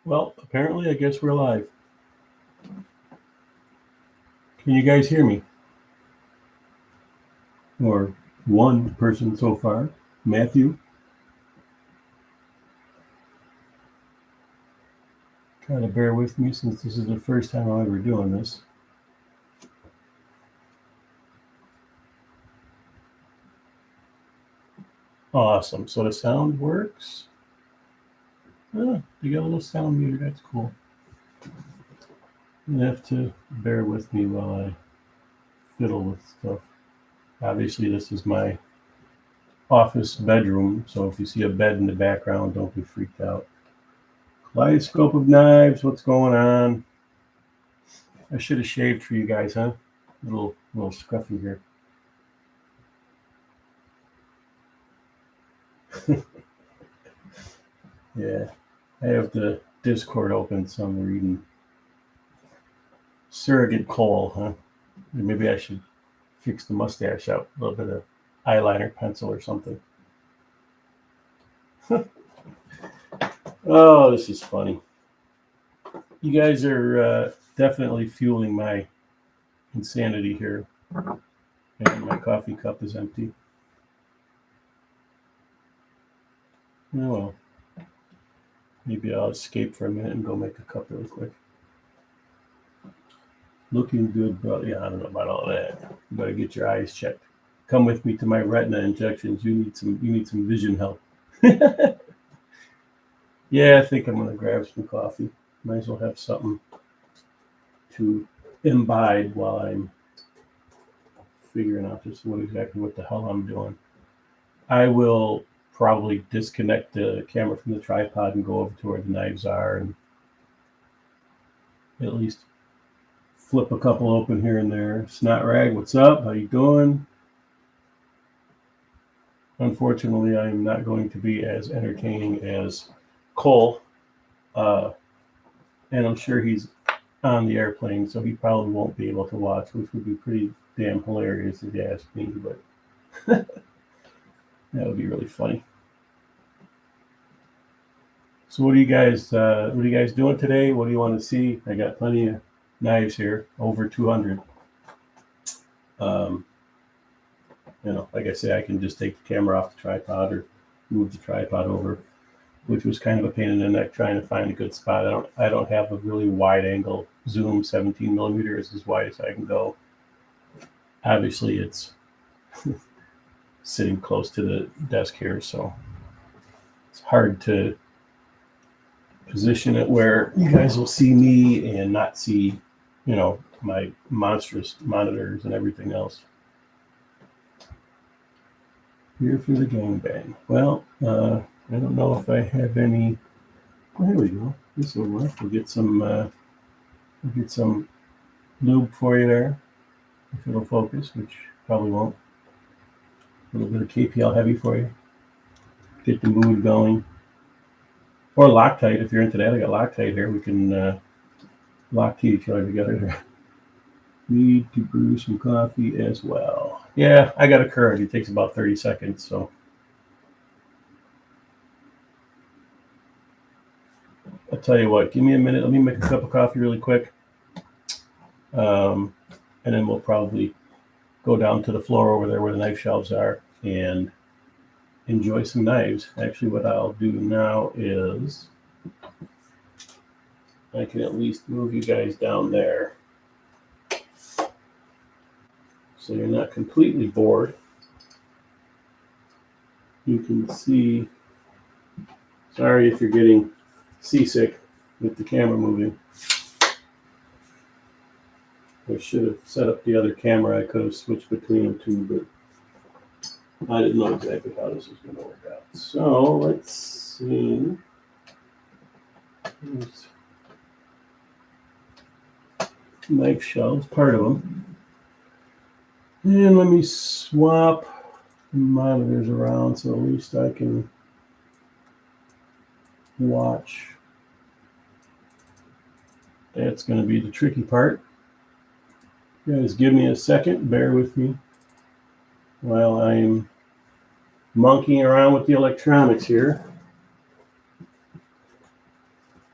Well, apparently, I guess we're live. Can you guys hear me? Or one person so far, Matthew. Try to bear with me since this is the first time I'm ever doing this. Awesome. So the sound works. Ah, you got a little sound meter. That's cool. You have to bear with me while I fiddle with stuff. Obviously, this is my office bedroom, so if you see a bed in the background, don't be freaked out. Kaleidoscope of knives, what's going on? I should have shaved for you guys, huh? A little scruffy here. Yeah, I have the Discord open, so I'm reading Surrogate Cole, huh? Maybe I should fix the mustache out, a little bit of eyeliner pencil or something. Oh, this is funny. You guys are definitely fueling my insanity here. And my coffee cup is empty. Oh well. Maybe I'll escape for a minute and go make a cup really quick. Looking good, bro. Yeah, I don't know about all that. You better get your eyes checked. Come with me to my retina injections. You need some vision help. Yeah, I think I'm gonna grab some coffee. Might as well have something to imbibe while I'm figuring out just exactly what the hell I'm doing. I will probably disconnect the camera from the tripod and go over to where the knives are and at least flip a couple open here and there. Snot Rag, what's up? How you doing? Unfortunately, I am not going to be as entertaining as Cole, uh, and I'm sure he's on the airplane, so he probably won't be able to watch, which would be pretty damn hilarious if you ask me. But that would be really funny. So, what are you guys doing today? What do you want to see? I got plenty of knives here, over 200. Um, like I say, I can just take the camera off the tripod or move the tripod over, which was kind of a pain in the neck trying to find a good spot. I don't have a really wide angle zoom. 17 millimeters is as wide as I can go. Obviously, it's sitting close to the desk here, so it's hard to position it where you guys will see me and not see, my monstrous monitors and everything else. Here for the gangbang. Well, I don't know if I have any. Oh, here we go. This will work. We'll get some lube for you there, if it'll focus, which probably won't. A little bit of KPL heavy for you. Get the mood going. Or Loctite, if you're into that. I got Loctite here. We can lock to each other together. Need to brew some coffee as well. Yeah, I got a Keurig. It takes about 30 seconds, so I'll tell you what. Give me a minute. Let me make a cup of coffee really quick, and then we'll probably go down to the floor over there where the knife shelves are and enjoy some knives. Actually, what I'll do now is I can at least move you guys down there so you're not completely bored. You can see. Sorry if you're getting seasick with the camera moving. I should have set up the other camera. I could have switched between them too, but I didn't know exactly how this was going to work out. So let's see. There's knife shelves, part of them. And let me swap the monitors around so at least I can watch. That's going to be the tricky part. You guys give me a second, bear with me while I'm monkeying around with the electronics here.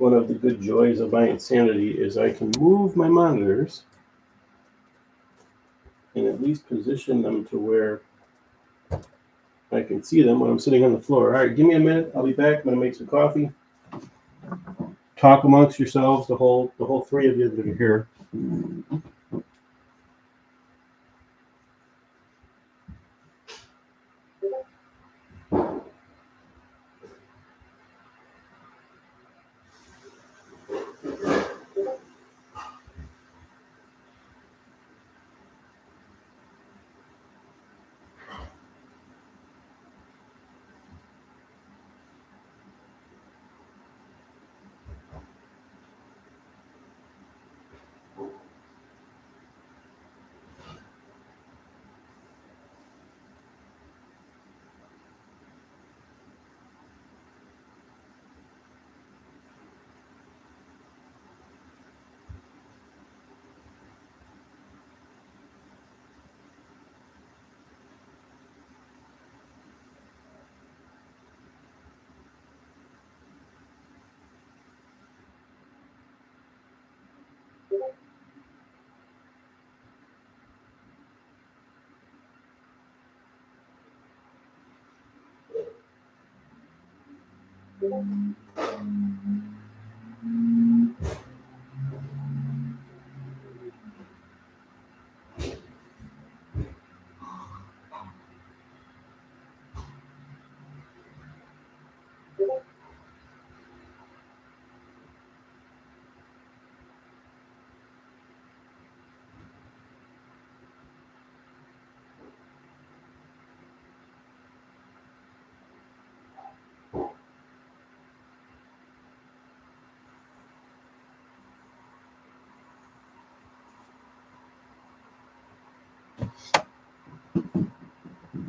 one of the good joys of my insanity is I can move my monitors and at least position them to where I can see them when I'm sitting on the floor. All right, give me a minute. I'll be back. I'm going to make some coffee. Talk amongst yourselves, the whole three of you that are here.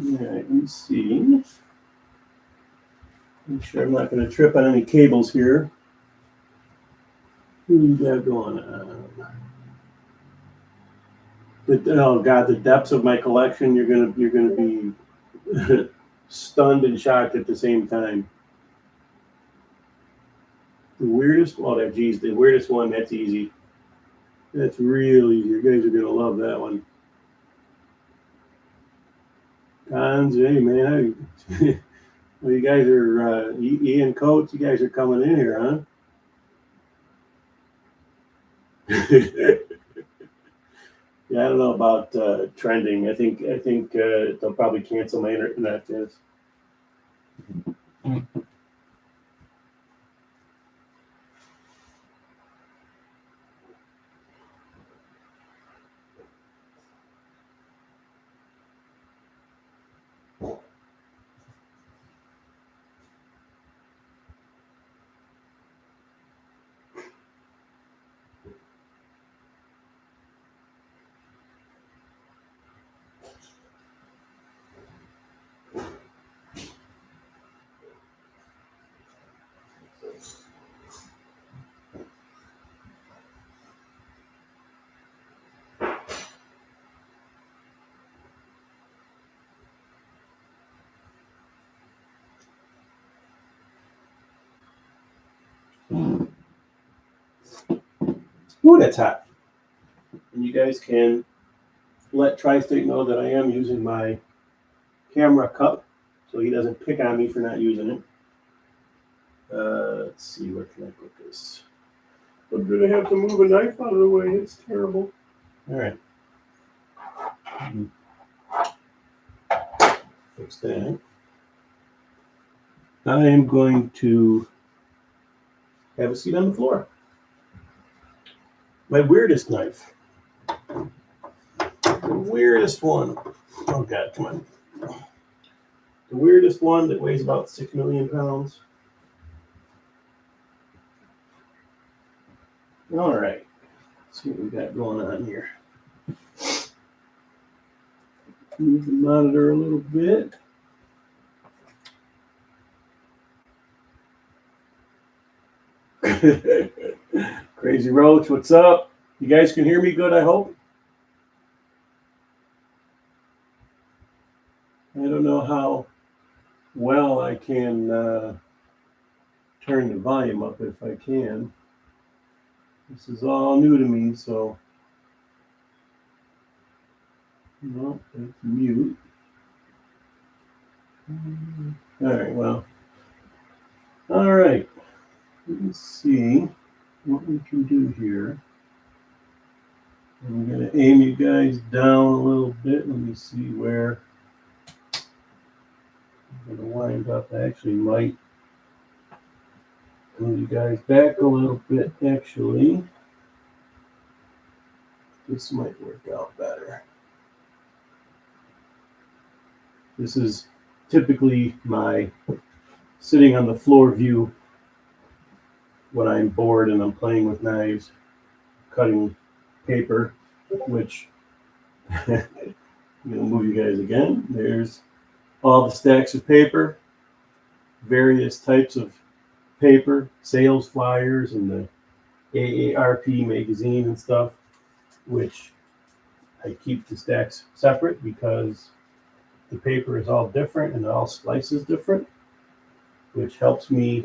All right, let me see. Make sure I'm not going to trip on any cables here. What do you got going on? Oh God, the depths of my collection. You're gonna be stunned and shocked at the same time. The weirdest, well, geez, the weirdest one. That's easy. That's real easy. You guys are gonna love that one. Cons, hey man, well, you guys are Ian Coates. You guys are coming in here, huh? Yeah, I don't know about trending. I think they'll probably cancel my internet. Yes. Ooh, that's hot. And you guys can let Tri-State know that I am using my camera cup, so he doesn't pick on me for not using it. Let's see, where can I put this? I'm gonna have to move a knife out of the way. It's terrible. All right. Fix that. I am going to have a seat on the floor. My weirdest knife. The weirdest one. Oh God, come on. The weirdest one that weighs about 6 million pounds. All right. Let's see what we got going on here. Move the monitor a little bit. Crazy Roach, what's up? You guys can hear me good, I hope. I don't know how well I can turn the volume up if I can. This is all new to me, so no, it's mute. All right, well, all right. Let's see what we can do here. I'm going to aim you guys down a little bit. Let me see where I'm going to wind up. I actually might move you guys back a little bit, actually. This might work out better. This is typically my sitting on the floor view when I'm bored and I'm playing with knives, cutting paper, which I'm going to move you guys again. There's all the stacks of paper, various types of paper, sales flyers, and the AARP magazine and stuff, which I keep the stacks separate because the paper is all different and it all slices different, which helps me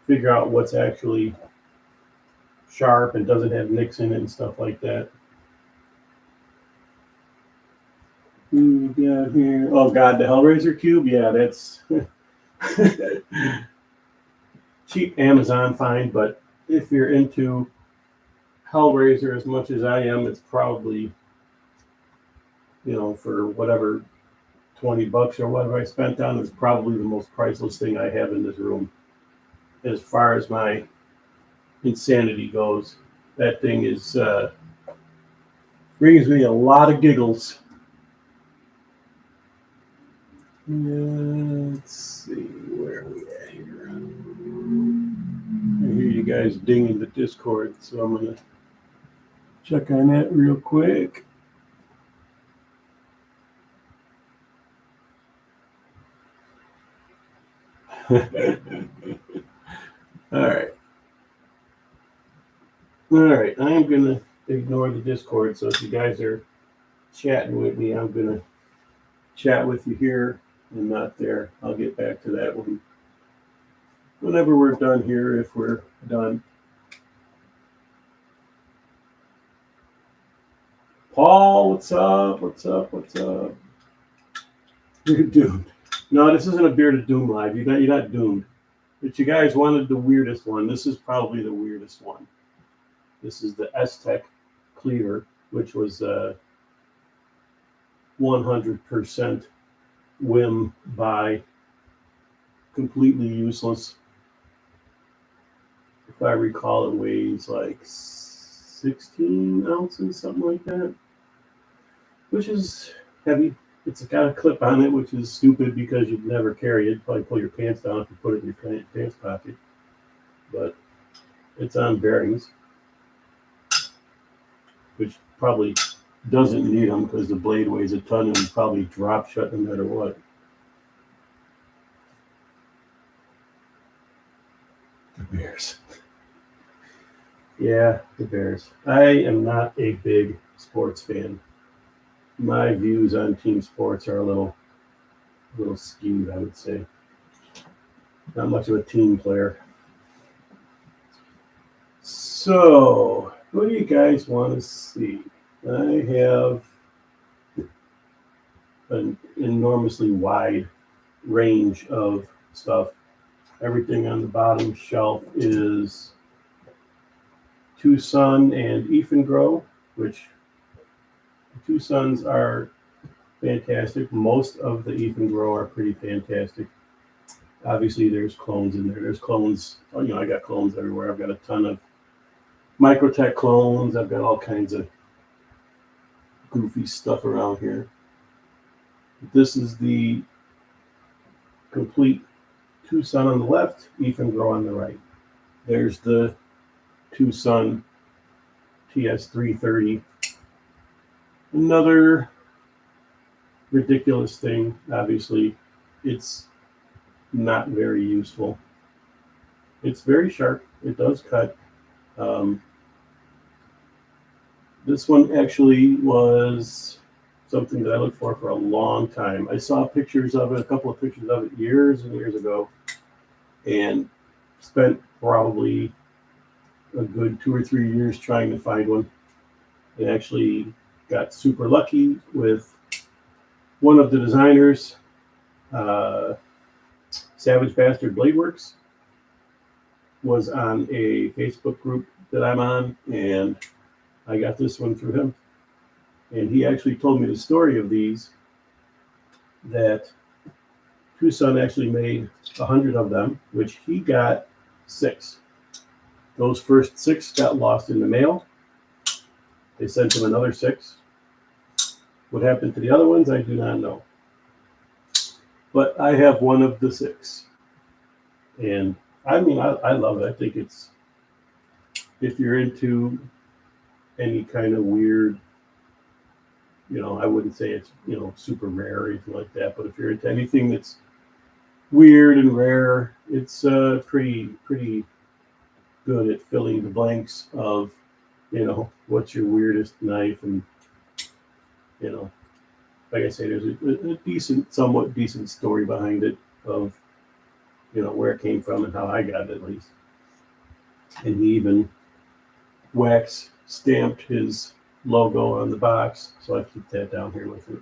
figure out what's actually sharp and doesn't have nicks in it and stuff like that. Who we got here? Oh God, the Hellraiser cube. Yeah, that's cheap Amazon find, but if you're into Hellraiser as much as I am, it's probably, for whatever $20 or whatever I spent on, it's probably the most priceless thing I have in this room. As far as my insanity goes, that thing is brings me a lot of giggles. Let's see, where are we at here? I hear you guys dinging the Discord, so I'm gonna check on that real quick. All right. I'm gonna ignore the Discord. So if you guys are chatting with me, I'm gonna chat with you here and not there. I'll get back to that whenever we're done here, if we're done. Paul, what's up? You're doomed. No, this isn't a Bearded Doom live. You're not doomed. But you guys wanted the weirdest one. This is probably the weirdest one. This is the S-Tech cleaver, which was 100% whim buy, completely useless. If I recall, it weighs like 16 ounces, something like that, which is heavy. It's got a clip on it, which is stupid because you'd never carry it. Probably pull your pants down if you put it in your pants pocket. But it's on bearings, which probably doesn't need them because the blade weighs a ton and probably drop shut no matter what. The Bears. Yeah, the Bears. I am not a big sports fan. My views on team sports are a little skewed, I would say. Not much of a team player. So, what do you guys want to see? I have an enormously wide range of stuff. Everything on the bottom shelf is Tucson and Ifengro, which Tucson's are fantastic. Most of the Ifengro are pretty fantastic. Obviously, there's clones in there. There's clones. I got clones everywhere. I've got a ton of Microtech clones. I've got all kinds of goofy stuff around here. This is the complete Tucson on the left, Ifengro on the right. There's the Tucson TS330. Another ridiculous thing. Obviously, it's not very useful. It's very sharp. It does cut. This one actually was something that I looked for a long time. I saw pictures of it, a couple of pictures of it years and years ago, and spent probably a good 2 or 3 years trying to find one, and actually got super lucky with one of the designers, uh, Savage Bastard Blade Works, was on a Facebook group that I'm on, and I got this one through him. And he actually told me the story of these, that Tucson actually made 100 of them, which he got 6. Those first 6 got lost in the mail. They sent him another 6. What happened to the other ones, I do not know. But I have one of the 6. And I mean, I love it. I think it's, if you're into any kind of weird, I wouldn't say it's, super rare or anything like that, but if you're into anything that's weird and rare, it's pretty good at filling the blanks of, what's your weirdest knife, and like I say, there's a somewhat decent story behind it of where it came from and how I got it, at least. And he even wax stamped his logo on the box, so I keep that down here with it.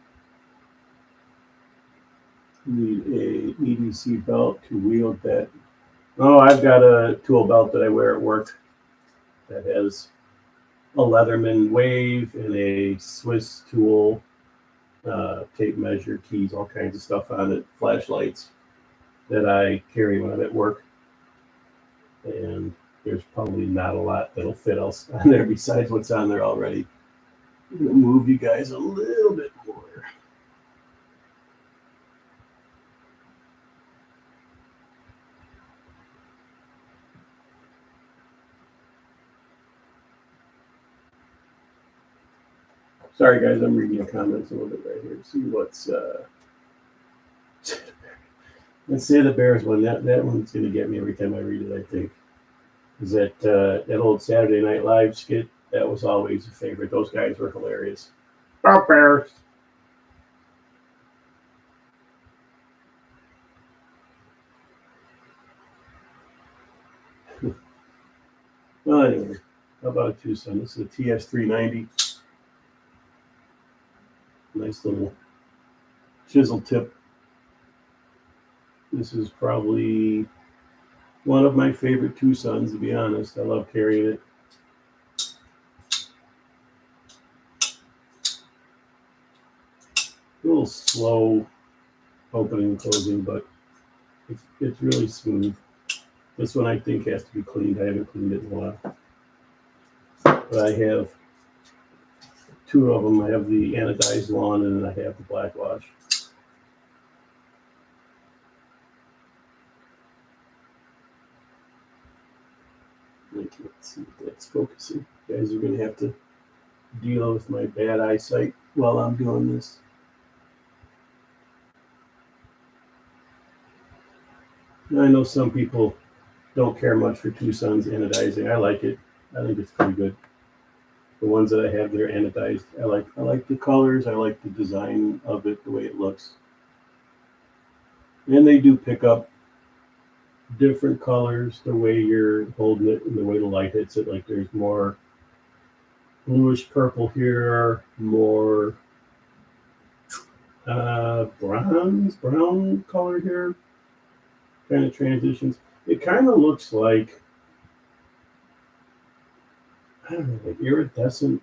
Need a EDC belt to wield that. Oh, I've got a tool belt that I wear at work that has a Leatherman wave and a Swiss tool, tape measure, keys, all kinds of stuff on it, flashlights that I carry when I'm at work. And there's probably not a lot that'll fit else on there besides what's on there already. I'm going to move you guys a little bit more. Sorry, guys, I'm reading your comments a little bit right here to see what's. Let's say the Bears one. That one's going to get me every time I read it, I think. Is that old Saturday Night Live skit? That was always a favorite. Those guys were hilarious. Go Bears! Well, anyway, how about a Tucson? This is a TS390. Nice little chisel tip. This is probably one of my favorite Tucsons, to be honest. I love carrying it. A little slow opening and closing, but it's really smooth. This one I think has to be cleaned. I haven't cleaned it in a while. But I have 2 of them. I have the anodized lawn, and then I have the black wash. Let's see if that's focusing. You guys are going to have to deal with my bad eyesight while I'm doing this. I know some people don't care much for Tucson's anodizing. I like it. I think it's pretty good. The ones that I have that are anodized, I like the colors. I like the design of it, the way it looks. And they do pick up different colors, the way you're holding it and the way the light hits it. Like there's more bluish purple here, more brown color here, kind of transitions. It kind of looks like, I don't know, like iridescent,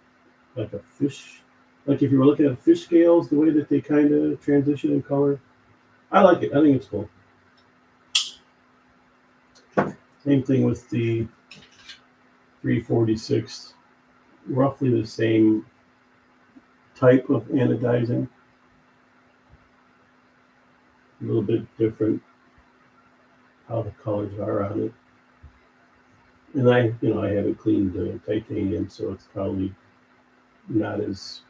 like a fish. Like if you were looking at fish scales, the way that they kind of transition in color. I like it. I think it's cool. Same thing with the 346. Roughly the same type of anodizing. A little bit different how the colors are on it. And I haven't cleaned the titanium, so it's probably not as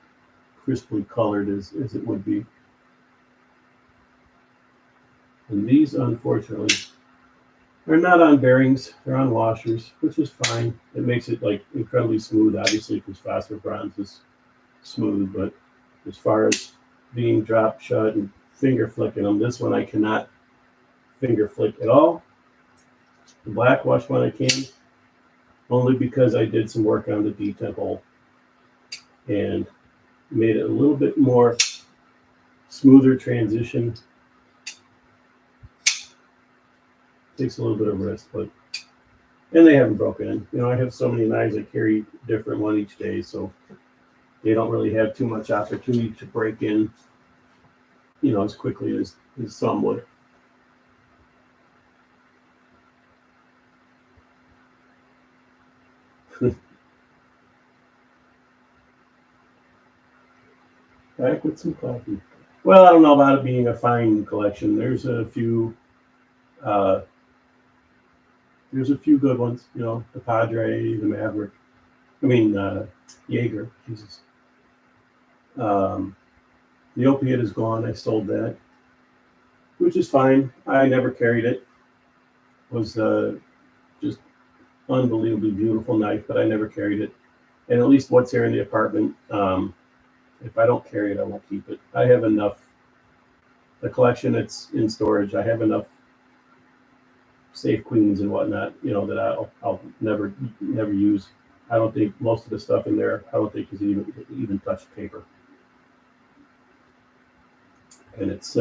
crisply colored as it would be. And these, unfortunately, are not on bearings. They're on washers, which is fine. It makes it like incredibly smooth, obviously, because phosphor bronze is smooth. But as far as being dropped shut and finger flicking them, this one I cannot finger flick at all. The black washed one I can, only because I did some work on the detent hole and made it a little bit more smoother transition. Takes a little bit of risk, but and they haven't broken in. You know, I have so many knives I carry different one each day, so they don't really have too much opportunity to break in, you know, as quickly as some would. Back with some coffee. Well, I don't know about it being a fine collection. Uh, there's a few good ones. You know, the Padre, the Maverick. I mean, Jaeger. Jesus. Um, the opiate is gone. I sold that, which is fine. I never carried it. It was just unbelievably beautiful knife, but I never carried it. And at least what's here in the apartment, if I don't carry it, I won't keep it. I have enough. The collection that's in storage, I have enough safe queens and whatnot, you know, that I'll never use. I don't think most of the stuff in there, I don't think is even touched paper. And it's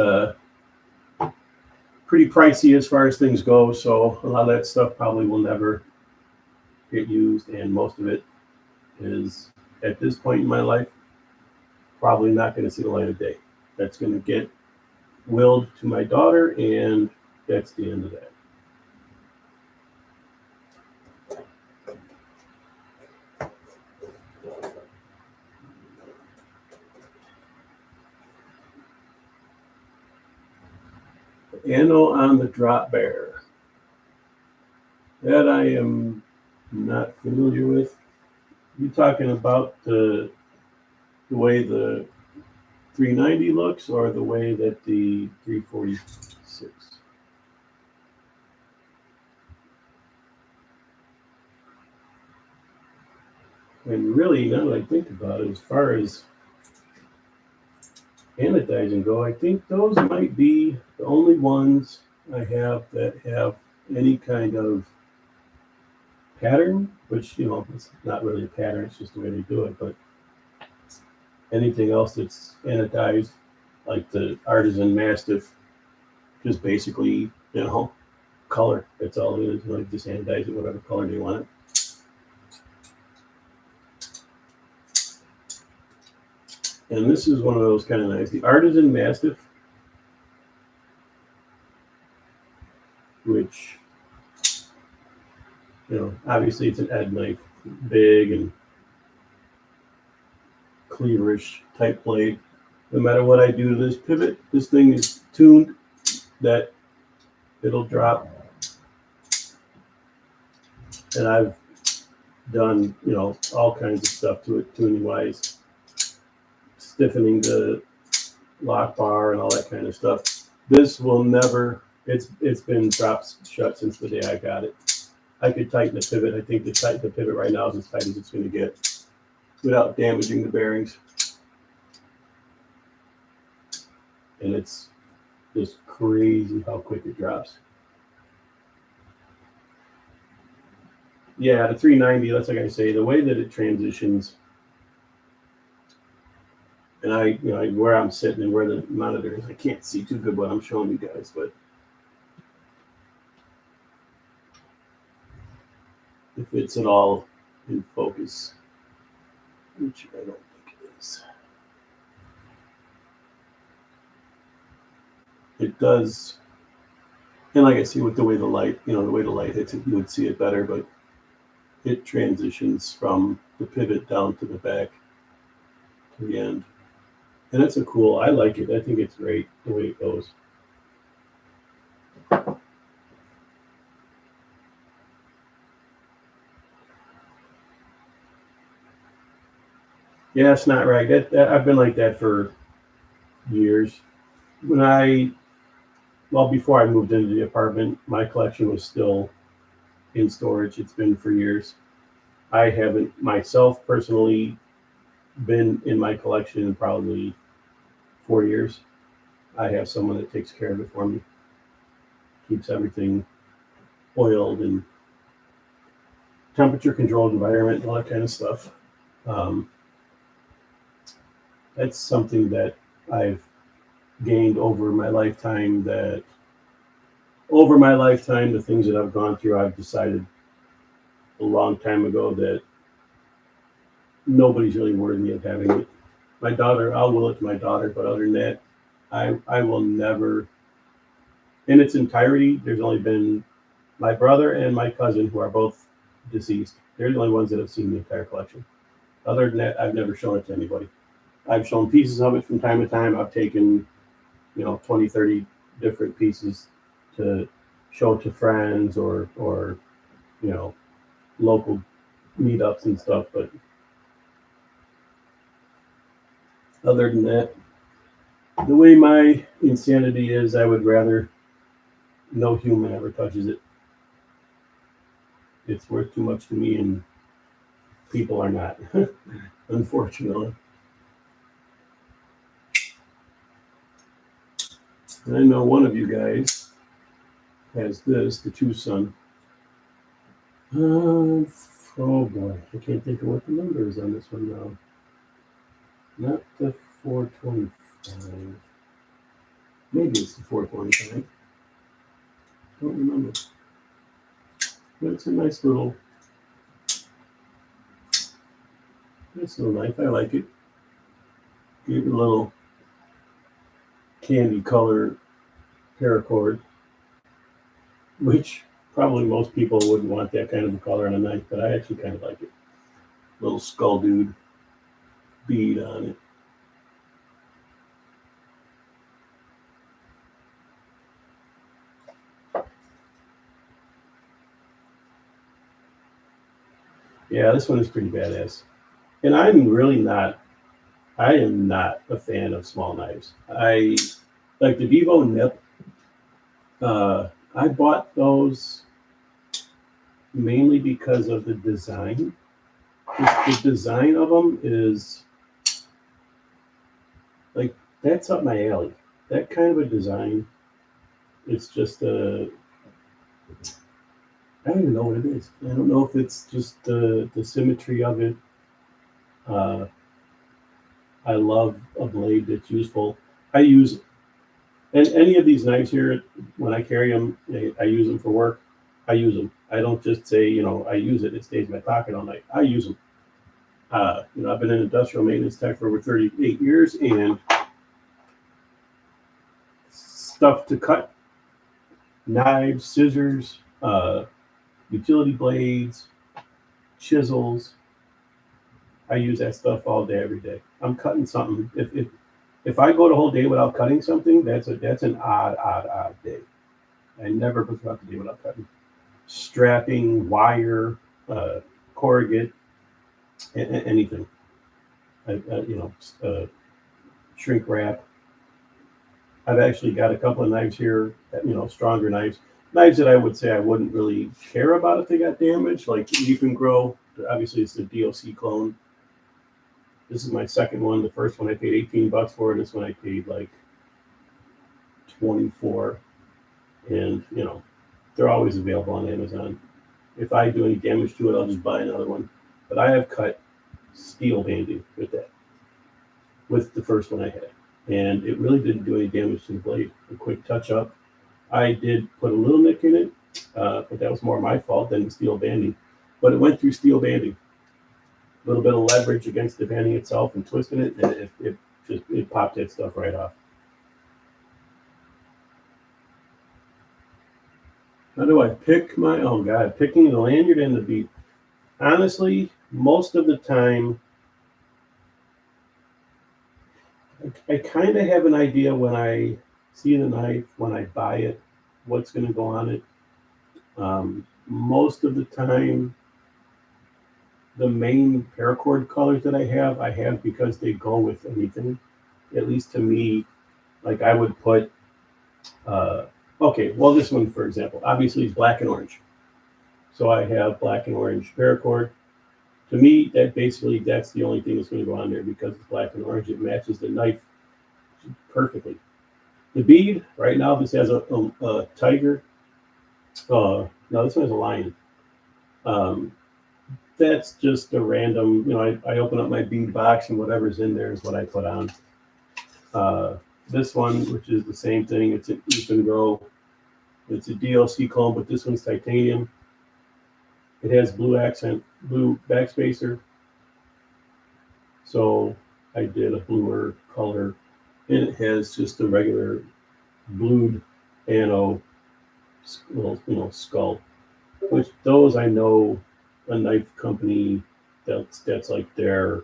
pretty pricey as far as things go, so a lot of that stuff probably will never get used, and most of it is, at this point in my life, probably not going to see the light of day. That's going to get willed to my daughter, and that's the end of that. Anno on the Drop Bear. That I am not familiar with. You talking about the way the 390 looks, or the way that the 346? And really, now that I think about it, as far as anodizing go, I think those might be the only ones I have that have any kind of pattern, which, you know, it's not really a pattern, it's just the way they do it. But anything else that's anodized, like the Artisan Mastiff, just basically, you know, color. That's all it is. Like, just anodize it whatever color they want it. And this is one of those kind of knives. The Artisan Mastiff, which, you know, obviously it's an Ed knife, big and cleaverish type blade. No matter what I do to this pivot, this thing is tuned that it'll drop. And I've done, you know, all kinds of stuff to it, tuning wise, stiffening the lock bar and all that kind of stuff. This will never. It's been dropped shut since the day I got it. I could tighten the pivot. I think the pivot right now is as tight as it's going to get without damaging the bearings. And it's just crazy how quick it drops. Yeah, the 390, that's like I say, the way that it transitions, and where I'm sitting and where the monitor is, I can't see too good what I'm showing you guys, but if it's at all in focus, which I don't think it is. It does, and like I see with the way the light hits it, you would see it better, but it transitions from the pivot down to the back to the end. And that's I like it. I think it's great the way it goes. Yeah, it's not right. I've been like that for years. Before I moved into the apartment, my collection was still in storage. It's been for years. I haven't myself personally been in my collection in probably 4 years. I have someone that takes care of it for me, keeps everything oiled and temperature controlled environment and all that kind of stuff. Um, that's something that I've gained over my lifetime. The things that I've gone through, I've decided a long time ago that nobody's really worthy of having it. My daughter, I'll will it to my daughter, but other than that, I will never, in its entirety, there's only been my brother and my cousin, who are both deceased. They're the only ones that have seen the entire collection. Other than that, I've never shown it to anybody. I've shown pieces of it from time to time. I've taken, 20, 30 different pieces to show to friends or local meetups and stuff. But other than that, the way my insanity is, I would rather no human ever touches it. It's worth too much to me, and people are not, unfortunately. And I know one of you guys has this, the Tucson. Oh boy, I can't think of what the number is on this one now. Not the 425. Maybe it's the 425. Don't remember. But it's a nice little knife. I like it. Gave it a little candy color paracord, which probably most people wouldn't want that kind of a color on a knife, but I actually kind of like it. Little skull dude bead on it. Yeah, this one is pretty badass. And I am not a fan of small knives. I like the Vivo Nip. I bought those mainly because of the design. The design of them is like, that's up my alley. That kind of a design. It's just I don't even know what it is. I don't know if it's just the symmetry of it. Uh, I love a blade that's useful. I use and any of these knives here, when I carry them, I use them for work. I use them. I don't just say, I use it. It stays in my pocket all night. I use them. I've been an industrial maintenance tech for over 38 years, and stuff to cut, knives, scissors, utility blades, chisels. I use that stuff all day, every day. I'm cutting something. If I go the whole day without cutting something, that's an odd day. I never go throughout the day without cutting. Strapping, wire, corrugate, anything. Shrink wrap. I've actually got a couple of knives here, stronger knives that I would say I wouldn't really care about if they got damaged, like Leaf and Grow. Obviously, it's the DOC clone. This is my second one. The first one I paid $18 for. This one I paid like 24. And they're always available on Amazon. If I do any damage to it, I'll just buy another one. But I have cut steel banding with that, with the first one I had, and it really didn't do any damage to the blade. A quick touch up. I did put a little nick in it, but that was more my fault than the steel banding. But it went through steel banding. A little bit of leverage against the banding itself and twisting it, and it popped that stuff right off. How do I pick picking the lanyard and the bead. Honestly, most of the time, I kind of have an idea when I see the knife, when I buy it, what's going to go on it. Most of the time, the main paracord colors that I have because they go with anything. At least to me, like I would put, this one, for example, obviously is black and orange. So I have black and orange paracord. To me, that's the only thing that's going to go on there because it's black and orange. It matches the knife perfectly. The bead, right now, this has a tiger No, this one is a lion. Um, that's just a random, I open up my bead box and whatever's in there is what I put on. Uh, this one, which is the same thing, it's an Ethan Grow. It's a DLC clone, but this one's titanium. It has blue backspacer. So I did a bluer color, and it has just a regular blued ano little skull. Which those I know a knife company that's like their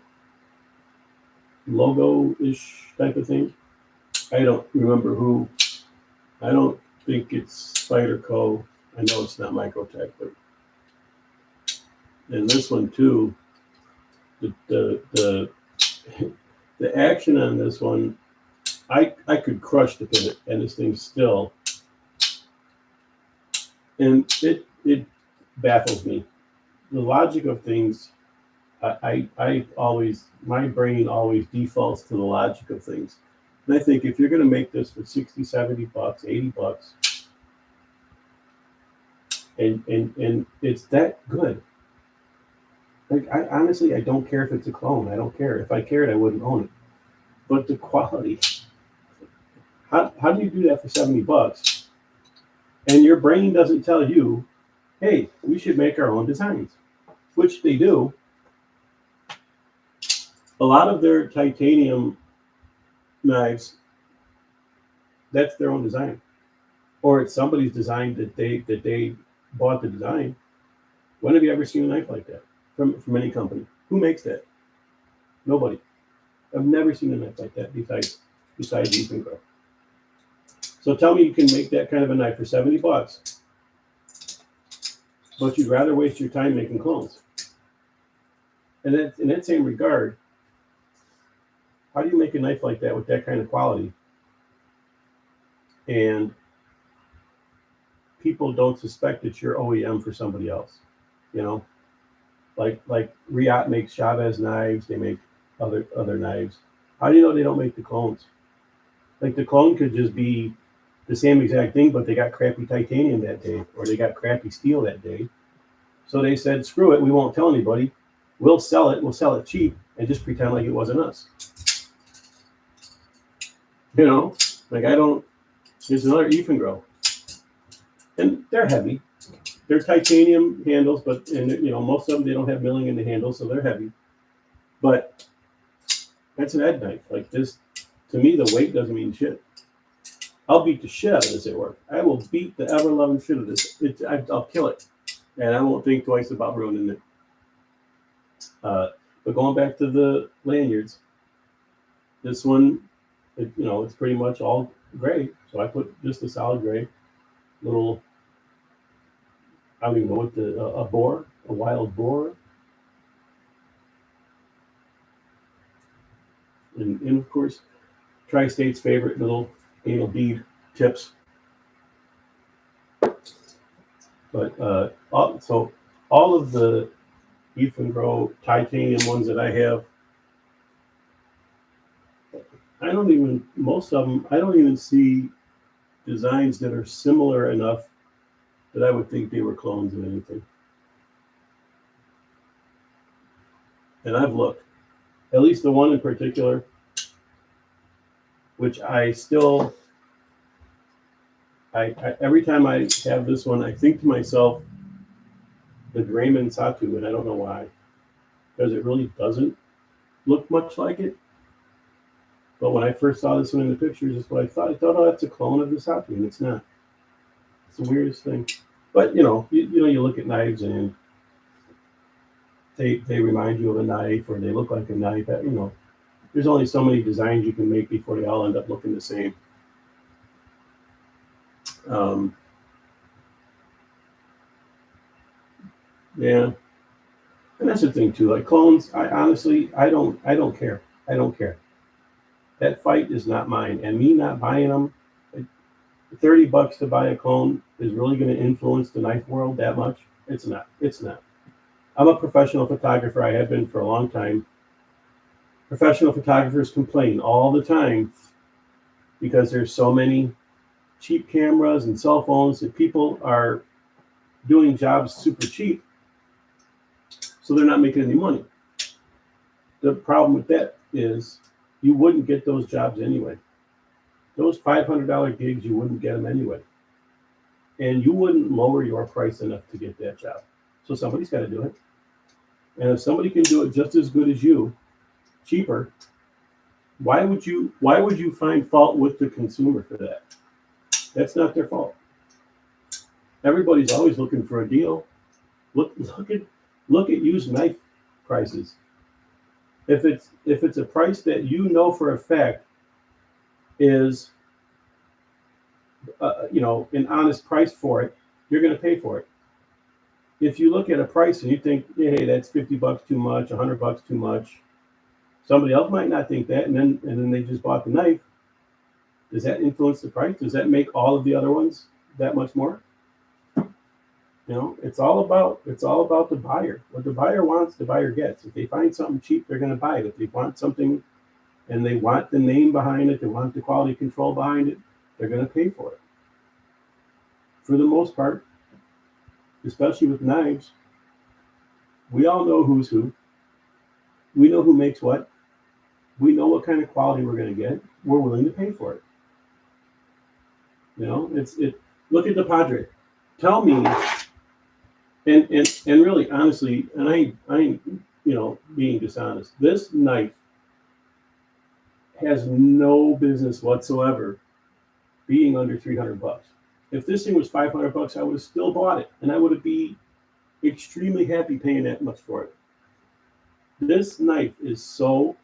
logo-ish type of thing. I don't remember who. I don't think it's Spyderco. I know it's not Microtech, but and this one too. The the action on this one, I could crush the pivot, and this thing's still, and it baffles me. The logic of things, I always, my brain always defaults to the logic of things. And I think if you're going to make this for 60, 70 bucks, 80 bucks, and it's that good. Like, I honestly, I don't care if it's a clone. I don't care. If I cared, I wouldn't own it. But the quality, how do you do that for 70 bucks? And your brain doesn't tell you, hey, we should make our own designs, which they do. A lot of their titanium knives, that's their own design, or it's somebody's design that they bought the design. When have you ever seen a knife like that from any company? Who makes that? Nobody. I've never seen a knife like that besides Ethan Grow. So tell me you can make that kind of a knife for 70 bucks, but you'd rather waste your time making clones. And in that same regard, how do you make a knife like that with that kind of quality? And people don't suspect that you're OEM for somebody else, like Riot makes Chavez knives, they make other knives. How do you know they don't make the clones? Like, the clone could just be the same exact thing, but they got crappy titanium that day, or they got crappy steel that day. So they said, screw it, we won't tell anybody. We'll sell it cheap, and just pretend like it wasn't us. Like, here's another Ethan Grow. And they're heavy. They're titanium handles, but most of them, they don't have milling in the handles, so they're heavy. But that's an Ed knife. Like this, to me, the weight doesn't mean shit. I'll beat the shit out of this at work. I will beat the ever-loving shit out of this. I'll kill it, and I won't think twice about ruining it. But going back to the lanyards, this one, it's pretty much all gray. So I put just a solid gray, little, I don't even know what a wild boar. And of course, Tri-State's favorite little anal bead tips. But all of the Ethan Grow titanium ones that I have, most of them, I don't even see designs that are similar enough that I would think they were clones of anything. And I've looked, at least the one in particular, which I every time I have this one, I think to myself, the Grayman Satu, and I don't know why, because it really doesn't look much like it. But when I first saw this one in the pictures, that's what I thought. I thought, oh, that's a clone of the Satu, and it's not. It's the weirdest thing. But you look at knives and they remind you of a knife, or they look like a knife. There's only so many designs you can make before they all end up looking the same. Yeah, and that's the thing too. Like clones, I honestly, I don't care. I don't care. That fight is not mine, and me not buying them. $30 to buy a clone is really going to influence the knife world that much? It's not. It's not. I'm a professional photographer. I have been for a long time. Professional photographers complain all the time because there's so many cheap cameras and cell phones that people are doing jobs super cheap, so they're not making any money. The problem with that is you wouldn't get those jobs anyway. Those $500 gigs, you wouldn't get them anyway. And you wouldn't lower your price enough to get that job. So somebody's got to do it. And if somebody can do it just as good as you, cheaper, why would you find fault with the consumer for that? That's not their fault. Everybody's always looking for a deal. Look at used knife prices. If it's a price that you know for a fact is an honest price for it, you're going to pay for it. If you look at a price and you think, hey, that's $50 too much, $100 too much, somebody else might not think that, and then they just bought the knife. Does that influence the price? Does that make all of the other ones that much more? It's all about the buyer. What the buyer wants, the buyer gets. If they find something cheap, they're going to buy it. If they want something and they want the name behind it, they want the quality control behind it, they're going to pay for it. For the most part, especially with knives, we all know who's who. We know who makes what. We know what kind of quality we're going to get. We're willing to pay for it. Look at the Padre. Tell me, and really honestly, and I ain't being dishonest. This knife has no business whatsoever being under $300. If this thing was $500, I would have still bought it, and I would have been extremely happy paying that much for it. This knife is so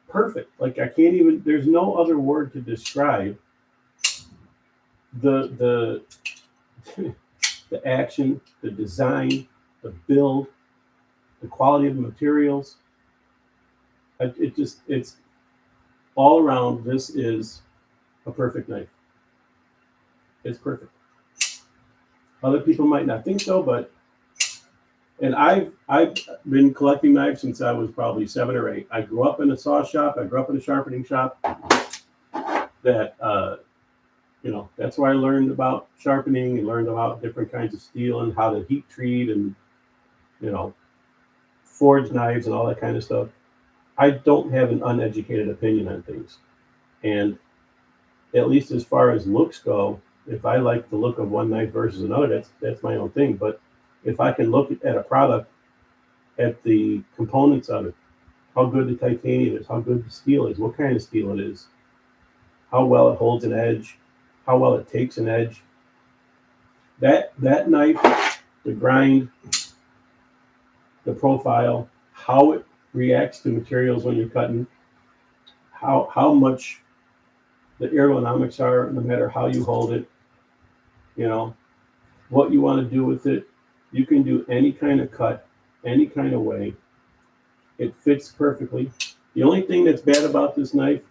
perfect. Like, I can't even. There's no other word to describe the the action, the design, the build, the quality of the materials. It's all around. This is a perfect knife. It's perfect. Other people might not think so, and I've been collecting knives since I was probably 7 or 8. I grew up in a saw shop. I grew up in a sharpening shop. That's where I learned about sharpening and learned about different kinds of steel and how to heat treat and forge knives and all that kind of stuff. I don't have an uneducated opinion on things, and at least as far as looks go, if I like the look of one knife versus another, that's my own thing. But if I can look at a product, at the components of it, how good the titanium is, how good the steel is, what kind of steel it is, how well it holds an edge, how well it takes an edge. That knife, the grind, the profile, how it reacts to materials when you're cutting, how much the ergonomics are, no matter how you hold it, what you want to do with it. You can do any kind of cut, any kind of way. It fits perfectly. The only thing that's bad about this knife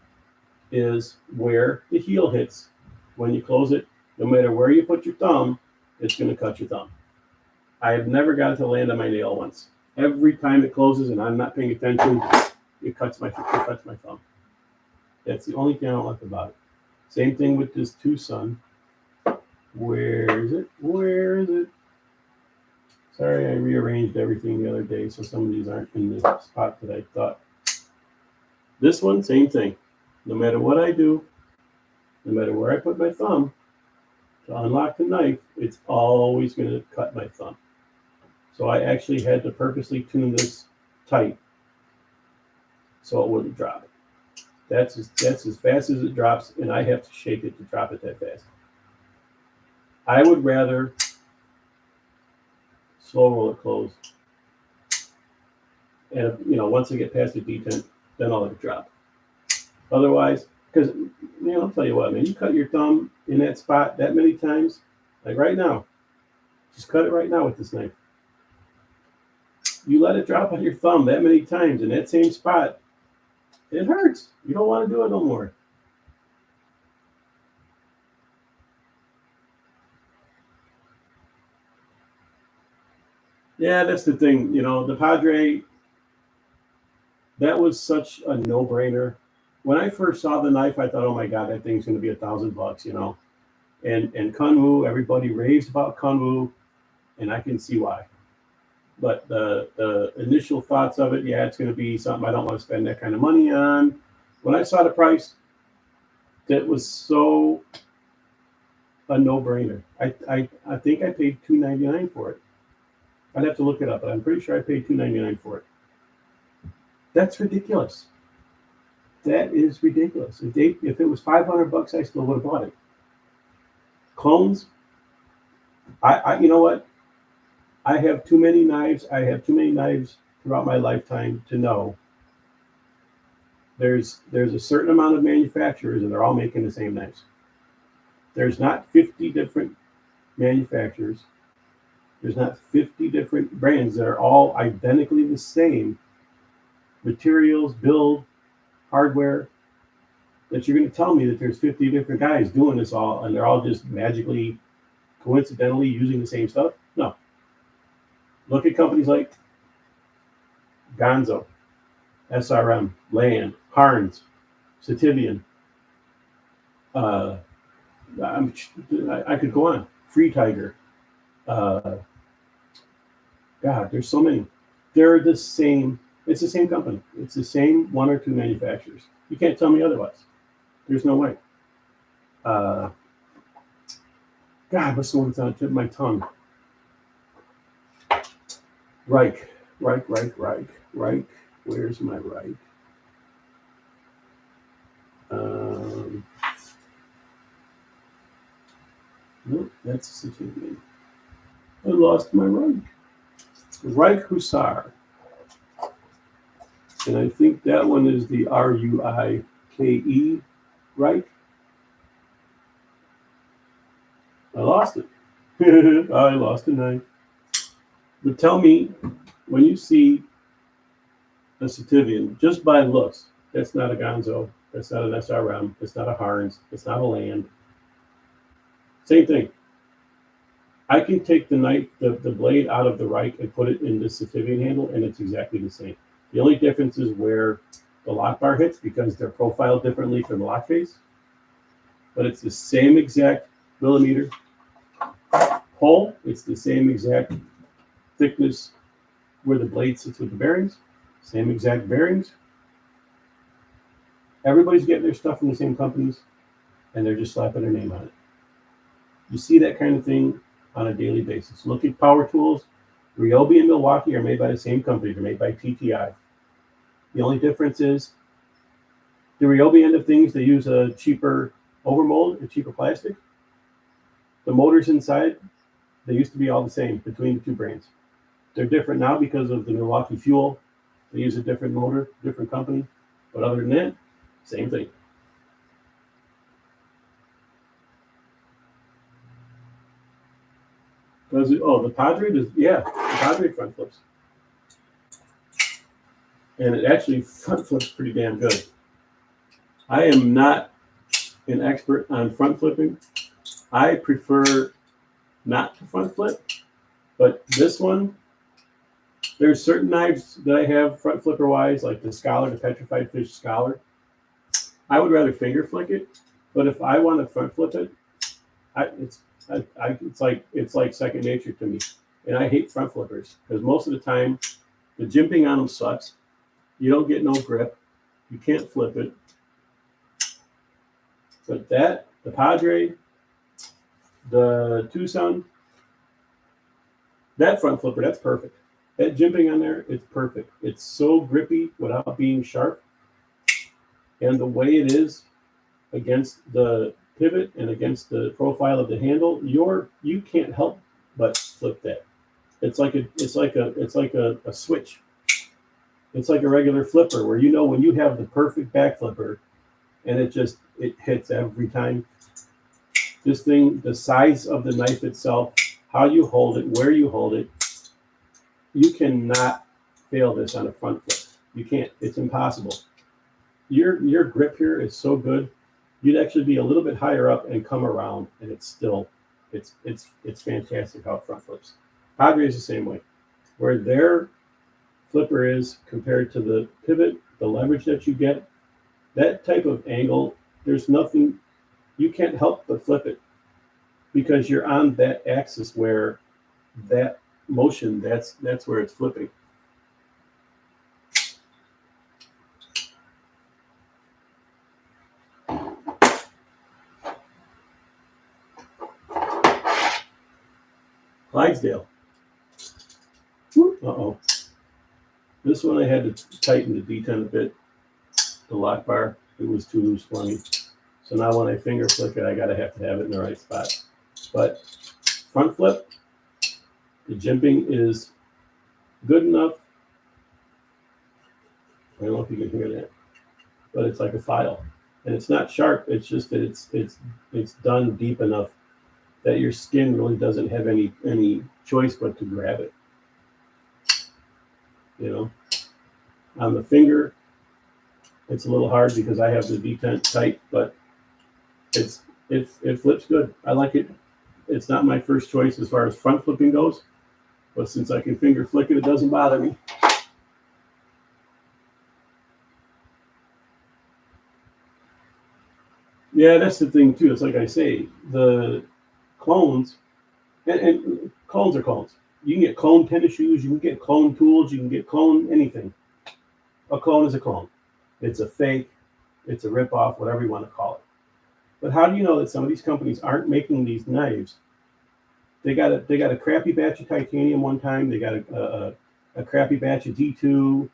is where the heel hits. When you close it, no matter where you put your thumb, it's going to cut your thumb. I have never got it to land on my nail once. Every time it closes and I'm not paying attention, it cuts my thumb. That's the only thing I don't like about it. Same thing with this Tucson. Where is it? Sorry, I rearranged everything the other day, so some of these aren't in the spot that I thought. This one, same thing. No matter what I do, no matter where I put my thumb to unlock the knife, it's always going to cut my thumb. So I actually had to purposely tune this tight so it wouldn't drop. That's as fast as it drops, and I have to shake it to drop it that fast. I would rather slow roll it close. And once I get past the detent, then I'll let it drop. Otherwise, because I'll tell you what, man, you cut your thumb in that spot that many times, like right now, just cut it right now with this knife. You let it drop on your thumb that many times in that same spot, it hurts. You don't want to do it no more. Yeah, that's the thing. The Padre, that was such a no-brainer. When I first saw the knife, I thought, oh my God, that thing's going to be $1,000, And Kunwu, everybody raves about Kunwu. and I can see why. But the initial thoughts of it, yeah, it's going to be something I don't want to spend that kind of money on. When I saw the price, that was so a no-brainer. I think I paid $2.99 for it. I'd have to look it up, but I'm pretty sure I paid $2.99 for it. That's ridiculous. That is ridiculous. If it was $500, I still would have bought it. Clones, you know what? I have too many knives. I have too many knives throughout my lifetime to know there's a certain amount of manufacturers and they're all making the same knives. There's not 50 different manufacturers. There's not 50 different brands that are all identically the same materials, build, hardware, that you're going to tell me that there's 50 different guys doing this all and they're all just magically, coincidentally using the same stuff? No. Look at companies like Ganzo, SRM, Land, Harns, Sativian. I could go on. Free Tiger. God, there's so many. They're the same. It's the same company. It's the same one or two manufacturers. You can't tell me otherwise. There's no way. God, what's the one that's on the tip of my tongue? Reich. Where's my Reich? Nope, that's Sativian. I lost my Reich. Reich Hussar. And I think that one is the Ruike, right? I lost it. I lost a knife. But tell me, when you see a Sativian, just by looks, that's not a Ganzo, that's not an SRM, that's not a Harns, it's not a Land. Same thing. I can take the knife, the blade out of the Reich and put it in the Sativian handle, and it's exactly the same. The only difference is where the lock bar hits because they're profiled differently from the lock face. But it's the same exact millimeter hole. It's the same exact thickness where the blade sits with the bearings. Same exact bearings. Everybody's getting their stuff from the same companies, and they're just slapping their name on it. You see that kind of thing on a daily basis. Look at power tools. Ryobi and Milwaukee are made by the same company. They're made by TTI. The only difference is the Ryobi end of things, they use a cheaper overmold, a cheaper plastic. The motors inside, they used to be all the same between the two brands. They're different now because of the Milwaukee fuel. They use a different motor, different company. But other than that, same thing. The Padre, the Padre front flips. And it actually front flips pretty damn good. I am not an expert on front flipping. I prefer not to front flip, but this one, there's certain knives that I have front flipper wise, like the Scholar, the Petrified Fish Scholar. I would rather finger flick it, but if I want to front flip it, it's like second nature to me. And I hate front flippers because most of the time the jimping on them sucks. You don't get no grip. You can't flip it. But the Padre, the Tucson, that front flipper, that's perfect. That jimping on there, it's perfect. It's so grippy without being sharp. And the way it is against the pivot and against the profile of the handle, you can't help but flip that. It's like a switch. It's like a regular flipper where when you have the perfect back flipper and it hits every time. This thing, the size of the knife itself, how you hold it, where you hold it, you cannot fail this on a front flip. You can't. It's impossible. Your grip here is so good. You'd actually be a little bit higher up and come around, and it's fantastic how it front flips. Padre is the same way. Where their flipper is compared to the pivot, the leverage that you get, that type of angle, there's nothing, you can't help but flip it because you're on that axis where that motion, that's where it's flipping. Clydesdale. Uh-oh. This one I had to tighten the detent a bit, the lock bar. It was too loose for me. So now when I finger flick it, I gotta have to have it in the right spot. But front flip, the jimping is good enough. I don't know if you can hear that, but it's like a file. And it's not sharp, it's just that it's done deep enough that your skin really doesn't have any choice but to grab it. You know, on the finger, it's a little hard because I have the detent tight, but it flips good. I like it. It's not my first choice as far as front flipping goes, but since I can finger flick it, it doesn't bother me. Yeah, that's the thing too. It's like I say, the clones, and clones are clones. You can get clone tennis shoes, you can get clone tools, you can get clone anything. A clone is a clone. It's a fake, it's a ripoff, whatever you want to call it. But how do you know that some of these companies aren't making these knives? They got a crappy batch of titanium one time. They got a crappy batch of D2.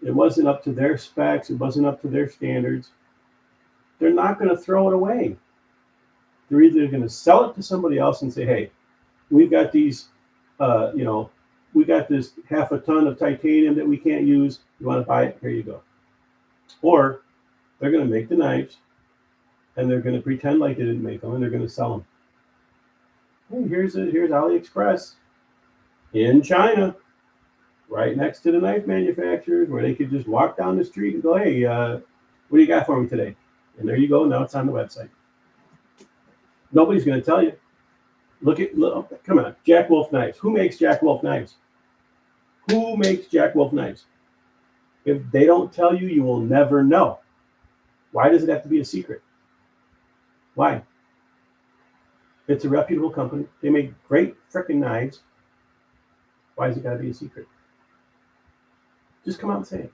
It wasn't up to their specs. It wasn't up to their standards. They're not going to throw it away. They're either going to sell it to somebody else and say, "Hey, we've got these, we got this half a ton of titanium that we can't use. You want to buy it? Here you go." Or they're going to make the knives and they're going to pretend like they didn't make them and they're going to sell them. Hey, here's AliExpress in China, right next to the knife manufacturers, where they could just walk down the street and go, "Hey, what do you got for me today?" And there you go. Now it's on the website. Nobody's going to tell you. Look, come on, Jack Wolf knives. Who makes Jack Wolf knives? Who makes Jack Wolf knives? If they don't tell you, you will never know. Why does it have to be a secret? Why? It's a reputable company. They make great freaking knives. Why has it got to be a secret? Just come out and say it.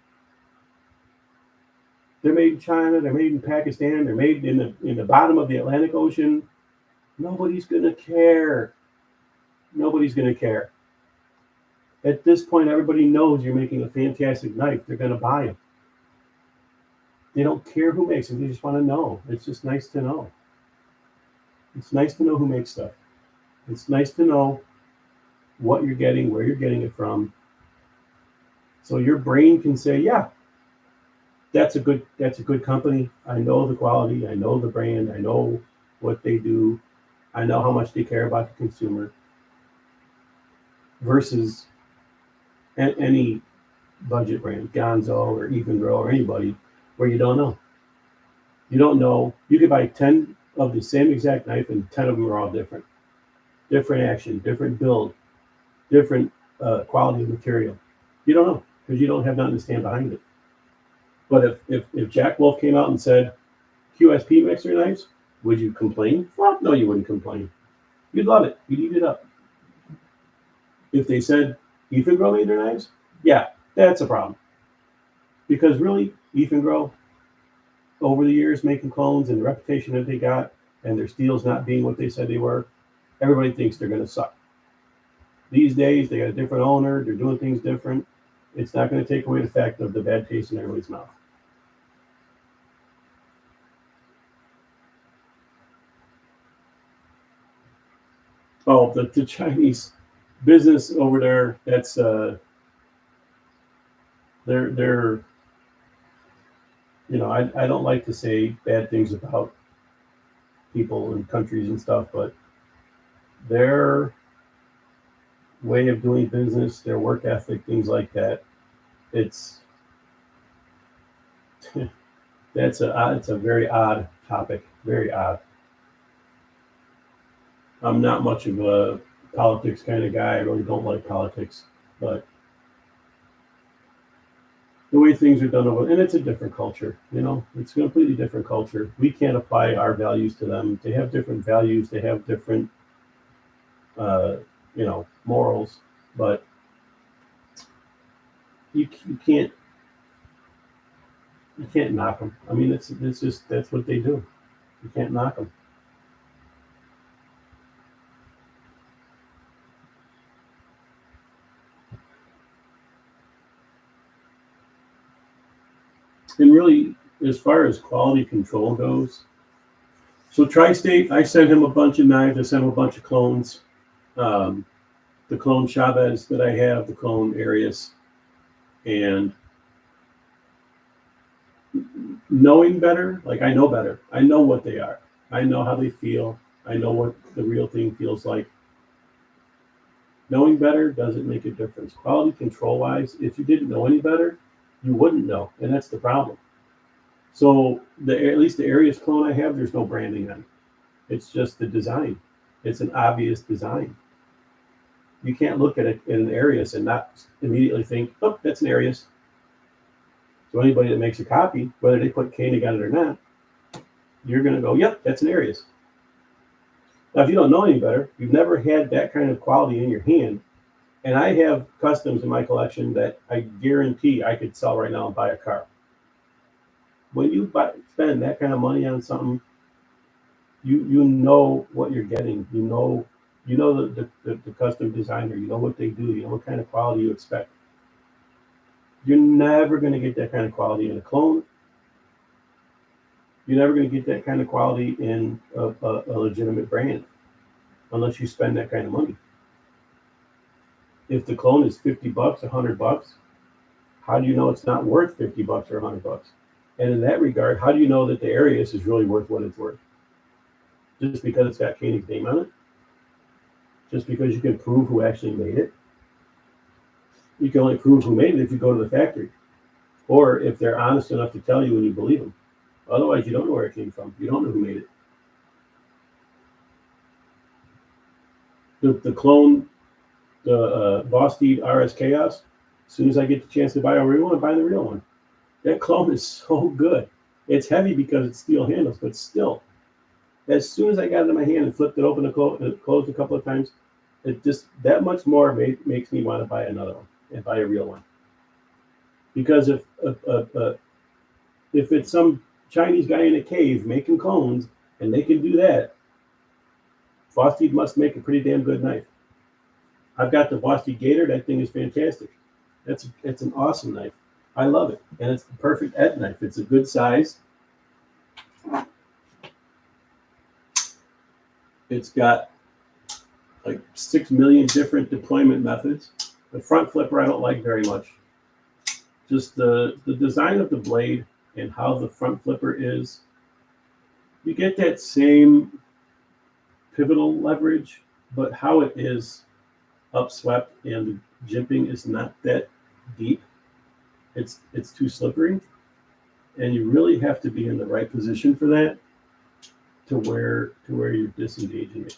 They're made in China. They're made in Pakistan. They're made in the bottom of the Atlantic Ocean. Nobody's gonna care. Nobody's gonna care. At this point, everybody knows you're making a fantastic knife. They're gonna buy them. They don't care who makes them. They just want to know. It's just nice to know. It's nice to know who makes stuff. It's nice to know what you're getting, where you're getting it from. So your brain can say, "Yeah, that's a good company. I know the quality. I know the brand. I know what they do. I know how much they care about the consumer." Versus any budget brand, Gonzo or Even Grow or anybody, where you don't know. You don't know. You could buy 10 of the same exact knife and 10 of them are all different. Different action, different build, different quality of material. You don't know because you don't have nothing to stand behind it. But if Jack Wolf came out and said, "QSP makes their knives," would you complain? Fuck no, you wouldn't complain. You'd love it. You'd eat it up. If they said Ethan Grow made their knives, yeah, that's a problem. Because really, Ethan Grow, over the years making clones and the reputation that they got, and their steels not being what they said they were, everybody thinks they're going to suck. These days, they got a different owner. They're doing things different. It's not going to take away the fact of the bad taste in everybody's mouth. Oh, the Chinese business over there, that's they're I don't like to say bad things about people and countries and stuff, but their way of doing business, their work ethic, things like that, it's it's a very odd topic, very odd. I'm not much of a politics kind of guy. I really don't like politics, but the way things are done over, and it's a different culture. It's a completely different culture. We can't apply our values to them. They have different values. They have different morals, but you can't knock them. I mean, it's just that's what they do. You can't knock them. And really, as far as quality control goes, so Tri-State, I sent him a bunch of knives. I sent him a bunch of clones. Um, the clone Chavez that I have, the clone Arius, and knowing better, like I know better. I know what they are. I know how they feel. I know what the real thing feels like. Knowing better doesn't make a difference. Quality control wise, if you didn't know any better, you wouldn't know, and that's the problem. So at least the Arius clone I have, there's no branding on it. It's just the design. It's an obvious design. You can't look at it in an Arius and not immediately think, oh, that's an Arius. So anybody that makes a copy, whether they put Koenig on it or not, you're going to go, yep, that's an Arius. Now, if you don't know any better, you've never had that kind of quality in your hand, and I have customs in my collection that I guarantee I could sell right now and buy a car. When you spend that kind of money on something, you know what you're getting. You know the custom designer. You know what they do. You know what kind of quality you expect. You're never going to get that kind of quality in a clone. You're never going to get that kind of quality in a legitimate brand unless you spend that kind of money. If the clone is $50, $100, how do you know it's not worth $50 or $100? And in that regard, how do you know that the Arius is really worth what it's worth? Just because it's got Koenig's name on it? Just because you can prove who actually made it? You can only prove who made it if you go to the factory, or if they're honest enough to tell you and you believe them. Otherwise, you don't know where it came from. You don't know who made it. The clone, the Vosteed RS Chaos, as soon as I get the chance to buy a real one, I buy the real one. That clone is so good. It's heavy because it's steel handles, but still, as soon as I got it in my hand and flipped it open and closed a couple of times, it just that much more makes me want to buy another one and buy a real one. Because if it's some Chinese guy in a cave making clones and they can do that, Vosteed must make a pretty damn good knife. I've got the Vosteed Gator. That thing is fantastic. It's an awesome knife. I love it, and it's the perfect Ed knife. It's a good size. It's got like 6 million different deployment methods. The front flipper I don't like very much. Just the design of the blade and how the front flipper is. You get that same pivotal leverage, but how it is upswept and the jimping is not that deep. It's too slippery, and you really have to be in the right position for that to where you're disengaging it.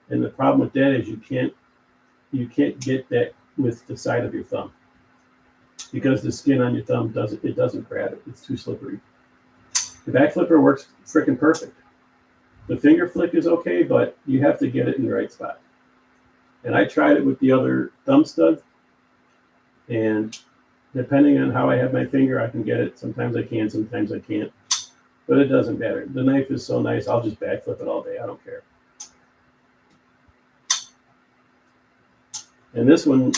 And the problem with that is you can't get that with the side of your thumb because the skin on your thumb doesn't grab it. It's too slippery. The back flipper works freaking perfect. The finger flick is okay, but you have to get it in the right spot. And I tried it with the other thumb stud, and depending on how I have my finger, I can get it. Sometimes I can, sometimes I can't. But it doesn't matter. The knife is so nice, I'll just backflip it all day. I don't care. And this one,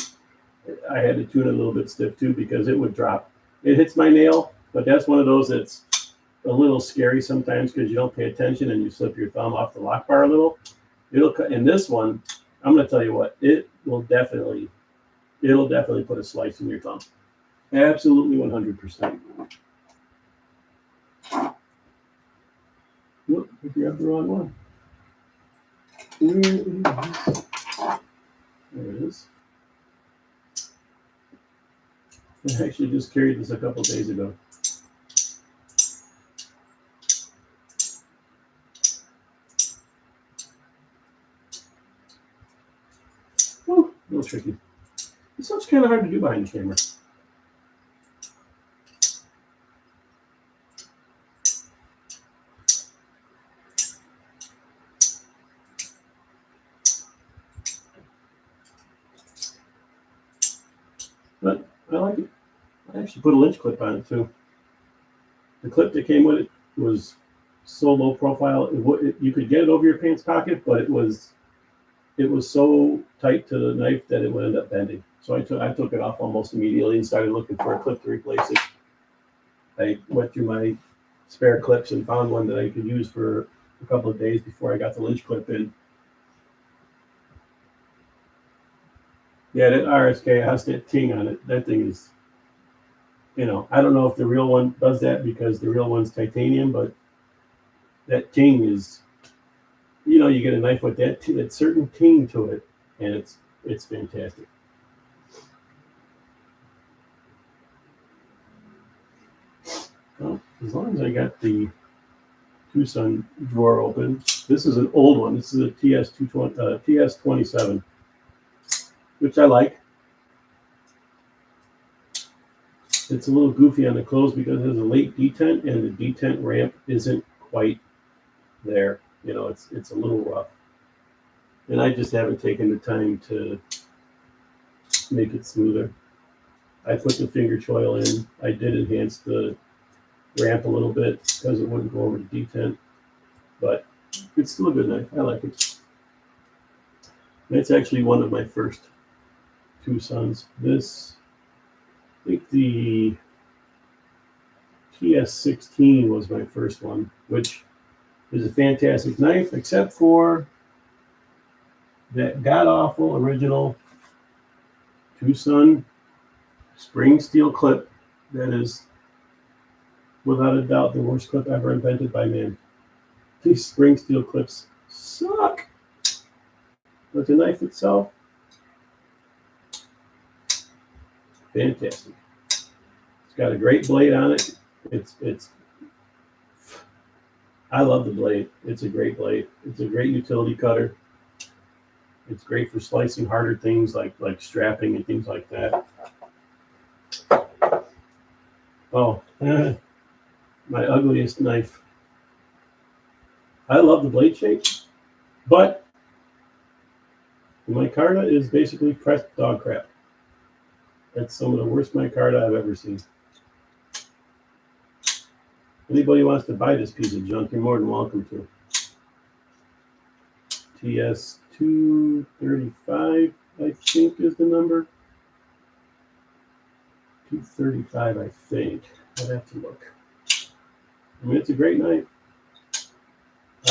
I had to tune it a little bit stiff too because it would drop. It hits my nail, but that's one of those that's a little scary sometimes because you don't pay attention and you slip your thumb off the lock bar a little. It'll cut. In this one, I'm going to tell you what, it'll definitely put a slice in your thumb. Absolutely 100%. Whoop, I grabbed the wrong one. Where is this? There it is. I actually just carried this a couple days ago. Oh, a little tricky. This one's kind of hard to do behind the camera. but I like it. I actually put a lynch clip on it too. The clip that came with it was so low profile. You could get it over your pants pocket, but it was so tight to the knife that it would end up bending. So I took it off almost immediately and started looking for a clip to replace it. I went through my spare clips and found one that I could use for a couple of days before I got the lynch clip in. Yeah, that RSK has that ting on it. That thing is, I don't know if the real one does that because the real one's titanium, but that ting is, you get a knife with that certain ting to it, and it's fantastic. Well, as long as I got the TwoSun drawer open, this is an old one. This is a TS27, which I like. It's a little goofy on the close because it has a late detent, and the detent ramp isn't quite there. It's a little rough, and I just haven't taken the time to make it smoother. I put the finger choil in. I did enhance the ramp a little bit because it wouldn't go over the detent, but it's still a good knife. I like it. That's actually one of my first TwoSuns. I think the TS16 was my first one, which is a fantastic knife, except for that god-awful original TwoSun spring steel clip that is, without a doubt, the worst clip ever invented by man. These spring steel clips suck. But the knife itself, fantastic. It's got a great blade on it. I love the blade. It's a great blade. It's a great utility cutter. It's great for slicing harder things like strapping and things like that. Oh, my ugliest knife. I love the blade shape, but the micarta is basically pressed dog crap. That's some of the worst micarta I've ever seen. Anybody wants to buy this piece of junk, you're more than welcome to. TS235, I think, is the number. 235, I think. I'd have to look. I mean, it's a great knife.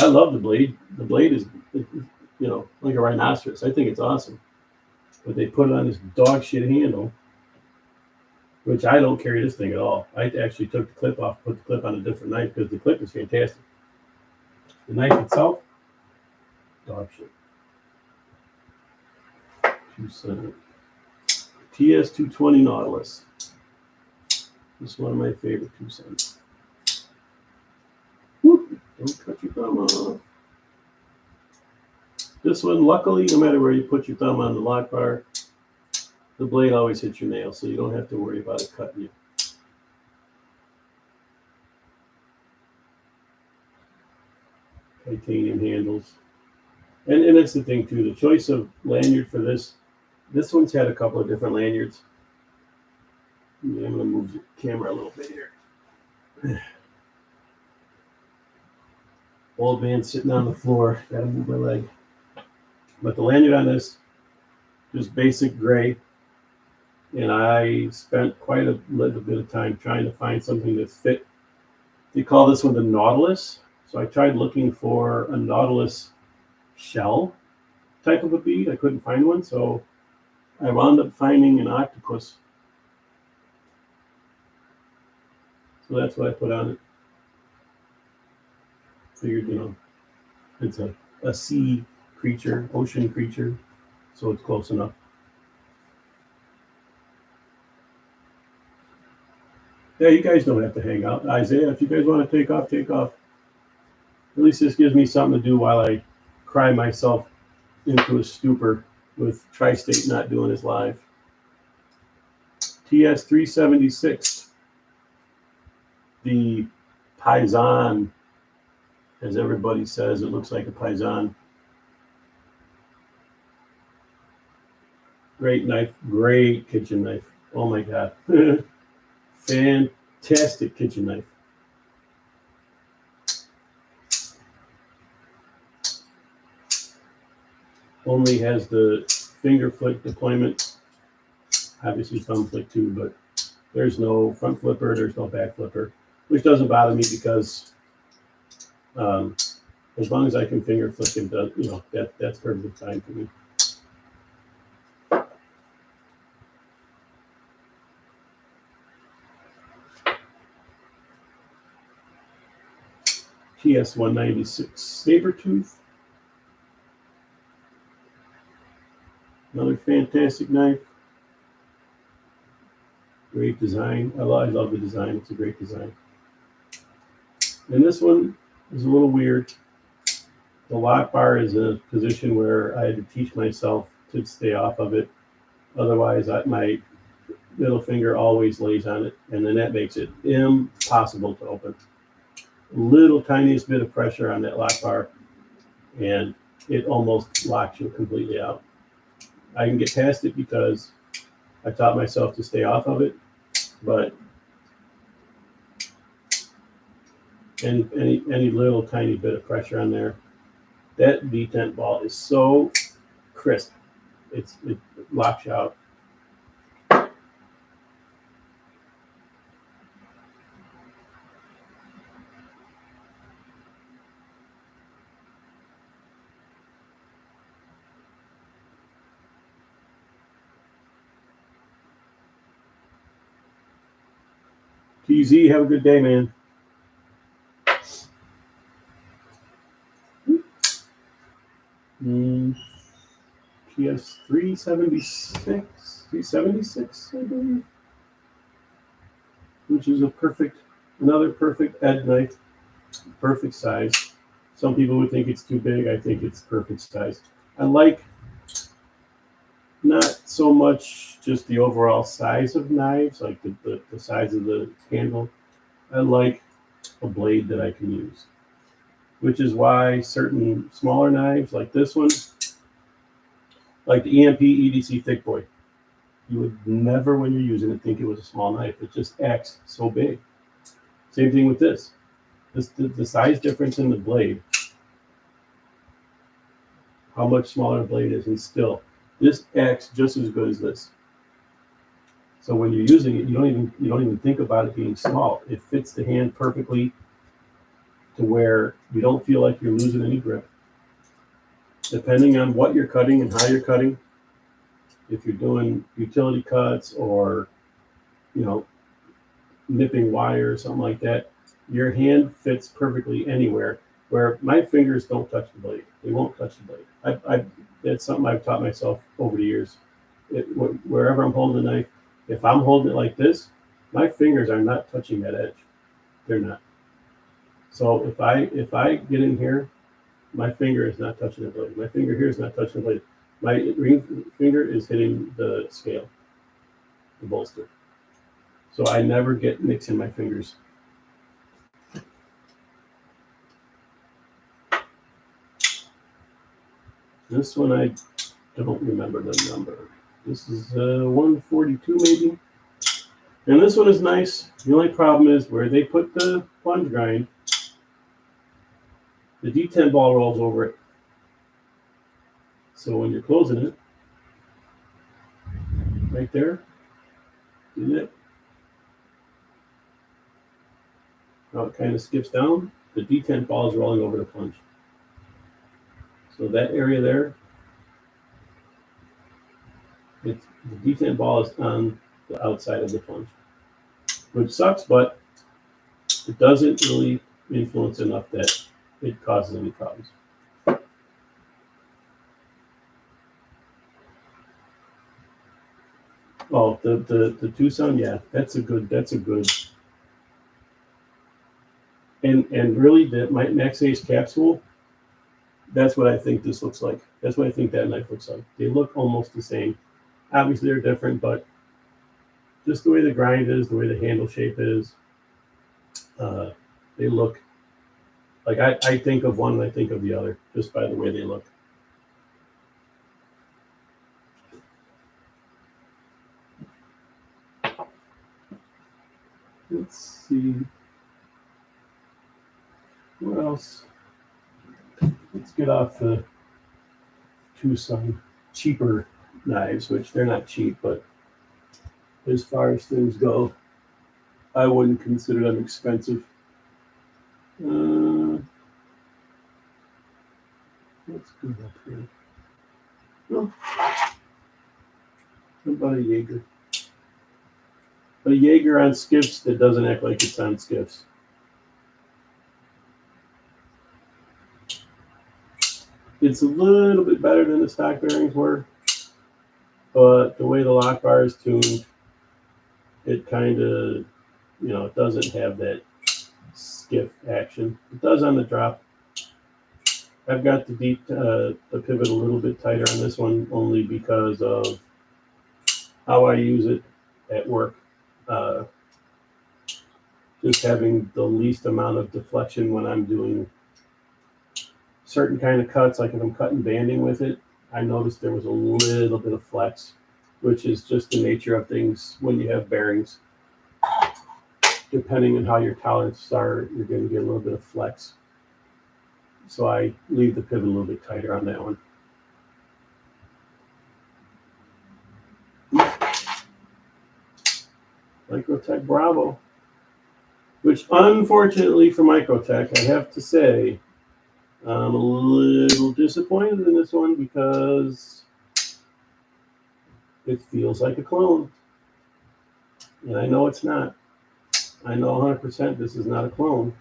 I love the blade. The blade is, like a rhinoceros. I think it's awesome. But they put it on this dog shit handle, which I don't carry this thing at all. I actually took the clip off, put the clip on a different knife because the clip is fantastic. The knife itself, dog shit. TS220 Nautilus. This is one of my favorite TwoSuns. Don't cut your thumb off. This one, luckily, no matter where you put your thumb on the lock bar, the blade always hits your nail, so you don't have to worry about it cutting you. Titanium handles. And that's the thing, too. The choice of lanyard for this one's had a couple of different lanyards. I'm going to move the camera a little bit here. Old man sitting on the floor. Got to move my leg. But the lanyard on this, just basic gray. And I spent quite a little bit of time trying to find something that fit. They call this one the Nautilus. So I tried looking for a Nautilus shell type of a bead. I couldn't find one, so I wound up finding an octopus. So that's what I put on it. Figured, it's a sea creature, ocean creature, so it's close enough. Yeah, you guys don't have to hang out. Isaiah, if you guys want to take off, take off. At least this gives me something to do while I cry myself into a stupor with Tri-State not doing his live. TS376. The Paisan, as everybody says, it looks like a Paisan. Great knife, great kitchen knife. Oh my God. Fantastic kitchen knife. Only has the finger flick deployment, obviously thumb flick too, but there's no front flipper, there's no back flipper, which doesn't bother me because um, as long as I can finger flick it, that's perfectly fine for me. TS 196 Sabertooth, another fantastic knife. Great design. I love the design. It's a great design. And this one is a little weird. The lock bar is in a position where I had to teach myself to stay off of it. Otherwise, my middle finger always lays on it, and then that makes it impossible to open. Little tiniest bit of pressure on that lock bar, and it almost locks you completely out. I can get past it because I taught myself to stay off of it, but any little tiny bit of pressure on there, that detent ball is so crisp, it locks you out. TZ, have a good day, man. PS 376, 376, I believe, which is another perfect Ed knife, perfect size. Some people would think it's too big. I think it's perfect size. I like not so much just the overall size of knives, like the size of the handle. I like a blade that I can use, which is why certain smaller knives like this one, like the EMP EDC Thick Boy, you would never, when you're using it, think it was a small knife. It just acts so big. Same thing with this. The size difference in the blade, how much smaller the blade is, and still, this acts just as good as this. So when you're using it, you don't even think about it being small. It fits the hand perfectly to where you don't feel like you're losing any grip. Depending on what you're cutting and how you're cutting, if you're doing utility cuts or nipping wire or something like that, your hand fits perfectly anywhere. Where my fingers don't touch the blade, they won't touch the blade. That's something I've taught myself over the years. Wherever I'm holding the knife, if I'm holding it like this, my fingers are not touching that edge. They're not. So if I get in here, my finger is not touching the blade. My finger here is not touching the blade. My ring finger is hitting the scale, the bolster. So I never get nicks in my fingers. This one I don't remember the number. This is 142 maybe. And this one is nice. The only problem is where they put the plunge grind, the detent ball rolls over it. So when you're closing it, right there, isn't it? Now it kind of skips down. The detent ball is rolling over the plunge. So that area there, the detent ball is on the outside of the plunge, which sucks, but it doesn't really influence enough that it causes any problems. Oh, the Tucson, yeah, that's a good. And really, the Max Ace capsule, that's what I think this looks like. That's what I think that knife looks like. They look almost the same. Obviously, they're different, but just the way the grind is, the way the handle shape is, they look like I think of one and I think of the other just by the way they look. Let's see. What else? Let's get off the some cheaper knives, which they're not cheap, but as far as things go, I wouldn't consider them expensive. Let's go up here. Oh, how about a Jaeger? A Jaeger on skiffs that doesn't act like it's on skiffs. It's a little bit better than the stock bearings were, but the way the lock bar is tuned, it kind of, it doesn't have that skiff action. It does on the drop. I've got the pivot a little bit tighter on this one only because of how I use it at work. Just having the least amount of deflection when I'm doing certain kind of cuts, like if I'm cutting banding with it, I noticed there was a little bit of flex, which is just the nature of things when you have bearings. Depending on how your tolerances are, you're going to get a little bit of flex. So I leave the pivot a little bit tighter on that one. Microtech Bravo, which unfortunately for Microtech, I have to say, I'm a little disappointed in this one because it feels like a clone. And I know it's not. I know 100% this is not a clone.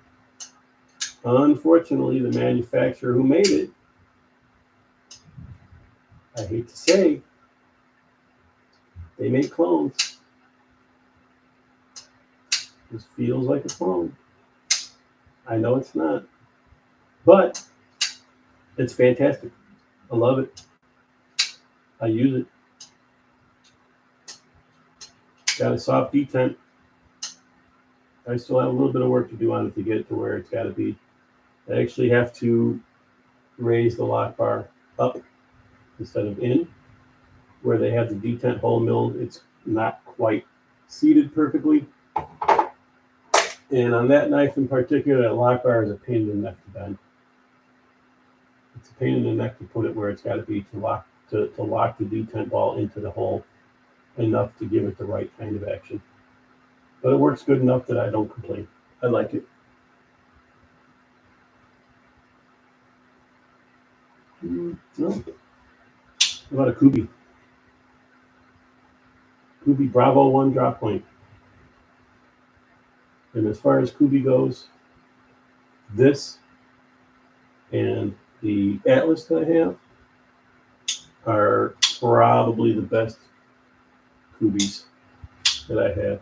Unfortunately, the manufacturer who made it, I hate to say, they make clones. This feels like a clone. I know it's not. But it's fantastic. I love it. I use it. Got a soft detent. I still have a little bit of work to do on it to get it to where it's got to be. I actually have to raise the lock bar up instead of in. Where they have the detent hole milled, it's not quite seated perfectly. And on that knife in particular, that lock bar is a pain in the neck to bend. It's a pain in the neck to put it where it's got to be to lock the detent ball into the hole enough to give it the right kind of action. But it works good enough that I don't complain. I like it. No. How about a Kubi? Kubi Bravo 1 drop point. And as far as Kubi goes, this and the Atlas that I have are probably the best Kubis that I have.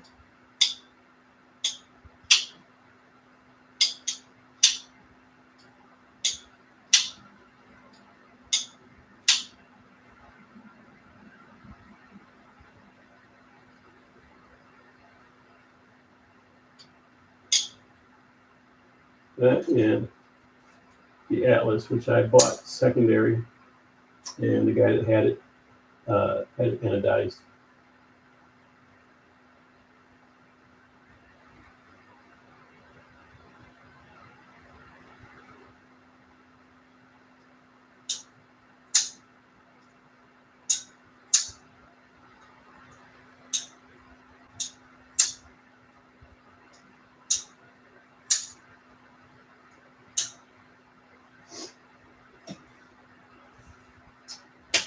That and the Atlas, which I bought secondary, and the guy that had it anodized.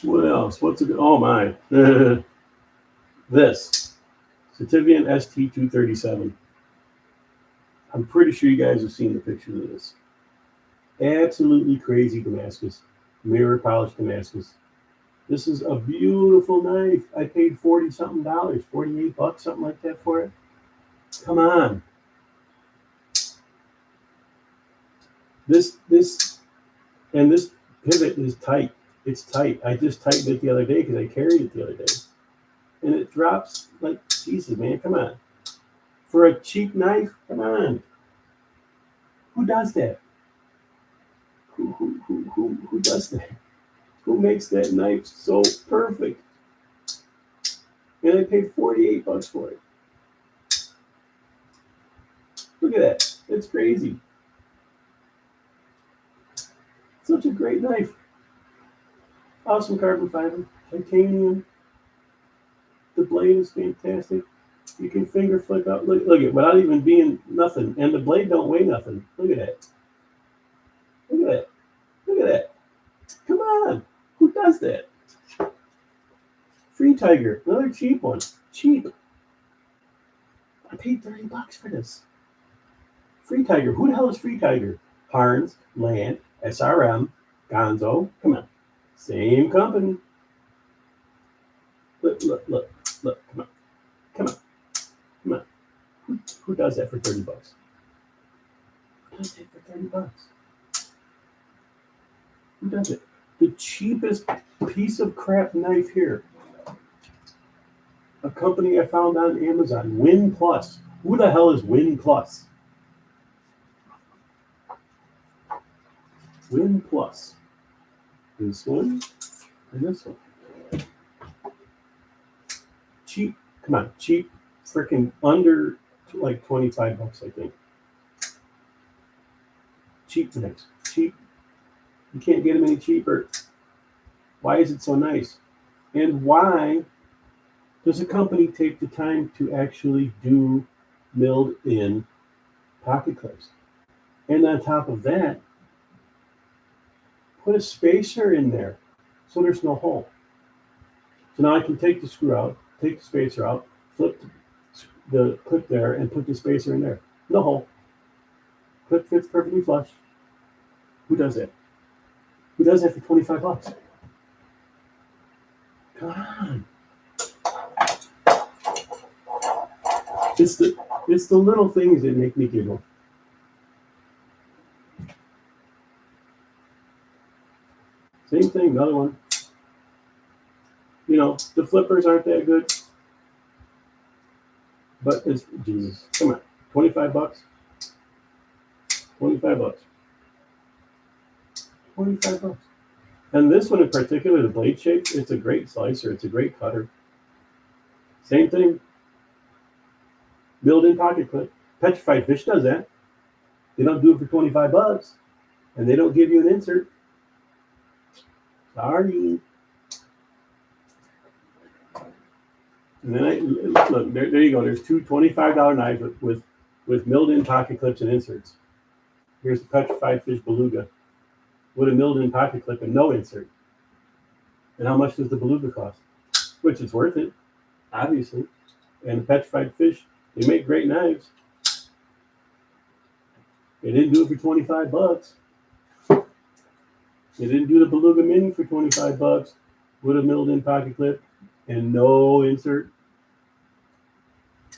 What else? What's a good? Oh my! This Citivian ST237. I'm pretty sure you guys have seen the pictures of this. Absolutely crazy Damascus, mirror polished Damascus. This is a beautiful knife. I paid $40-something, $48, something like that for it. Come on. This pivot is tight. It's tight. I just tightened it the other day because I carried it the other day. And it drops like, Jesus, man, come on. For a cheap knife, come on. Who does that? Who does that? Who makes that knife so perfect? And I paid $48 for it. Look at that. It's crazy. Such a great knife. Awesome carbon fiber, titanium. The blade is fantastic. You can finger flick out. Look at without even being nothing. And the blade don't weigh nothing. Look at that. Look at that. Look at that. Come on. Who does that? Free Tiger. Another cheap one. Cheap. I paid $30 for this. Free Tiger. Who the hell is Free Tiger? Harns, Land, SRM, Gonzo. Come on. Same company. Look. Come on. Come on. Come on. Who does that for $30? Who does that for $30? Who does it? The cheapest piece of crap knife here. A company I found on Amazon, Win Plus. Who the hell is Win Plus? Win Plus. This one and this one. Cheap. Come on, cheap. Freaking under like $25, I think. Cheap knives. Cheap. You can't get them any cheaper. Why is it so nice? And why does a company take the time to actually do milled in pocket clips? And on top of that, put a spacer in there so there's no hole. So now I can take the screw out, take the spacer out, flip the clip there, and put the spacer in there. No hole. Clip fits perfectly flush. Who does that? Who does that for $25? Come on. It's the little things that make me giggle. Same thing, another one. You know, the flippers aren't that good. But it's, Jesus, come on. $25? $25. $25. And this one in particular, the blade shape, it's a great slicer. It's a great cutter. Same thing. Built-in pocket clip. Petrified Fish does that. They don't do it for $25, and they don't give you an insert. Sorry. And then look, there you go. There's two $25 knives with milled-in pocket clips and inserts. Here's the Petrified Fish Beluga with a milled-in pocket clip and no insert. And how much does the Beluga cost? Which is worth it, obviously. And the Petrified Fish, they make great knives. They didn't do it for $25. They didn't do the Beluga Mini for $25 with a milled-in pocket clip and no insert.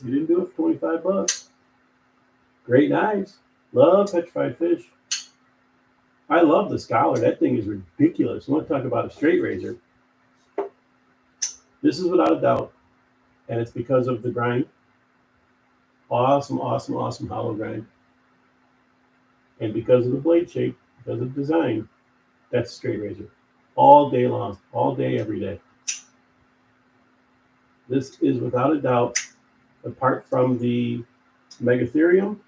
They didn't do it for $25. Great knives. Love Petrified Fish. I love the Scholar. That thing is ridiculous. I want to talk about a straight razor. This is without a doubt, and it's because of the grind. Awesome hollow grind. And because of the blade shape, because of design, that's a straight razor. All day long, all day, every day. This is without a doubt, apart from the Megatherium,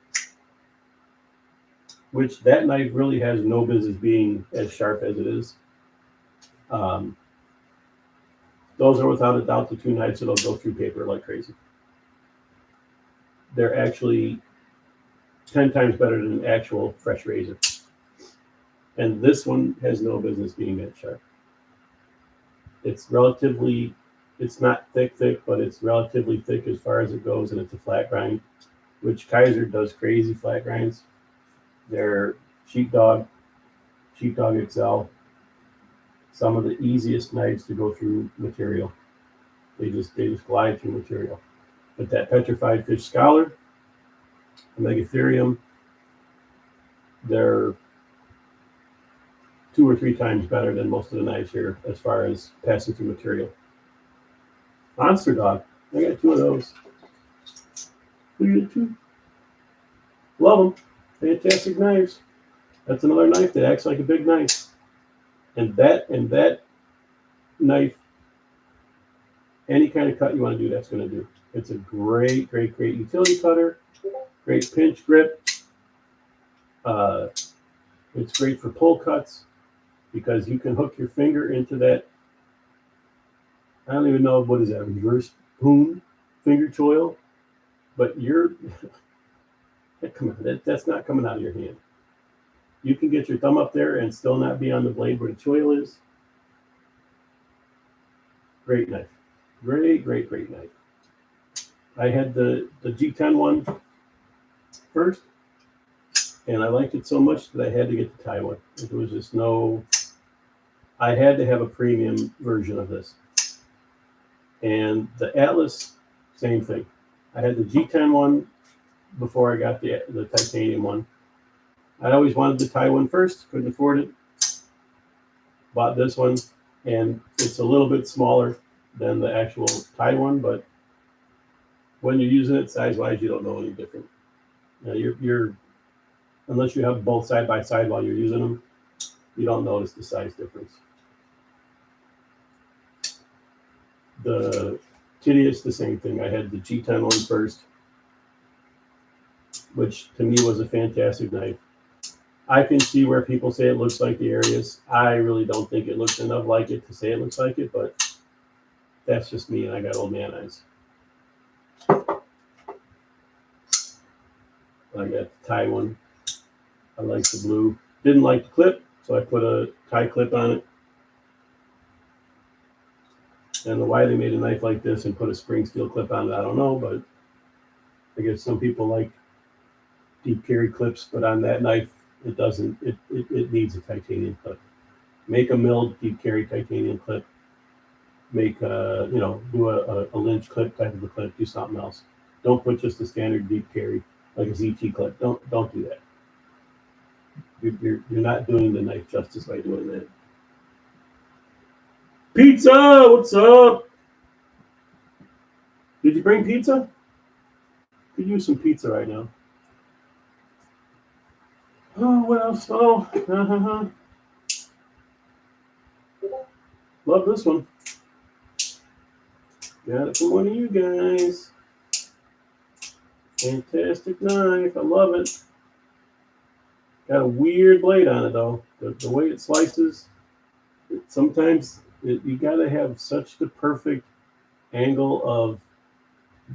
which that knife really has no business being as sharp as it is. Those are without a doubt the two knives that'll go through paper like crazy. They're actually 10 times better than an actual fresh razor. And this one has no business being that sharp. It's relatively, it's not thick, but it's relatively thick as far as it goes, and it's a flat grind, which Kaiser does crazy flat grinds. They're Sheepdog XL, some of the easiest knives to go through material. They just glide through material. But that Petrified Fish Scholar, the Megatherium, they're 2 or 3 times better than most of the knives here as far as passing through material. Monster Dog, I got 2 of those. Who get 2? Love them. Fantastic knives. That's another knife that acts like a big knife. And that knife, any kind of cut you want to do, that's going to do. It's a great utility cutter. Great pinch grip. It's great for pull cuts because you can hook your finger into that. I don't even know what is that, reverse boom finger choil, but that's not coming out of your hand. You can get your thumb up there and still not be on the blade where the choil is. Great knife. Great knife. I had the G10 one first, and I liked it so much that I had to get the Thai one. It was just I had to have a premium version of this. And the Atlas, same thing. I had the G10 one before I got the titanium one. I always wanted the Thai one first, couldn't afford it. Bought this one, and it's a little bit smaller than the actual Thai one, but when you're using it size-wise, you don't know any different. You're unless you have both side by side while you're using them, you don't notice the size difference. The Titius, the same thing. I had the G10 one first, which to me was a fantastic knife. I can see where people say it looks like the Arius. I really don't think it looks enough like it to say it looks like it, but that's just me, and I got old man eyes. I got the Thai one. I like the blue. Didn't like the clip, so I put a Thai clip on it. And why they made a knife like this and put a spring steel clip on it, I don't know, but I guess some people like deep carry clips, but on that knife, it doesn't. It needs a titanium clip. Make a milled deep carry titanium clip. Make do a Lynch clip type of a clip. Do something else. Don't put just a standard deep carry like a ZT clip. Don't do that. You're not doing the knife justice by doing that. Pizza, what's up? Did you bring pizza? Could use some pizza right now. Oh, what else? Oh, love this one. Got it from one of you guys. Fantastic knife. I love it. Got a weird blade on it, though. The way it slices, sometimes you got to have such the perfect angle of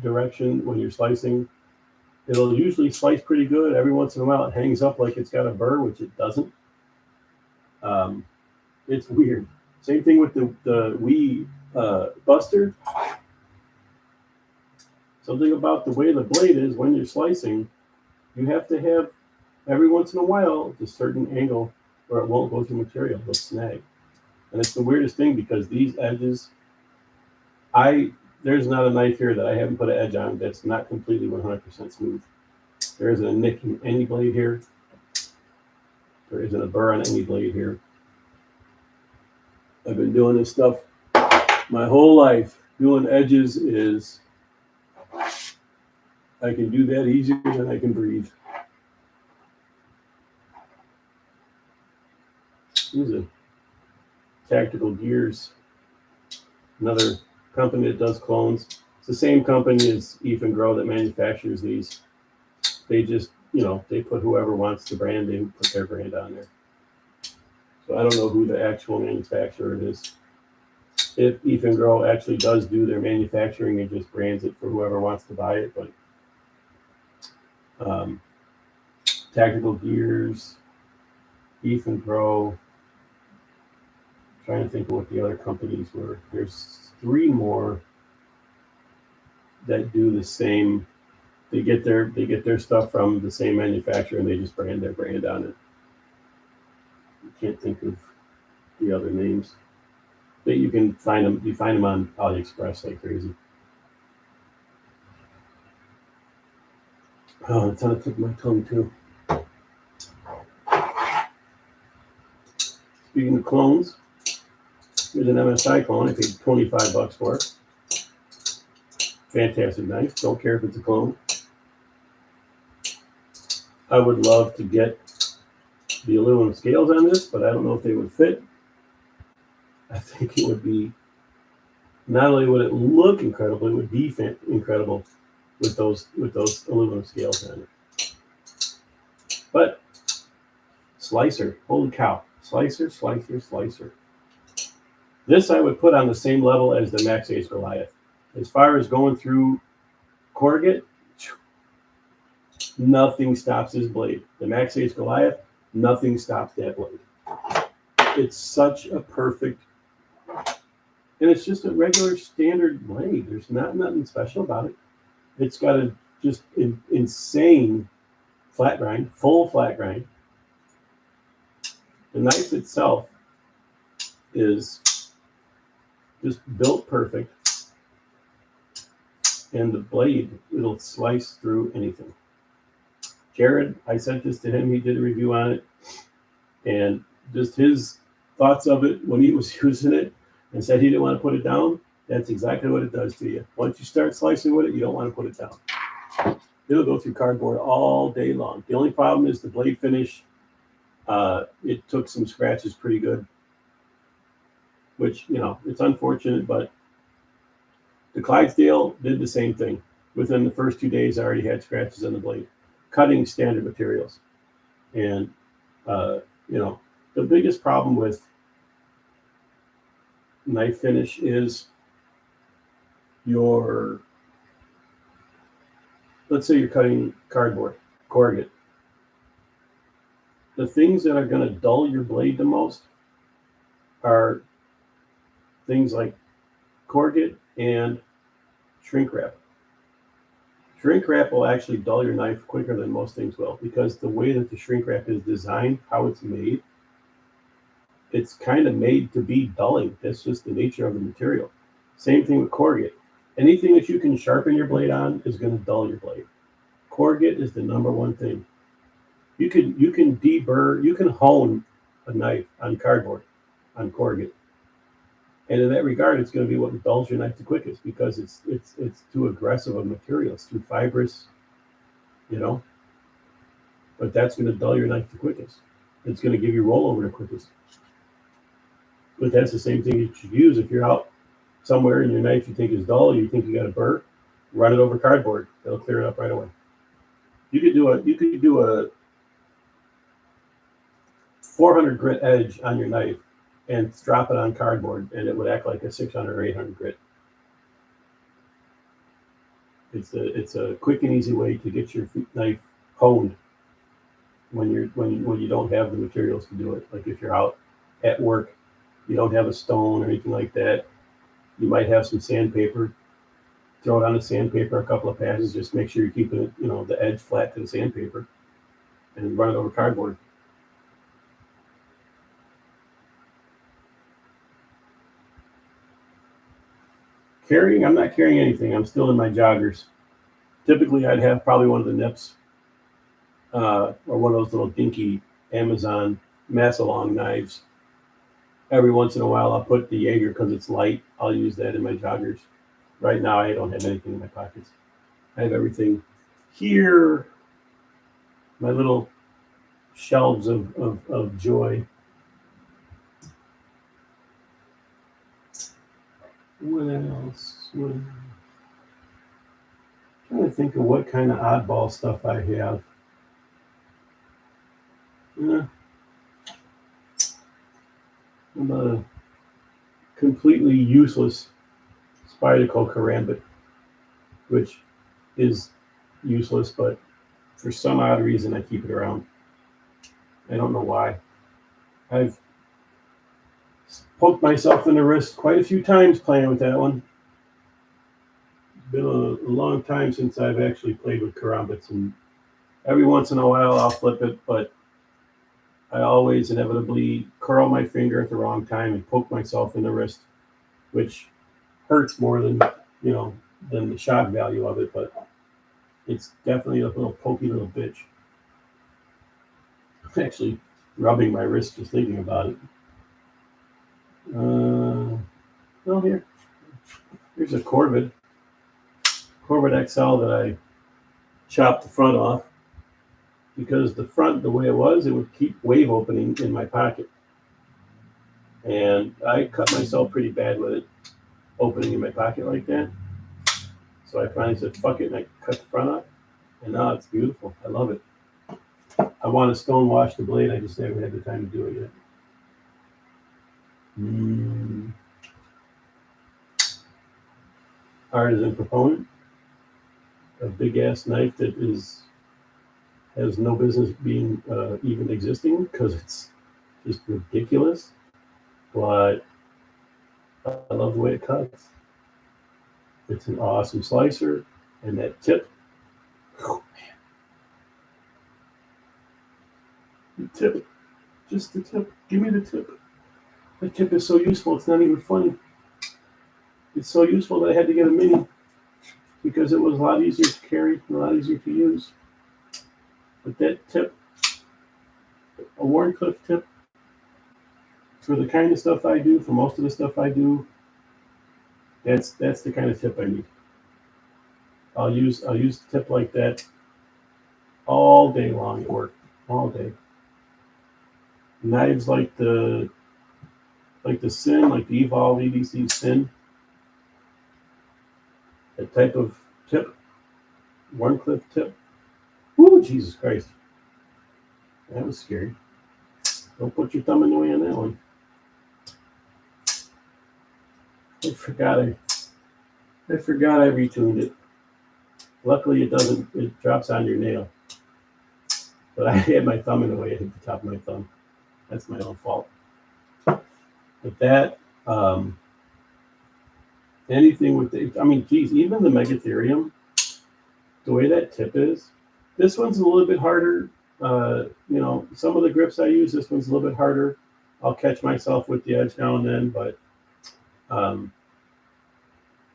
direction when you're slicing. It'll usually slice pretty good. Every once in a while, it hangs up like it's got a burr, which it doesn't. It's weird. Same thing with the Wii Buster. Something about the way the blade is when you're slicing, you have to have every once in a while a certain angle where it won't go through material. It'll snag. And it's the weirdest thing because these edges, there's not a knife here that I haven't put an edge on that's not completely 100% smooth. There isn't a nick in any blade here. There isn't a burr on any blade here. I've been doing this stuff my whole life. Doing edges is, I can do that easier than I can breathe. These are Tactical Gears, another company that does clones. It's the same company as Ethan Grow that manufactures these. They just, they put whoever wants the brand, they put their brand on there. So I don't know who the actual manufacturer is. If Ethan Grow actually does do their manufacturing and just brands it for whoever wants to buy it, but Tactical Gears, Ethan Grow. Trying to think of what the other companies were. There's 3 more that do the same. They get their stuff from the same manufacturer and they just brand their brand on it. I can't think of the other names. But you can find them. You find them on AliExpress like crazy. Oh, it's on the tip of my tongue too. Speaking of clones, here's an MSI clone. I paid $25 for it. Fantastic knife. Don't care if it's a clone. I would love to get the aluminum scales on this, but I don't know if they would fit. I think it would be, not only would it look incredible, it would be incredible with those aluminum scales on it. But slicer, holy cow. Slicer. This I would put on the same level as the Max Ace Goliath. As far as going through corrugate, nothing stops his blade. The Max Ace Goliath, nothing stops that blade. It's such a perfect, and it's just a regular standard blade. There's nothing special about it. It's got a just insane flat grind, full flat grind. The knife itself is just built perfect, and the blade, it'll slice through anything. Jared, I sent this to him. He did a review on it, and just his thoughts of it when he was using it, and said he didn't want to put it down. That's exactly what it does to you. Once you start slicing with it, you don't want to put it down. It'll go through cardboard all day long. The only problem is the blade finish. It took some scratches pretty good, which, it's unfortunate, but the Clydesdale did the same thing. Within the first 2 days, I already had scratches on the blade. Cutting standard materials. And, the biggest problem with knife finish is let's say you're cutting cardboard, corrugate. The things that are going to dull your blade the most are things like corrugate and shrink wrap. Shrink wrap will actually dull your knife quicker than most things will, because the way that the shrink wrap is designed, how it's made, it's kind of made to be dulling. That's just the nature of the material. Same thing with corrugate. Anything that you can sharpen your blade on is going to dull your blade. Corrugate is the number one thing. You can deburr, you can hone a knife on cardboard, on corrugate. And in that regard, it's going to be what dulls your knife the quickest, because it's too aggressive a material. It's too fibrous, But that's going to dull your knife the quickest. It's going to give you rollover the quickest. But that's the same thing you should use if you're out somewhere and your knife you think is dull, you think you got a burr, run it over cardboard. It'll clear it up right away. You could do a 400 grit edge on your knife and drop it on cardboard, and it would act like a 600 or 800 grit. It's a quick and easy way to get your knife honed when you don't have the materials to do it. Like if you're out at work, you don't have a stone or anything like that. You might have some sandpaper. Throw it on the sandpaper a couple of passes. Just make sure you're keeping it, the edge flat to the sandpaper, and run it over cardboard. Carrying, I'm not carrying anything. I'm still in my joggers. Typically, I'd have probably one of the nips or one of those little dinky Amazon Massillon knives. Every once in a while, I'll put the Jaeger because it's light. I'll use that in my joggers. Right now, I don't have anything in my pockets. I have everything here. My little shelves of joy. What else? I'm trying to think of what kind of oddball stuff I have. I'm a completely useless Spyderco Karambit, which is useless, but for some odd reason I keep it around. I don't know why. I've poked myself in the wrist quite a few times playing with that one. It's been a long time since I've actually played with karambits, and every once in a while I'll flip it, but I always inevitably curl my finger at the wrong time and poke myself in the wrist, which hurts more than the shock value of it, but it's definitely a little pokey little bitch. I'm actually rubbing my wrist just thinking about it. Here's a Corvid XL that I chopped the front off, because the front, the way it was, it would keep wave opening in my pocket. And I cut myself pretty bad with it, opening in my pocket like that. So I finally said, fuck it, and I cut the front off. And now it's beautiful. I love it. I want to stone wash the blade. I just haven't had the time to do it yet. Artisan proponent, a big ass knife that has no business being even existing because it's just ridiculous. But I love the way it cuts. It's an awesome slicer, and that tip. Oh, man. The tip, just the tip. Give me the tip. The tip is so useful. It's not even funny. It's so useful that I had to get a mini because it was a lot easier to carry and a lot easier to use. But that tip, a Wharncliffe tip, for the kind of stuff I do, for most of the stuff I do, that's the kind of tip I need. I'll use a tip like that all day long at work, all day. Knives like the Sin, like the Evolve EDC Sin, that type of tip, Wharncliffe tip. Woo, Jesus Christ, that was scary. Don't put your thumb in the way on that one. I forgot I retuned it. Luckily, it doesn't. It drops on your nail. But I had my thumb in the way. I hit the top of my thumb. That's my own fault. But that, anything with the, I mean, geez, even the Megatherium, the way that tip is, this one's a little bit harder. Some of the grips I use, this one's a little bit harder. I'll catch myself with the edge now and then, but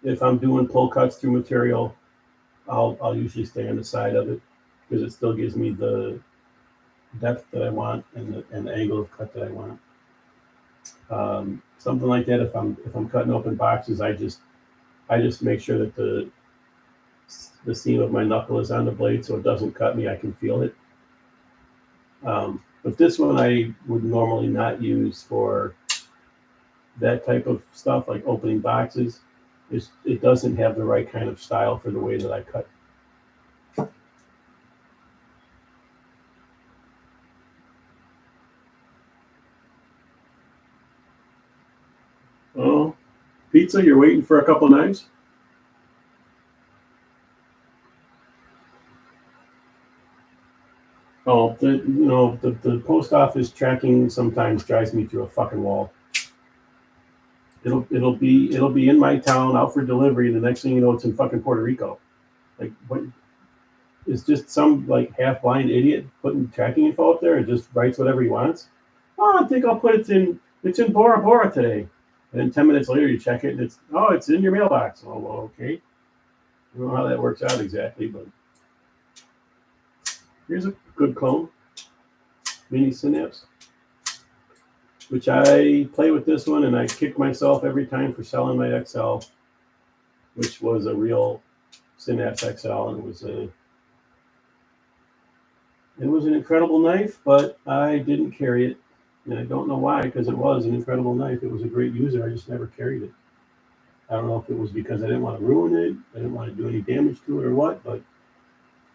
if I'm doing pull cuts through material, I'll usually stay on the side of it because it still gives me the depth that I want and the angle of cut that I want. Something like that. If I'm cutting open boxes, I just make sure that the seam of my knuckle is on the blade so it doesn't cut me. I can feel it. But this one I would normally not use for that type of stuff, like opening boxes. It doesn't have the right kind of style for the way that I cut. Oh, pizza, you're waiting for a couple knives? Oh, the post office tracking sometimes drives me through a fucking wall. It'll be in my town out for delivery. The next thing you know, it's in fucking Puerto Rico. Like, what? It's just some like half blind idiot putting tracking info up there and just writes whatever he wants. Oh, I think I'll put it's in Bora Bora today. And then 10 minutes later, you check it and it's in your mailbox. Oh, well, okay. I don't know how that works out exactly, but here's a good clone, Mini Synapse, which I play with this one and I kick myself every time for selling my XL, which was a real Synapse XL, and it was an incredible knife, but I didn't carry it. And I don't know why, because it was an incredible knife. It was a great user. I just never carried it. I don't know if it was because I didn't want to ruin it. I didn't want to do any damage to it or what. But,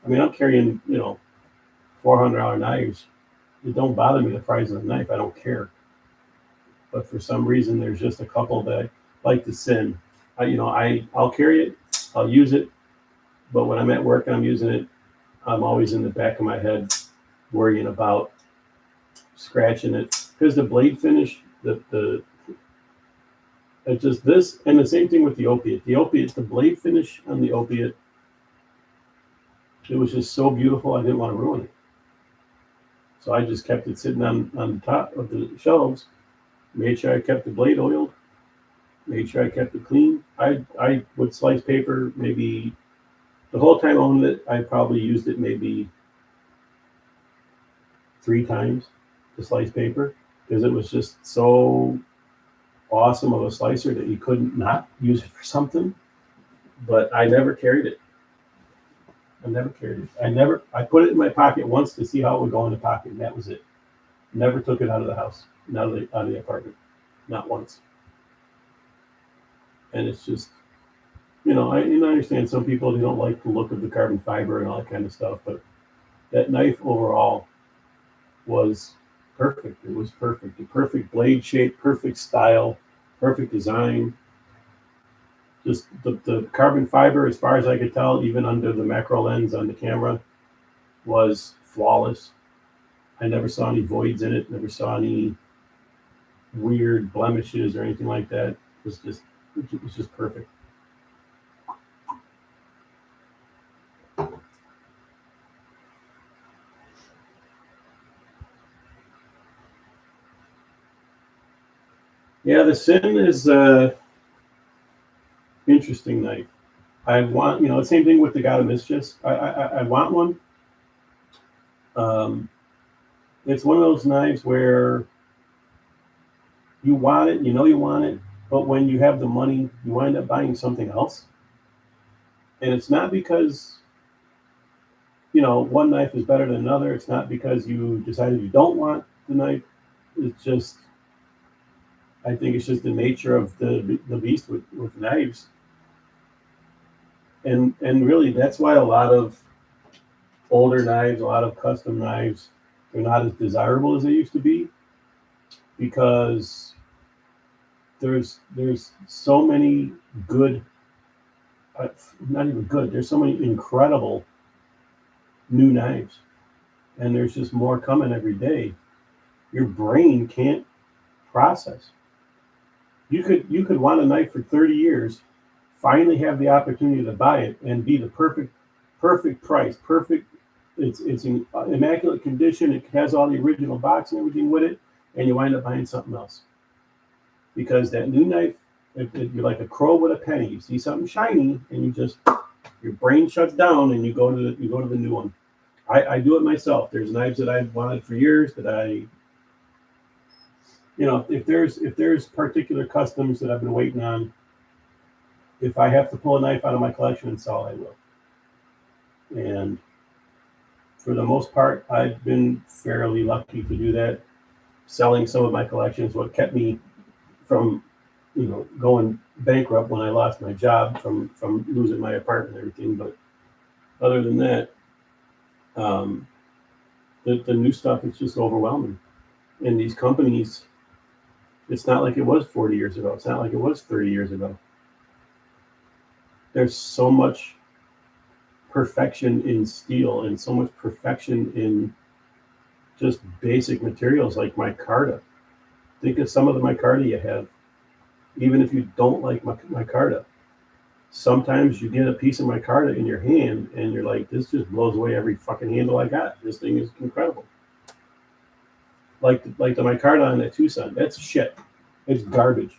I mean, I'm carrying, $400 knives. It don't bother me the price of the knife. I don't care. But for some reason, there's just a couple that I like the Sin. I'll carry it. I'll use it. But when I'm at work and I'm using it, I'm always in the back of my head worrying about scratching it because the blade finish, it's just this, and the same thing with the opiate. The blade finish on the opiate, it was just so beautiful. I didn't want to ruin it, so I just kept it sitting on the top of the shelves. Made sure I kept the blade oiled. Made sure I kept it clean. I would slice paper maybe the whole time I owned it. I probably used it maybe 3 times to slice paper because it was just so awesome of a slicer that you couldn't not use it for something. But I never carried it. I put it in my pocket once to see how it would go in the pocket, and that was it. Never took it out of the house, out of the apartment, not once. And it's just, I understand some people, they don't like the look of the carbon fiber and all that kind of stuff, but that knife overall, was perfect. It was perfect. The perfect blade shape, perfect style, perfect design. Just the carbon fiber, as far as I could tell, even under the macro lens on the camera, was flawless. I never saw any voids in it, never saw any weird blemishes or anything like that. It was just perfect. Yeah, the Sin is interesting knife. I want, the same thing with the God of Mischief. I want one. It's one of those knives where you want it, you want it, but when you have the money, you wind up buying something else. And it's not because, one knife is better than another. It's not because you decided you don't want the knife. It's just, I think it's just the nature of the beast with knives. And really, that's why a lot of older knives, a lot of custom knives, they're not as desirable as they used to be, because there's so many good, not even good, there's so many incredible new knives, and there's just more coming every day. Your brain can't process. You could want a knife for 30 years, finally have the opportunity to buy it and be the perfect price, perfect. It's in immaculate condition. It has all the original box and everything with it, and you wind up buying something else because that new knife, you're like a crow with a penny. You see something shiny, and your brain shuts down, and you go to the new one. I do it myself. There's knives that I've wanted for years that if there's particular customs that I've been waiting on, if I have to pull a knife out of my collection and sell, I will. And for the most part, I've been fairly lucky to do that. Selling some of my collections, what kept me from, going bankrupt when I lost my job from losing my apartment and everything. But other than that, the new stuff is just overwhelming. And these companies, it's not like it was 40 years ago. It's not like it was 30 years ago. There's so much perfection in steel and so much perfection in just basic materials like micarta. Think of some of the micarta you have. Even if you don't like micarta, sometimes you get a piece of micarta in your hand and you're like, this just blows away every fucking handle I got. This thing is incredible. Like the micarta on that Tucson, that's shit. It's garbage.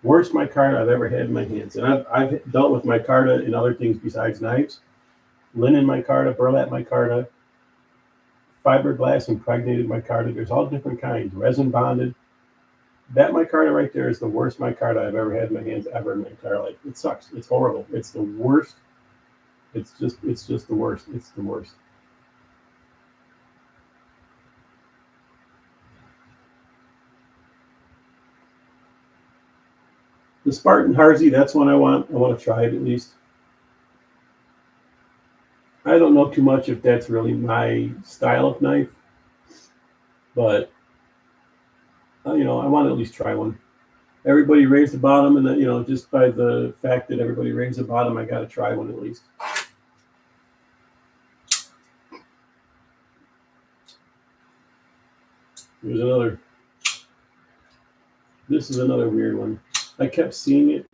Worst micarta I've ever had in my hands. And I've dealt with micarta in other things besides knives. Linen micarta, burlap micarta, fiberglass impregnated micarta. There's all different kinds. Resin bonded. That micarta right there is the worst micarta I've ever had in my hands ever in my entire life. It sucks. It's horrible. It's the worst. It's just the worst. It's the worst. The Spartan Harsey, that's one I want. I want to try it at least. I don't know too much if that's really my style of knife, but I want to at least try one. Everybody raised the bottom, and then just by the fact that everybody raised the bottom, I got to try one at least. Here's another. This is another weird one. I kept seeing it,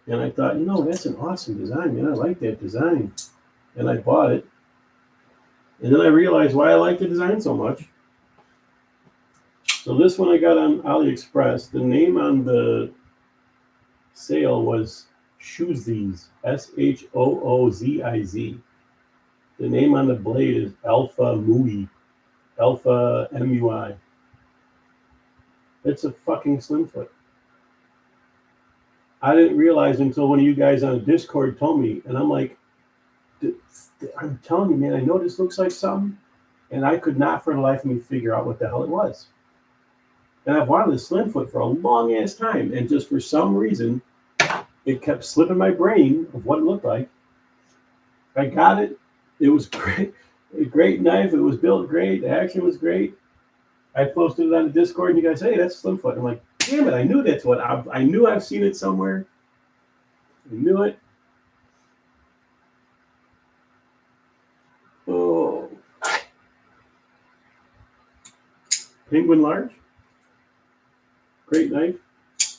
and I thought, that's an awesome design, man. I like that design, and I bought it. And then I realized why I like the design so much. So this one I got on AliExpress. The name on the sale was Shoozziz, Shooziz. The name on the blade is Alpha Mui, Alpha MUI. It's a fucking slim foot. I didn't realize until one of you guys on Discord told me, and I'm like, I'm telling you, man, I know this looks like something, and I could not for the life of me figure out what the hell it was. And I've wanted a slim foot for a long ass time, and just for some reason, it kept slipping my brain of what it looked like. I got it. It was great. A great knife. It was built great. The action was great. I posted it on the Discord, and you guys, hey, that's Slimfoot. I'm like, damn it! I knew that's what I knew. I've seen it somewhere. I knew it. Oh, Penguin Large. Great knife.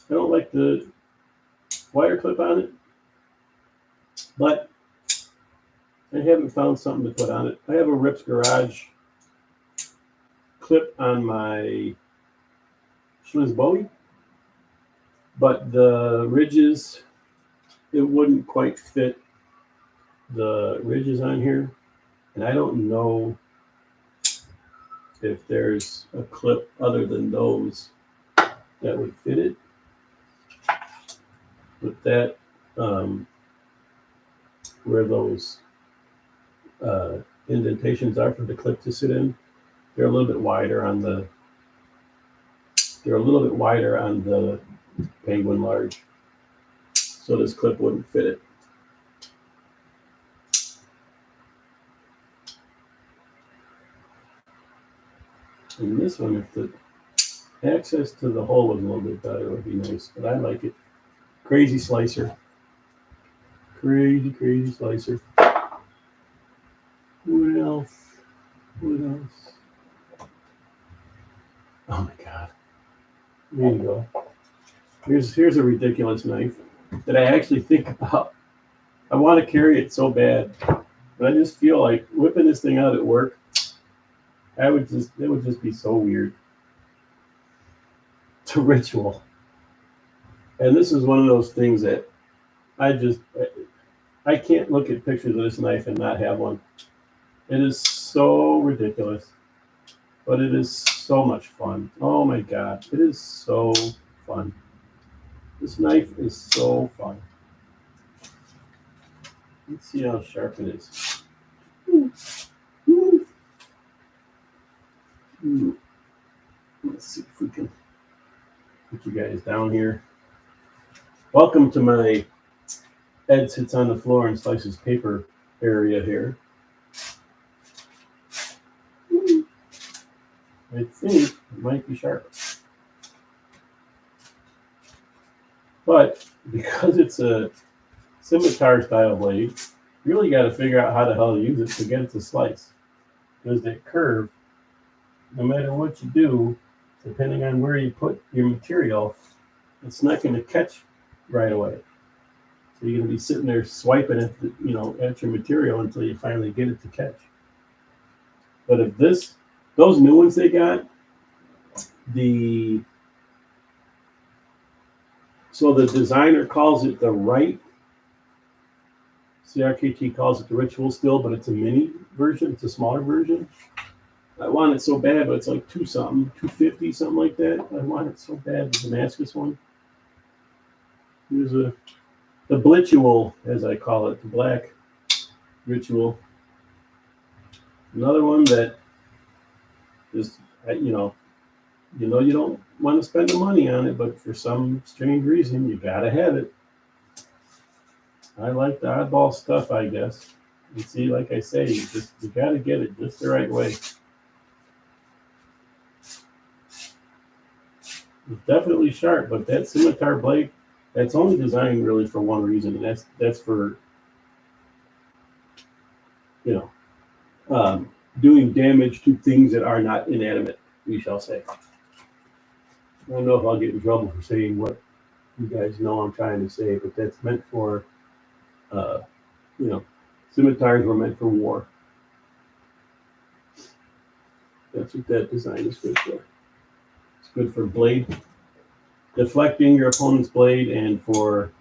I don't like the wire clip on it, but I haven't found something to put on it. I have a Rips Garage clip on my Schliz Bowie, but the ridges, it wouldn't quite fit the ridges on here, and I don't know if there's a clip other than those that would fit it. With that, where those indentations are for the clip to sit in, they're a little bit wider on the. They're a little bit wider on the Penguin Large, so this clip wouldn't fit it. And this one, if the access to the hole was a little bit better, it would be nice, but I like it. Crazy slicer. Crazy slicer. What else? What else? Oh my God. There you go. Here's a ridiculous knife that I actually think about. I want to carry it so bad, but I just feel like whipping this thing out at work. It would just be so weird. It's a ritual. And this is one of those things that I can't look at pictures of this knife and not have one. It is so ridiculous, but it is so much fun. Oh my God, it is so fun. This knife is so fun. Let's see how sharp it is. Let's see if we can put you guys down here. Welcome to my Ed sits on the floor and slices paper area here. I think it might be sharp. But because it's a scimitar style blade, you really got to figure out how the hell to use it to get it to slice. Because that curve, no matter what you do, depending on where you put your material, it's not going to catch right away. So you're going to be sitting there swiping at at your material until you finally get it to catch. But if those new ones they got, so the designer calls it the right. CRKT calls it the Ritual still, but it's a mini version. It's a smaller version. I want it so bad, but it's like $250, something like that. I want it so bad, the Damascus one. Here's the Blitual, as I call it, the black Ritual. Another one that is, you don't want to spend the money on it, but for some strange reason, you gotta have it. I like the oddball stuff, I guess. You see, like I say, you gotta get it just the right way. It's definitely sharp, but that scimitar blade, that's only designed really for one reason, and that's for doing damage to things that are not inanimate, we shall say. I don't know if I'll get in trouble for saying what you guys know I'm trying to say, but that's meant for, scimitars were meant for war. That's what that design is good for. It's good for blade, deflecting your opponent's blade, and for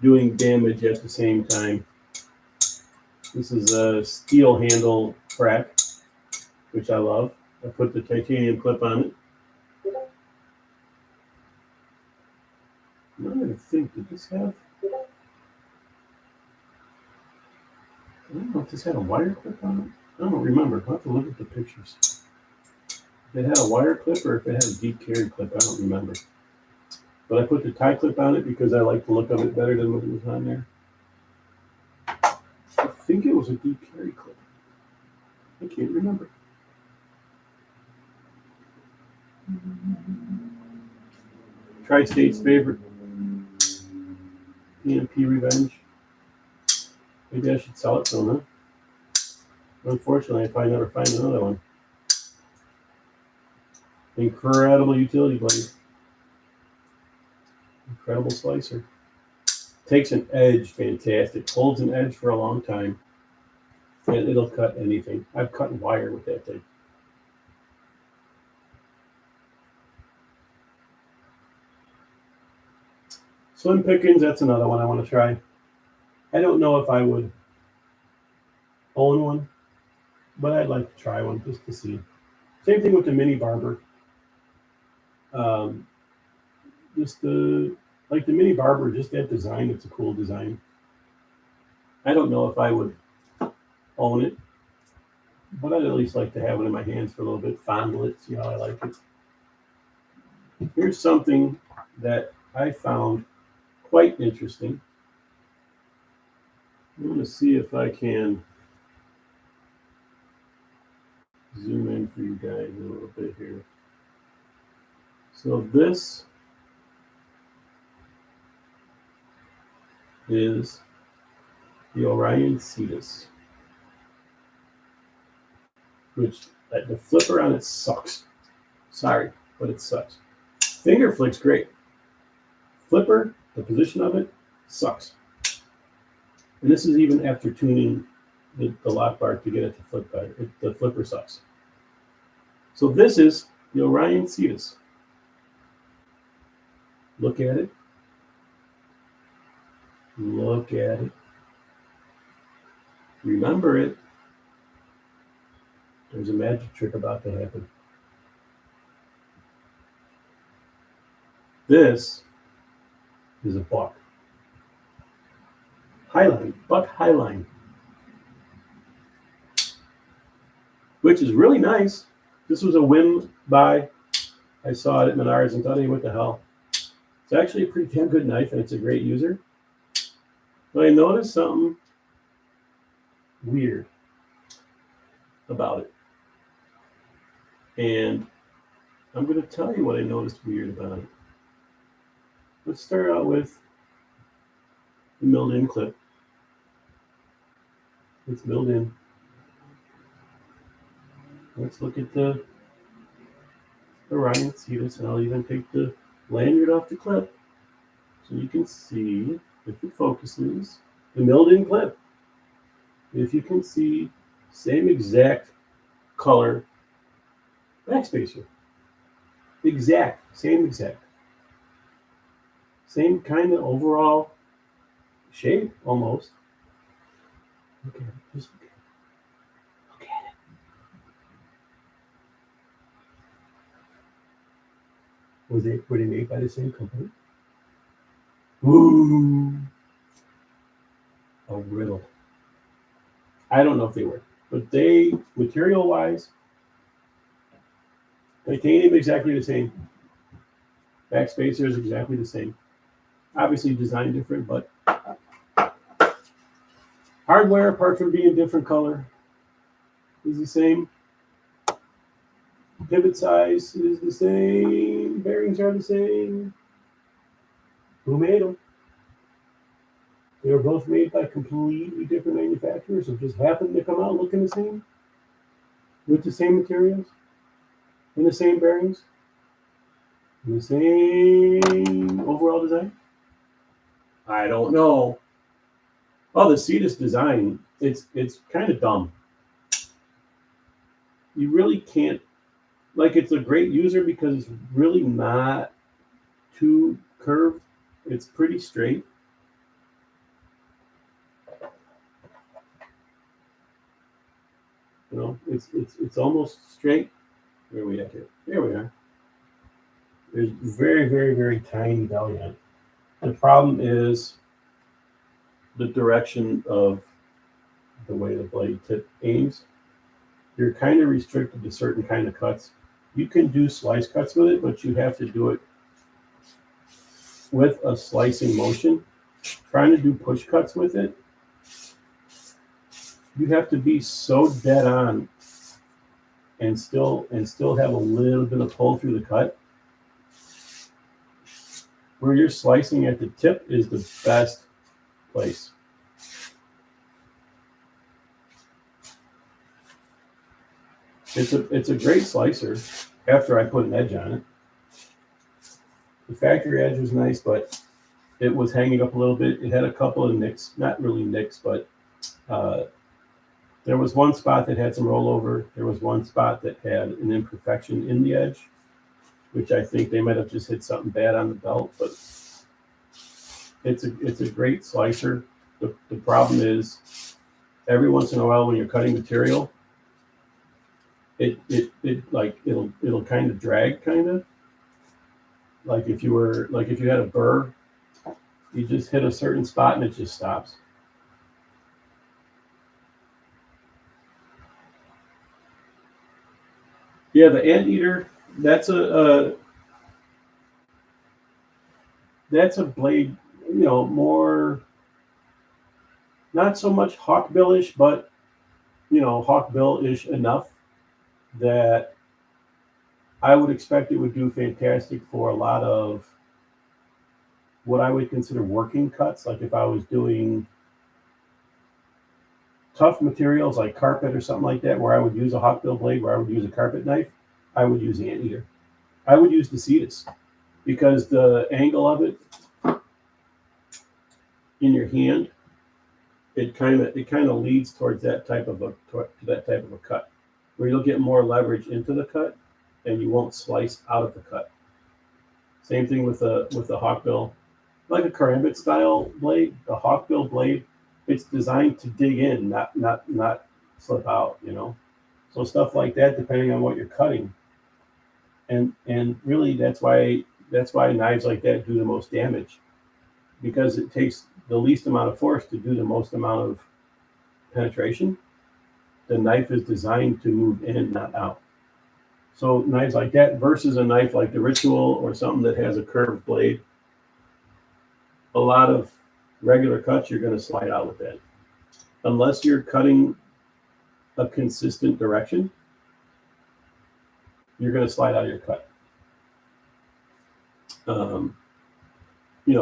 doing damage at the same time. This is a steel handle crack, which I love. I put the titanium clip on it. I'm trying to think, did this have? I don't know if this had a wire clip on it. I don't remember. I'll have to look at the pictures. If it had a wire clip or if it had a deep carry clip, I don't remember. But I put the tie clip on it because I like the look of it better than what was on there. I think it was a deep carry clip. I can't remember. Tri-State's favorite. PMP Revenge. Maybe I should sell it to them, huh? Unfortunately, I probably never find another one. Incredible utility blade. Incredible slicer. Takes an edge, fantastic. Holds an edge for a long time. And it'll cut anything. I've cut wire with that thing. Slim Pickens, that's another one I want to try. I don't know if I would own one, but I'd like to try one just to see. Same thing with the Mini Barber. Just the Mini Barber, just that design. It's a cool design. I don't know if I would own it, but I'd at least like to have it in my hands for a little bit, fondle it, see how I like it. Here's something that I found quite interesting. I'm going to see if I can zoom in for you guys a little bit here. So this is the Orion Cetus, which the flipper on it sucks. Sorry, but it sucks. Finger flick's great. Flipper, the position of it, sucks. And this is even after tuning the lock bar to get it to flip better. The flipper sucks. So this is the Orion Cetus. Look at it. Look at it. Remember it. There's a magic trick about to happen. This is a buck. Highline, buck highline. Which is really nice. This was a whim buy. I saw it at Menards and thought, hey, what the hell? It's actually a pretty damn good knife and it's a great user. But I noticed something weird about it. And I'm going to tell you what I noticed weird about it. Let's start out with the milled in clip. It's milled in. Let's look at the Orion Cetus, and I'll even take the lanyard off the clip so you can see, if it focuses, the milled in clip. If you can see, same exact color backspacer. Same exact. Same kind of overall shape, almost. Look at it. Just look at it. Look at it. Were they made by the same company? Ooh. A riddle. I don't know if they were, but they, material-wise, titanium exactly the same. Backspacer is exactly the same. Obviously designed different, but hardware, apart from being different color, is the same. Pivot size is the same. Bearings are the same. Who made them? They were both made by completely different manufacturers and just happened to come out looking the same, with the same materials, and the same bearings, and the same overall design. I don't know. Oh, the Cetus design, it's kind of dumb. You really can't, like, it's a great user because it's really not too curved. It's pretty straight. You know, it's almost straight. Where are we at here? There we are. There's very, very, very tiny belly on it. The problem is the direction of the way the blade tip aims. You're kind of restricted to certain kind of cuts. You can do slice cuts with it, but you have to do it with a slicing motion. Trying to do push cuts with it, you have to be so dead on and still have a little bit of pull through the cut. Where you're slicing at the tip is the best place. It's a great slicer after I put an edge on it. The factory edge was nice, but it was hanging up a little bit. It had a couple of nicks, not really nicks, but there was one spot that had some rollover. There was one spot that had an imperfection in the edge, which I think they might have just hit something bad on the belt, but it's a great slicer. The problem is every once in a while when you're cutting material, it'll kind of drag, kind of like if you had a burr, you just hit a certain spot and it just stops. Yeah, the Anteater, that's a blade, more, not so much hawkbill-ish, but hawkbill-ish enough that I would expect it would do fantastic for a lot of what I would consider working cuts. Like if I was doing tough materials like carpet or something like that, where I would use a hawkbill blade, where I would use a carpet knife, I would use the Anteater. I would use the Cetus because the angle of it in your hand, it kind of leads towards that type of a cut, where you'll get more leverage into the cut, and you won't slice out of the cut. Same thing with the hawkbill, like a karambit style blade. The hawkbill blade, it's designed to dig in, not slip out. So stuff like that, depending on what you're cutting, and really that's why knives like that do the most damage, because it takes the least amount of force to do the most amount of penetration. The knife is designed to move in, not out. So knives like that versus a knife like the Ritual or something that has a curved blade, a lot of regular cuts you're going to slide out with that. Unless you're cutting a consistent direction, you're going to slide out of your cut.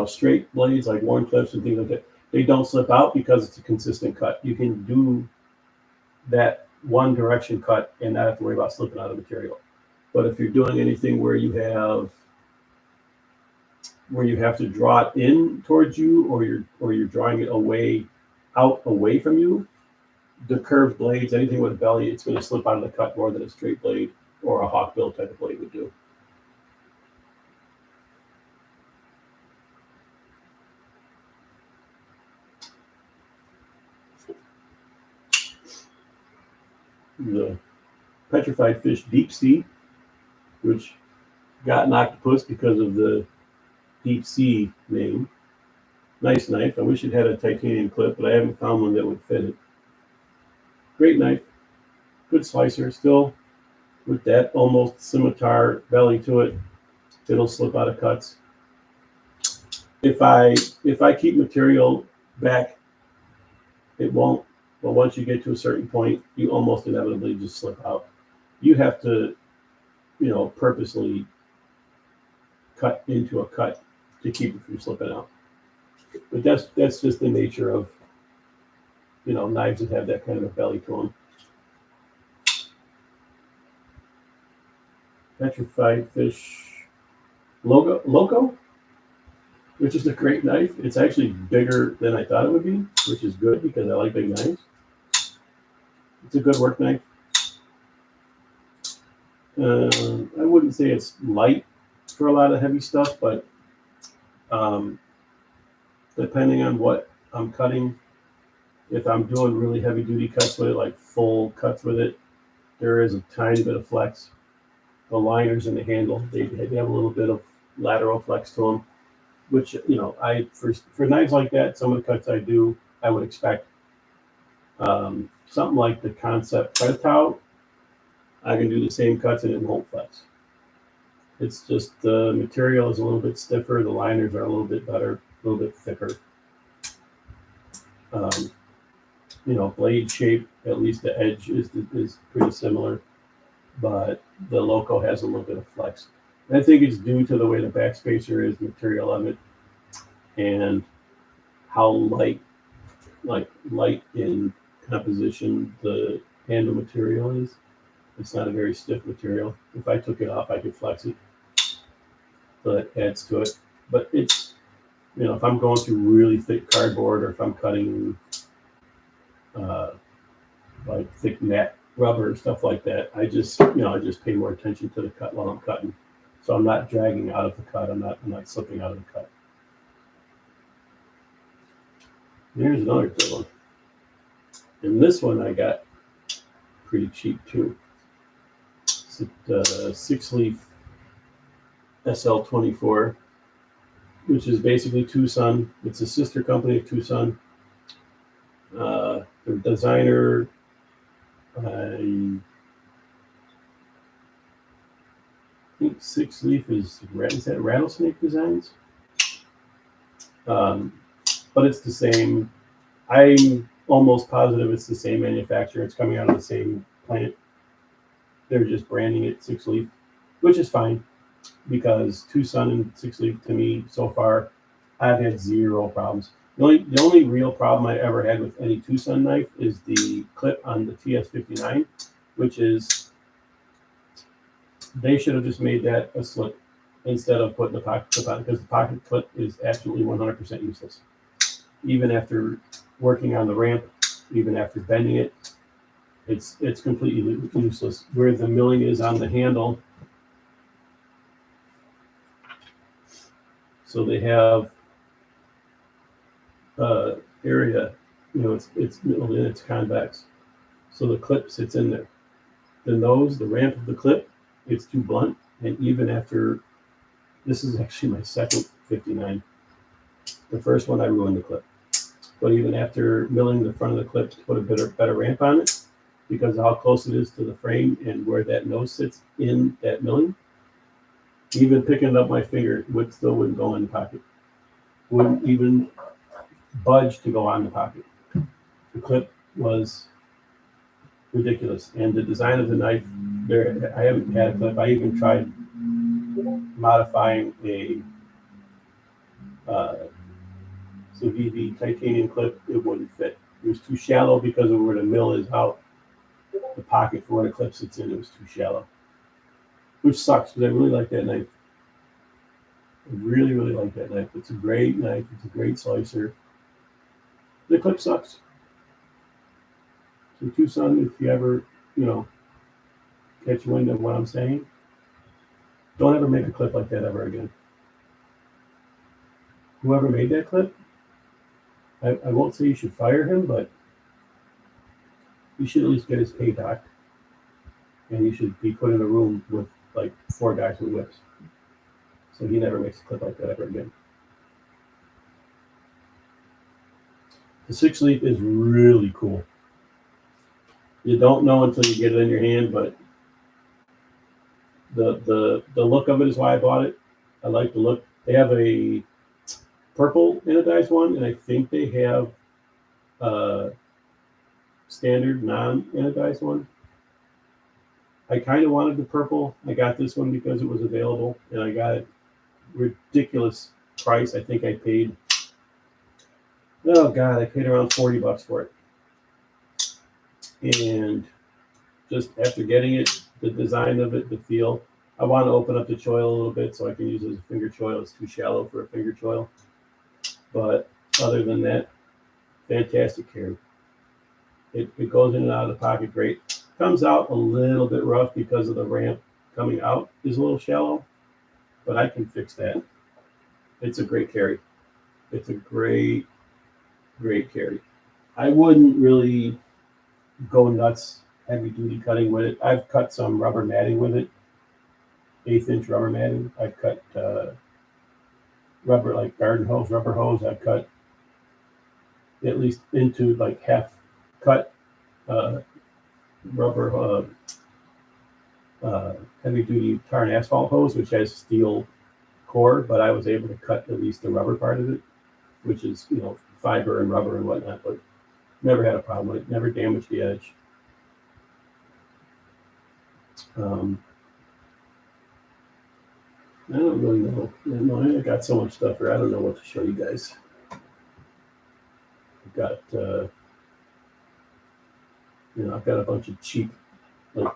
Straight blades like Wharncliffes and things like that, they don't slip out because it's a consistent cut. You can do that one direction cut and not have to worry about slipping out of material. But if you're doing anything where you have to draw it in towards you, or you're drawing it away from you, the curved blades, anything with a belly, it's going to slip out of the cut more than a straight blade or a hawkbill type of blade would do. The petrified fish deep sea, which got an octopus because of the deep sea name. Nice knife. I wish it had a titanium clip, but I haven't found one that would fit it. Great knife, good slicer. Still with that almost scimitar belly to it, it'll slip out of cuts. If I keep material back, it won't. But once you get to a certain point, you almost inevitably just slip out. You have to, purposely cut into a cut to keep it from slipping out. But that's just the nature of, knives that have that kind of a belly to them. Petrified fish Loco, which is a great knife. It's actually bigger than I thought it would be, which is good because I like big knives. It's a good work knife. I wouldn't say it's light for a lot of heavy stuff, but depending on what I'm cutting, if I'm doing really heavy duty cuts with it, like full cuts with it, there is a tiny bit of flex. The liners in the handle, they have a little bit of lateral flex to them, which, for knives like that, some of the cuts I do, I would expect. Something like the Concept Predatau, I can do the same cuts and it won't flex. It's just the material is a little bit stiffer, the liners are a little bit better, a little bit thicker. Blade shape, at least the edge is pretty similar. but the Loco has a little bit of flex. And I think it's due to the way the backspacer is, the material of it, and how light in composition the handle material is. It's not a very stiff material. If I took it off, I could flex it, so that adds to it. But it's, if I'm going through really thick cardboard, or if I'm cutting uh, like thick matte rubber and stuff like that, I just pay more attention to the cut while I'm cutting, so I'm not dragging out of the cut. I'm not slipping out of the cut. Here's another good one, and this one I got pretty cheap too. It's a 6-leaf SL24, which is basically Tucson. It's a sister company of Tucson. The designer, I think 6-leaf is that Rattlesnake Designs? But it's the same. I'm almost positive it's the same manufacturer. It's coming out of the same plant. They're just branding it 6-leaf, which is fine, because Tucson and 6-leaf, to me, so far, I've had zero problems. The only real problem I ever had with any Tucson knife is the clip on the TS59, which is, they should have just made that a slip instead of putting the pocket clip on, because the pocket clip is absolutely 100% useless. Even after working on the ramp, even after bending it, it's completely useless. Where the milling is on the handle, so they have area, it's milled in, it's convex, so the clip sits in there. The nose, the ramp of the clip, it's too blunt, and even after, this is actually my second 59. The first one I ruined the clip, but even after milling the front of the clip to put a better ramp on it, because of how close it is to the frame and where that nose sits in that milling, even picking it up my finger wouldn't go in the pocket. Wouldn't even budge to go on the pocket. The clip was ridiculous, and the design of the knife, I haven't had a clip. I even tried modifying a Civivi titanium clip. It wouldn't fit. It was too shallow because of where the mill is out. The pocket for where the clip sits in, it was too shallow, which sucks, because I really like that knife. I really, really like that knife. It's a great knife. It's a great slicer. The clip sucks. So Tucson, if you ever, catch wind of what I'm saying, don't ever make a clip like that ever again. Whoever made that clip, I won't say you should fire him, but you should at least get his pay docked, and you should be put in a room with like 4 guys with whips, so he never makes a clip like that ever again. The 6-leaf is really cool. You don't know until you get it in your hand, but the look of it is why I bought it. I like the look. They have a purple anodized one, and I think they have a standard non-anodized one. I kind of wanted the purple. I got this one because it was available, and I got it ridiculous price. I think I paid, oh God, I paid around $40 for it. And just after getting it, the design of it, the feel, I want to open up the choil a little bit so I can use it as a finger choil. It's too shallow for a finger choil. But other than that, fantastic carry. It goes in and out of the pocket great. Comes out a little bit rough because of the ramp coming out is a little shallow, but I can fix that. It's a great carry. It's a great, great carry. I wouldn't really go nuts heavy duty cutting with it. I've cut some rubber matting with it, 1/8-inch rubber matting. I've cut rubber, like garden hose, rubber hose. I've cut at least into like half cut rubber heavy duty tar and asphalt hose, which has steel core, but I was able to cut at least the rubber part of it, which is, fiber and rubber and whatnot, but never had a problem with it, never damaged the edge. I don't really know. I got so much stuff here. I don't know what to show you guys. I've got, I've got a bunch of cheap, like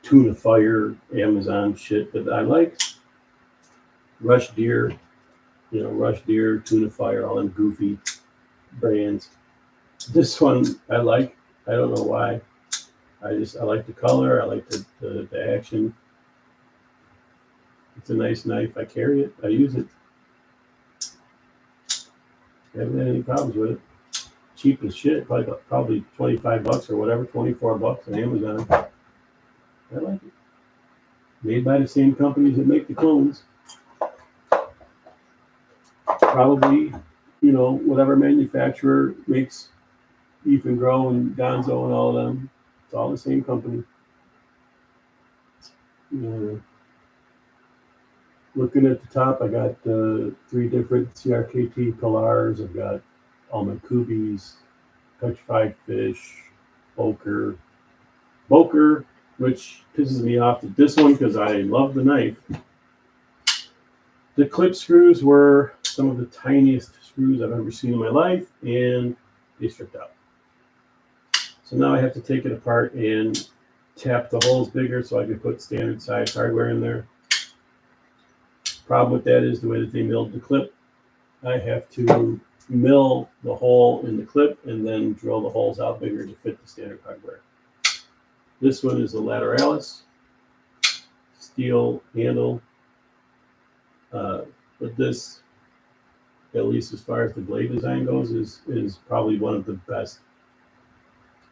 tuna fire, Amazon shit that I like. Rush Deer, Rush Deer, tuna fire, all them goofy brands. This one I like. I don't know why. I like the color. I like the action. It's a nice knife. I carry it. I use it. I haven't had any problems with it. Cheap as shit. Probably $25 or whatever. $24 on Amazon. I like it. Made by the same companies that make the clones. Probably, whatever manufacturer makes Ethan Grow and Gonzo and all of them. It's all the same company. Looking at the top, I got 3 different CRKT Colars. I've got all my Kubies, Petrified Fish, Boker, which pisses me off at this one because I love the knife. The clip screws were some of the tiniest screws I've ever seen in my life, and they stripped out. So now I have to take it apart and tap the holes bigger so I can put standard size hardware in there. Problem with that is the way that they milled the clip. I have to mill the hole in the clip and then drill the holes out bigger to fit the standard hardware. This one is the Lateralis steel handle. But this, at least as far as the blade design goes, is probably one of the best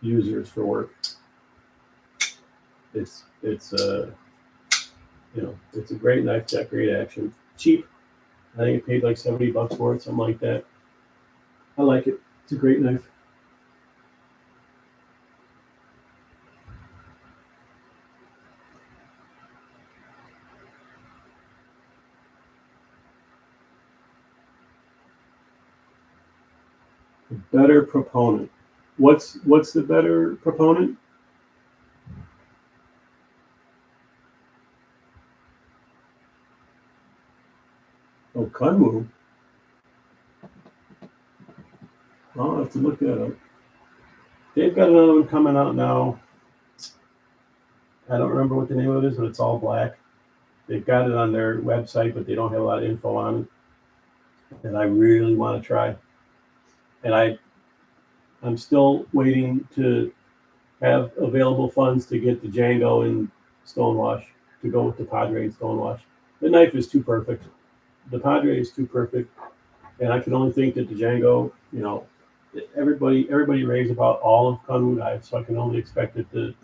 users for work. It's a great knife, got great action, cheap. I think I paid like $70 for it, something like that. I like it. It's a great knife. Better proponent. What's the better proponent? Oh, Kunwu. I'll have to look that up. They've got another one coming out now. I don't remember what the name of it is, but it's all black. They've got it on their website, but they don't have a lot of info on it. And I really want to try. And I'm still waiting to have available funds to get the Django and Stonewash to go with the Padre and Stonewash. The knife is too perfect. The Padre is too perfect. And I can only think that the Django, everybody raves about all of Kunwu knives, so I can only expect that the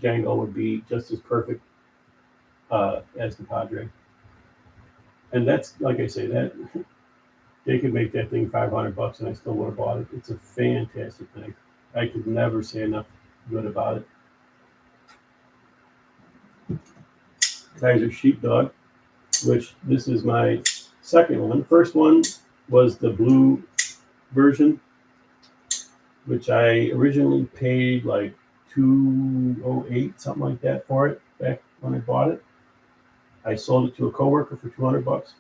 Django would be just as perfect as the Padre. And that's, like I say, that they could make that thing $500 and I still would have bought it. It's a fantastic knife. I could never say enough good about it. Kaiser Sheepdog, which this is my second one. First one was the blue version, which I originally paid like $208, something like that for it back when I bought it. I sold it to a coworker for $200.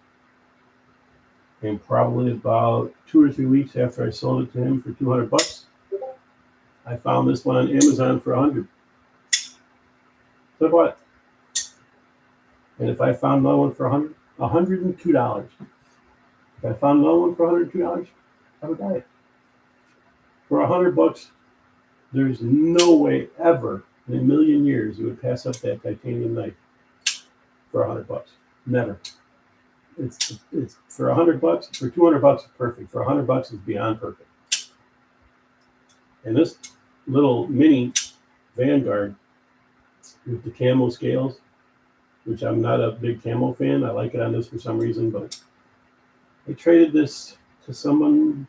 And probably about 2 or 3 weeks after I sold it to him for $200, I found this one on Amazon for $100. So I bought it. And if I found another one for $102, if I found another one for $102, I would buy it. For $100, there's no way ever in a million years you would pass up that titanium knife for $100. Never. It's for $100. For $200, it's perfect. For $100, it's beyond perfect. And this little mini Vanguard with the camo scales, which I'm not a big camo fan. I like it on this for some reason, but I traded this to someone.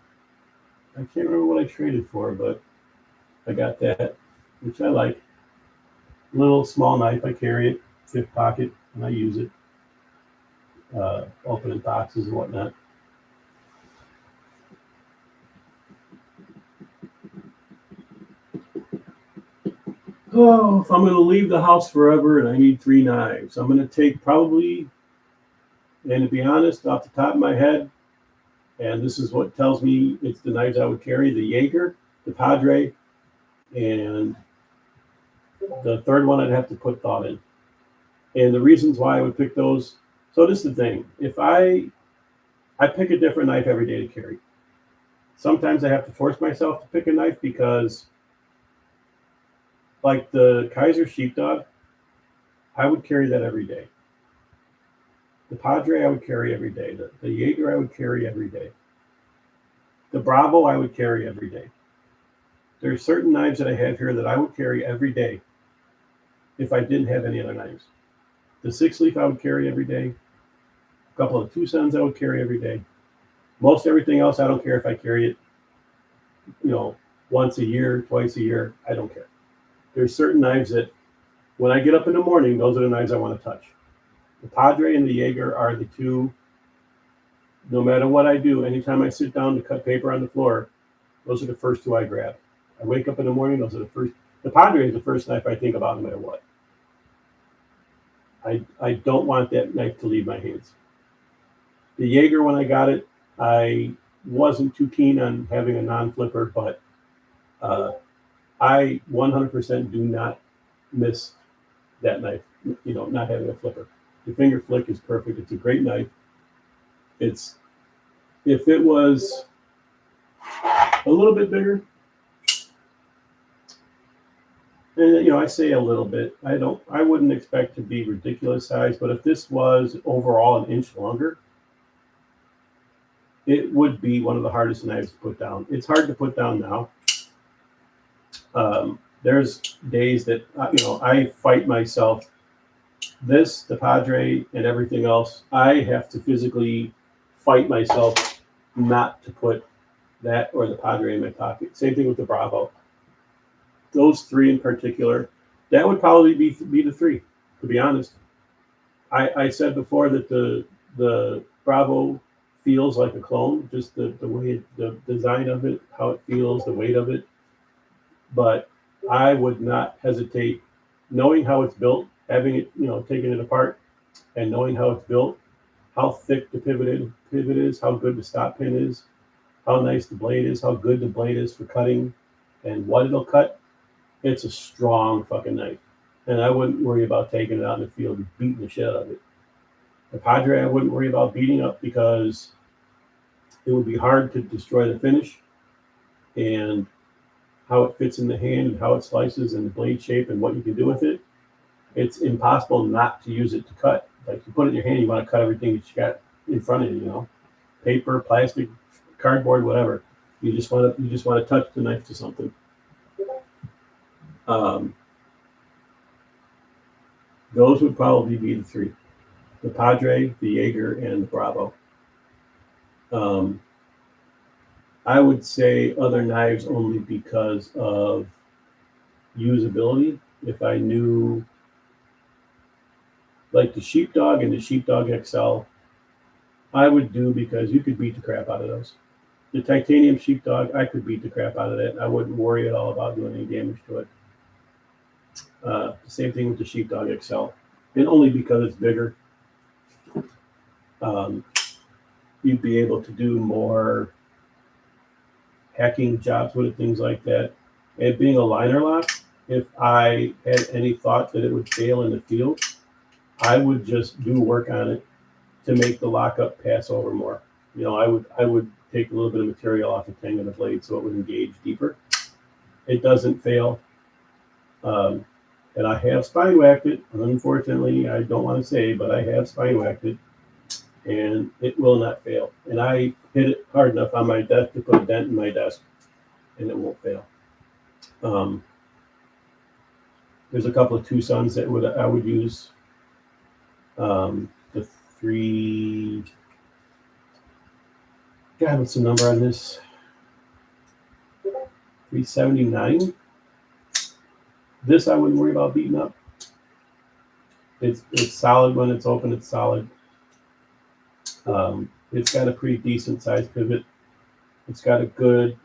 I can't remember what I traded for, but I got that, which I like. Little small knife. I carry it, 5th pocket, and I use it. Opening boxes and whatnot. Oh, if I'm going to leave the house forever and I need 3 knives, I'm going to take probably, and to be honest, off the top of my head, and this is what tells me it's the knives I would carry: the Jaeger, the Padre, and the third one I'd have to put thought in. And the reasons why I would pick those. So this is the thing: if I pick a different knife every day to carry. Sometimes I have to force myself to pick a knife because, like the Kaiser Sheepdog, I would carry that every day. The Padre I would carry every day. The Jaeger I would carry every day. The Bravo I would carry every day. There's certain knives that I have here that I would carry every day if I didn't have any other knives. The 6-leaf I would carry every day. A couple of Tucsons I would carry every day. Most everything else, I don't care if I carry it, once a year, twice a year. I don't care. There's certain knives that when I get up in the morning, those are the knives I want to touch. The Padre and the Jaeger are the two. No matter what I do, anytime I sit down to cut paper on the floor, those are the first two I grab. I wake up in the morning, those are the first. The Padre is the first knife I think about no matter what. I don't want that knife to leave my hands. The Jaeger, when I got it, I wasn't too keen on having a non-flipper, but I 100% do not miss that knife, not having a flipper. The finger flick is perfect. It's a great knife. If it was a little bit bigger, and I say a little bit, I wouldn't expect to be ridiculous size, but if this was overall an inch longer, it would be one of the hardest knives to put down. It's hard to put down now. There's days that I fight myself. The Padre, and everything else, I have to physically fight myself not to put that or the Padre in my pocket. Same thing with the Bravo. Those three in particular, that would probably be the three, to be honest. I said before that the Bravo feels like a clone, just the way, the design of it, how it feels, the weight of it. But I would not hesitate, knowing how it's built, having it, taking it apart, and knowing how it's built, how thick the pivot is, how good the stop pin is, how nice the blade is, how good the blade is for cutting, and what it'll cut. It's a strong fucking knife, and I wouldn't worry about taking it out in the field and beating the shit out of it. The Padre I wouldn't worry about beating up because it would be hard to destroy the finish, and how it fits in the hand and how it slices and the blade shape and what you can do with it. It's impossible not to use it to cut. Like, you put it in your hand, you want to cut everything that you got in front of you, paper, plastic, cardboard, whatever. You just want to touch the knife to something. Those would probably be the three: the Padre, the Jaeger, and the Bravo. I would say other knives only because of usability. If I knew, like the Sheepdog and the Sheepdog XL, I would do, because you could beat the crap out of those. The Titanium Sheepdog, I could beat the crap out of that. I wouldn't worry at all about doing any damage to it. Same thing with the Sheepdog XL, and only because it's bigger. You'd be able to do more hacking jobs with it, things like that. And being a liner lock, if I had any thought that it would fail in the field, I would just do work on it to make the lockup pass over more. I would take a little bit of material off the tang of the blade so it would engage deeper. It doesn't fail. And I have spine whacked it. Unfortunately, I don't want to say, but I have spine whacked it, and it will not fail. And I hit it hard enough on my desk to put a dent in my desk, and it won't fail. There's a couple of Tucsons that I would use. The three. God, what's the number on this? 379. This I wouldn't worry about beating up. It's solid when it's open. It's solid. It's got a pretty decent sized pivot. It's got a good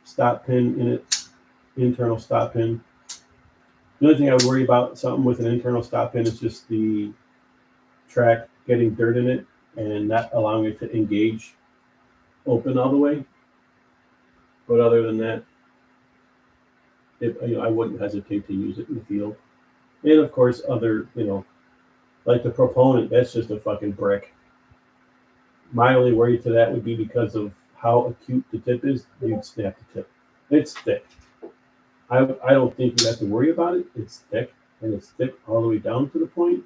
stop pin in it, internal stop pin. The only thing I would worry about something with an internal stop pin is just the track getting dirt in it and not allowing it to engage open all the way. But other than that, I wouldn't hesitate to use it in the field. And of course, like the proponent, that's just a fucking brick. My only worry to that would be because of how acute the tip is, you'd snap the tip. It's thick. I don't think you have to worry about it. It's thick, and it's thick all the way down to the point.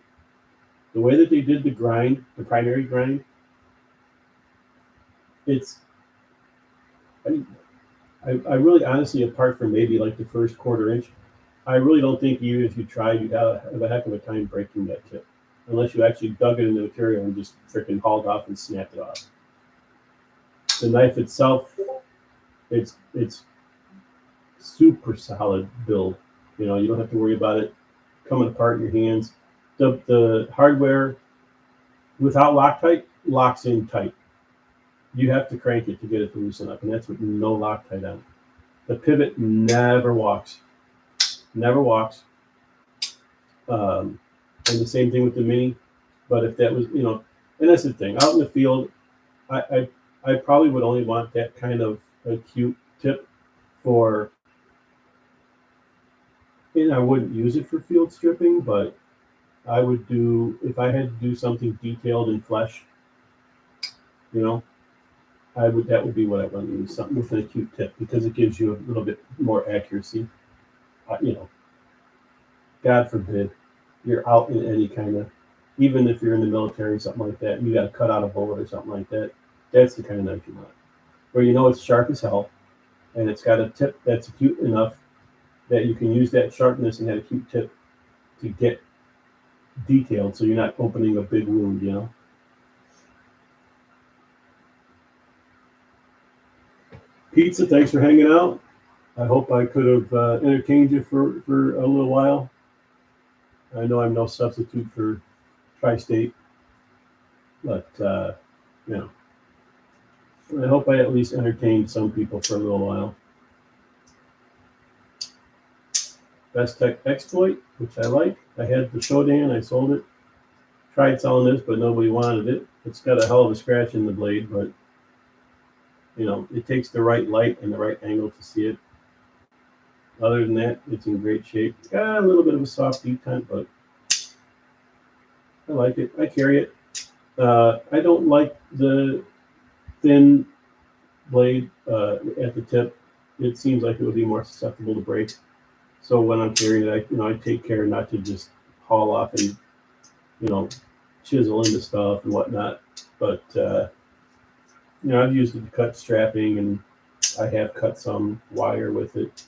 The way that they did the grind, the primary grind, it's I really honestly, apart from maybe like the first quarter inch, I really don't think even if you tried, you'd have a heck of a time breaking that tip, unless you actually dug it in the material and just freaking hauled off and snapped it off. The knife itself, it's super solid build. You don't have to worry about it coming apart in your hands. The hardware without Loctite locks in tight. You have to crank it to get it to loosen up, and that's with no Loctite on it. The pivot never walks. Never walks. And the same thing with the Mini. But if that was, and that's the thing. Out in the field, I probably would only want that kind of acute tip for, and I wouldn't use it for field stripping, but I would do, if I had to do something detailed in flesh, that would be what I want to use, something with an acute tip, because it gives you a little bit more accuracy. God forbid you're out in any kind of, even if you're in the military, something like that, and you got to cut out a bullet or something like that. That's the kind of knife you want, where it's sharp as hell, and it's got a tip that's acute enough that you can use that sharpness and that acute tip to get detailed, so you're not opening a big wound. Pizza, thanks for hanging out. I hope I could have entertained you for a little while. I know I'm no substitute for Tri-State, but I hope I at least entertained some people for a little while. Best Tech Exploit, which I like. I had the Shodan, I sold it. Tried selling this, but nobody wanted it. It's got a hell of a scratch in the blade, but it takes the right light and the right angle to see it. Other than that, it's in great shape. Got a little bit of a soft detent, but I like it. I carry it. I don't like the thin blade at the tip. It seems like it would be more susceptible to break. So when I'm carrying it, I take care not to just haul off and chisel into stuff and whatnot. But I've used it to cut strapping, and I have cut some wire with it.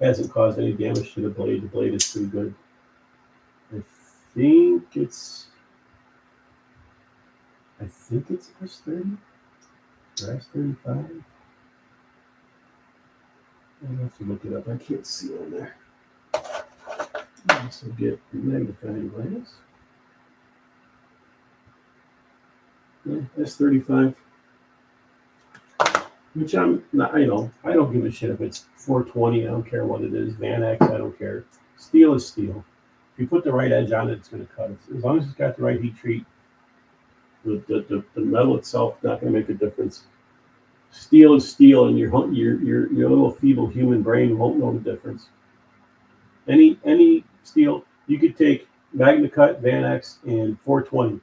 Hasn't caused any damage to the blade. The blade is pretty good. I think it's S30 or S35. I'll have to look it up. I can't see on there. I also get magnifying glass. Yeah, S35. Which I'm not, I don't give a shit if it's 420. I don't care what it is. Vanax, I don't care. Steel is steel. If you put the right edge on it, it's going to cut. As long as it's got the right heat treat, the metal itself not going to make a difference. Steel is steel, and your little feeble human brain won't know the difference. Any steel, you could take MagnaCut, Vanax, and 420,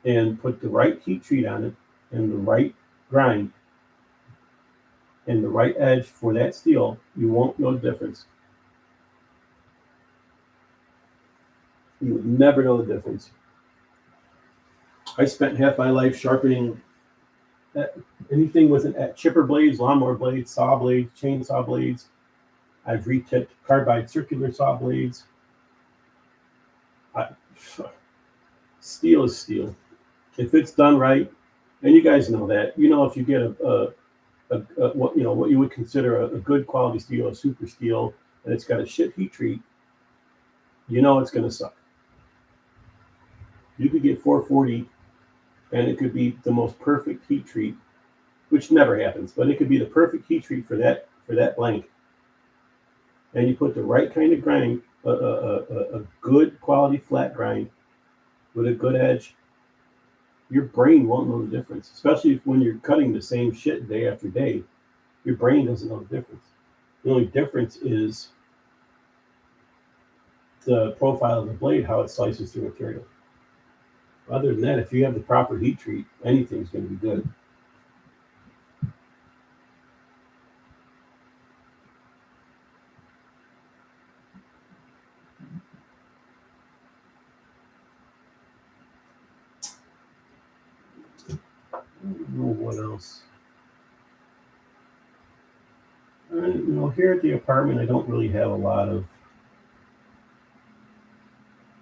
and put the right heat treat on it, and the right grind, and the right edge for that steel, you won't know the difference. You would never know the difference. I spent half my life sharpening anything with chipper blades, lawnmower blades, saw blades, chainsaw blades. I've retipped carbide circular saw blades. Steel is steel. If it's done right, and you guys know that, if you get what you would consider a good quality steel, a super steel, and it's got a shit heat treat, it's going to suck. You could get 440, and it could be the most perfect heat treat, which never happens, but it could be the perfect heat treat for that blank, and you put the right kind of grind, a good quality flat grind with a good edge, your brain won't know the difference. Especially when you're cutting the same shit day after day, your brain doesn't know the difference. The only difference is the profile of the blade, how it slices through material. Other than that, if you have the proper heat treat, anything's going to be good. I don't know what else. Here at the apartment, I don't really have a lot of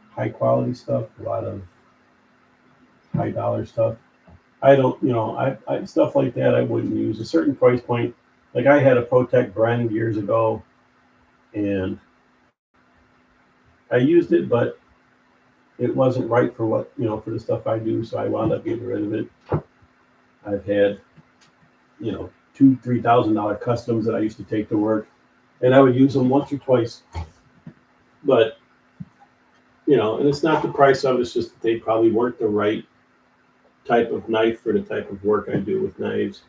high quality stuff, a lot of high dollar stuff. I don't, I stuff like that I wouldn't use. A certain price point, like I had a Protect Brand years ago, and I used it, but it wasn't right for what for the stuff I do, so I wound up getting rid of it. I've had $2,000-3,000 customs that I used to take to work, and I would use them once or twice, but and it's not the price of it, it's just that they probably weren't the right type of knife for the type of work I do with knives.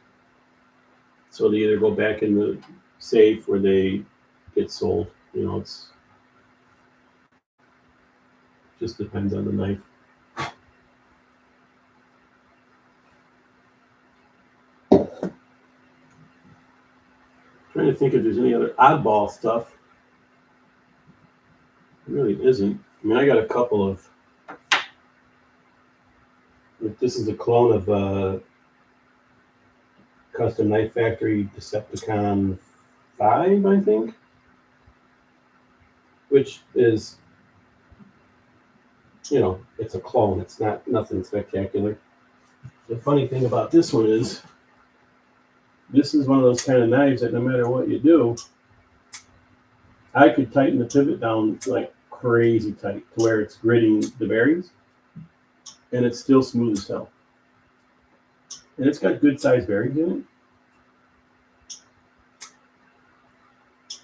So they either go back in the safe or they get sold. It's just depends on the knife. Trying to think if there's any other oddball stuff. There really isn't. I mean, I got a couple of. This is a clone of Custom Knife Factory Decepticon 5, I think, which is, it's a clone. It's not nothing spectacular. The funny thing about this one is, this is one of those kind of knives that no matter what you do, I could tighten the pivot down like crazy tight to where it's gritting the bearings, and it's still smooth as hell. And it's got good sized bearings in it.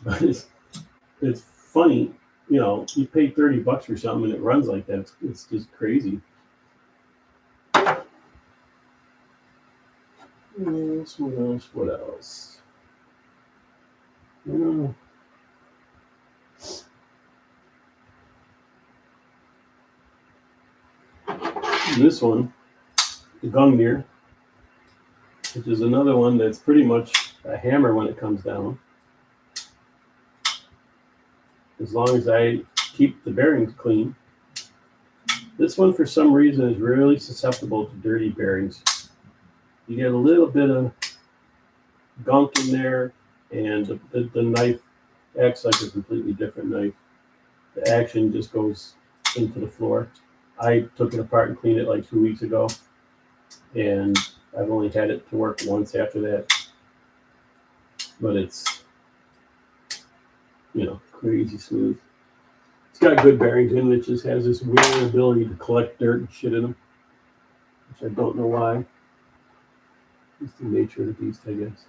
But it's funny, you pay $30 for something and it runs like that. It's just crazy. What else? This one, the Gungnir, which is another one that's pretty much a hammer when it comes down. As long as I keep the bearings clean. This one, for some reason, is really susceptible to dirty bearings. You get a little bit of gunk in there, and the knife acts like a completely different knife. The action just goes into the floor. I took it apart and cleaned it like 2 weeks ago, and I've only had it to work once after that. But it's, crazy smooth. It's got good bearings in it. It just has this weird ability to collect dirt and shit in them, which I don't know why. It's the nature of the beast, I guess.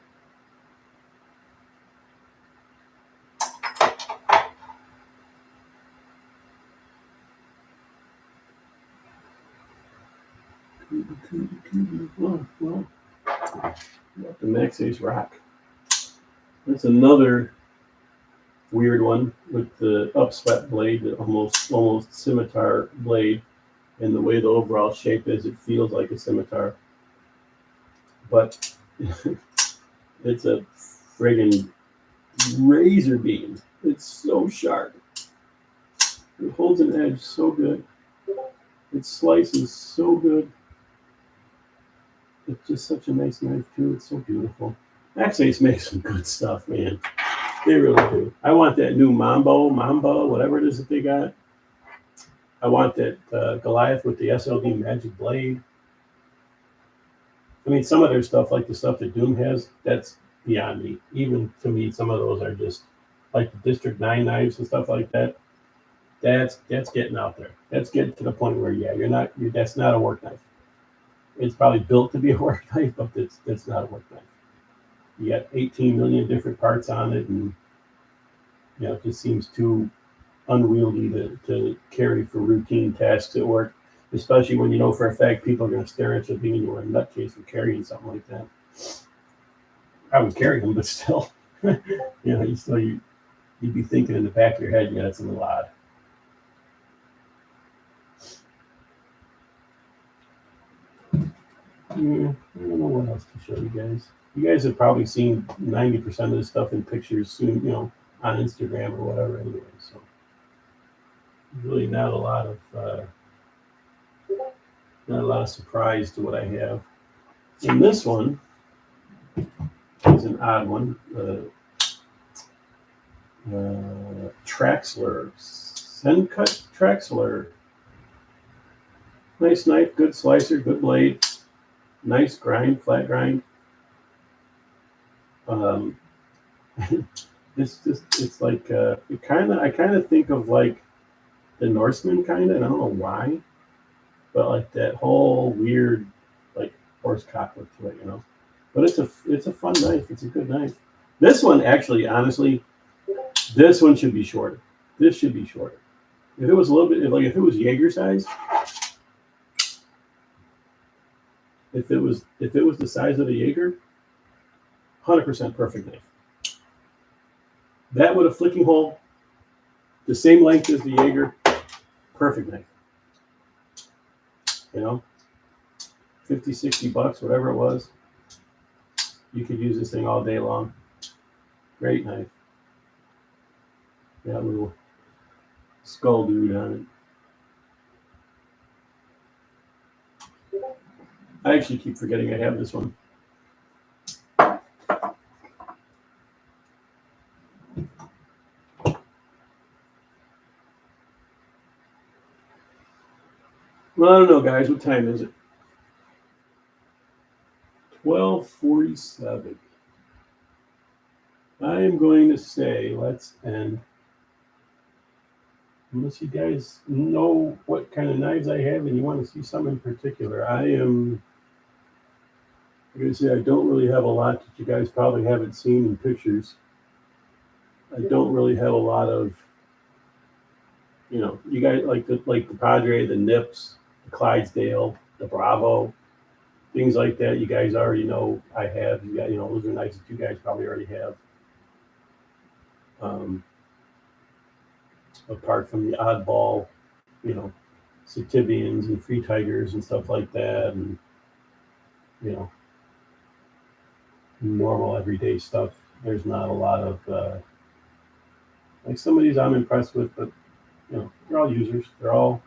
Well, the Max Ace Rock. That's another weird one with the upswept blade, the almost scimitar blade, and the way the overall shape is, it feels like a scimitar. But it's a friggin' razor beam. It's so sharp. It holds an edge so good. It slices so good. It's just such a nice knife too. It's so beautiful. Max Ace makes some good stuff, man. They really do. I want that new Mamba, whatever it is that they got. I want that Goliath with the SLD Magic Blade. I mean, some of their stuff, like the stuff that Doom has, that's beyond me. Even to me, some of those are just like the District 9 knives and stuff like that. That's getting out there. That's getting to the point where, that's not a work knife. It's probably built to be a work knife, but it's not a work knife. You got 18 million different parts on it, and it just seems too unwieldy to carry for routine tasks at work, especially when you know for a fact people are going to stare at you thinking you're a nutcase for carrying something like that. I would carry them, but still, you'd be thinking in the back of your head, yeah, that's a little odd. Yeah, I don't know what else to show you guys. You guys have probably seen 90% of this stuff in pictures soon, on Instagram or whatever anyway. So really not a lot of surprise to what I have. And this one is an odd one. Traxler, Sencut Traxler. Nice knife, good slicer, good blade, nice grind, flat grind. It's like I kind of think of like the Norseman kind of, and I don't know why, but like that whole weird like horse cock look to it, But it's a fun knife. It's a good knife. This one actually, honestly, this one should be shorter. This should be shorter. If it was a little bit like if it was Jaeger size, if it was the size of a Jaeger, 100% perfect knife. That with a flicking hole, the same length as the Jaeger, perfect knife. 50, 60 bucks, whatever it was. You could use this thing all day long. Great knife. Got a little skull dude on it. I actually keep forgetting I have this one. Well, I don't know, guys. What time is it? 12:47. I am going to say let's end. Unless you guys know what kind of knives I have and you want to see some in particular, I'm going to say I don't really have a lot that you guys probably haven't seen in pictures. I don't really have a lot of, you guys like the Padre, the Nips, the Clydesdale, the Bravo, things like that. You guys already know I have. You got, those are knives that you guys probably already have. Apart from the oddball, Cetivians and Free Tigers and stuff like that, and normal everyday stuff. There's not a lot of like some of these I'm impressed with, but they're all users. They're all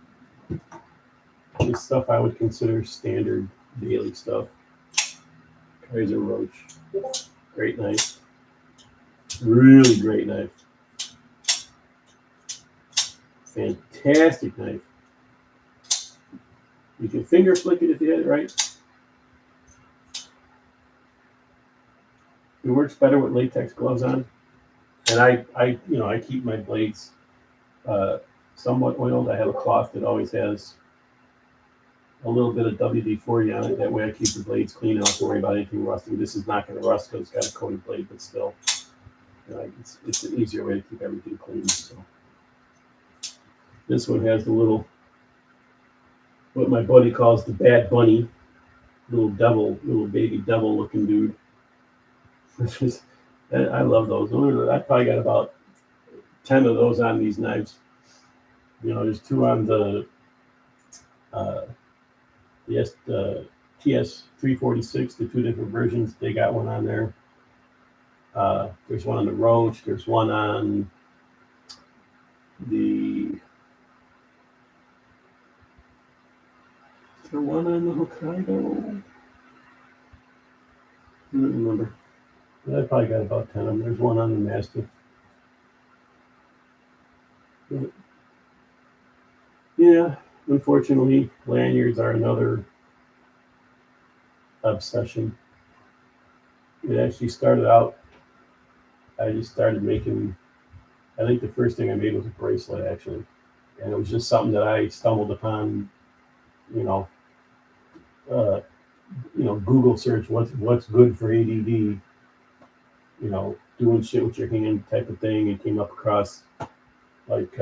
this stuff I would consider standard daily stuff. Kaiser Roach, great knife, really great knife, fantastic knife. You can finger flick it if you hit it right. It works better with latex gloves on, and I keep my blades somewhat oiled. I have a cloth that always has a little bit of WD-40 on it. That way I keep the blades clean. I don't have to worry about anything rusting. This is not going to rust because it's got a coated blade, but still, it's an easier way to keep everything clean. So this one has the little, what my buddy calls the Bad Bunny, little baby devil looking dude. I love those. I probably got about 10 of those on these knives. There's two on the TS346, the two different versions. They got one on there. There's one on the Roach. There's one on the. Is there one on the Hokkaido? I don't remember. I probably got about 10 of them. There's one on the Mastiff. But, yeah, unfortunately, lanyards are another obsession. It actually started out, I just started making, I think the first thing I made was a bracelet, actually. And it was just something that I stumbled upon, Google search, what's good for ADD. doing shit with your hand type of thing, and came up across like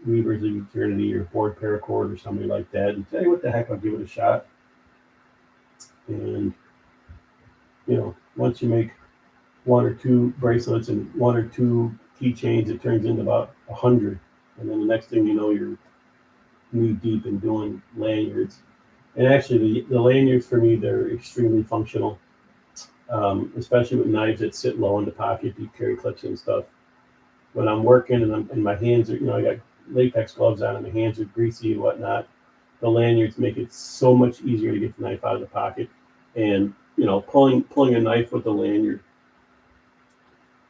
Weavers of Eternity or Board Paracord or somebody like that, and say, hey, what the heck, I'll give it a shot. And once you make one or two bracelets and one or two keychains, it turns into about 100, and then the next thing you know, you're knee deep in doing lanyards. And actually, the lanyards for me, they're extremely functional, especially with knives that sit low in the pocket, deep carry clips and stuff. When I'm working and my hands are, I got latex gloves on and my hands are greasy and whatnot, the lanyards make it so much easier to get the knife out of the pocket. And, pulling a knife with a lanyard,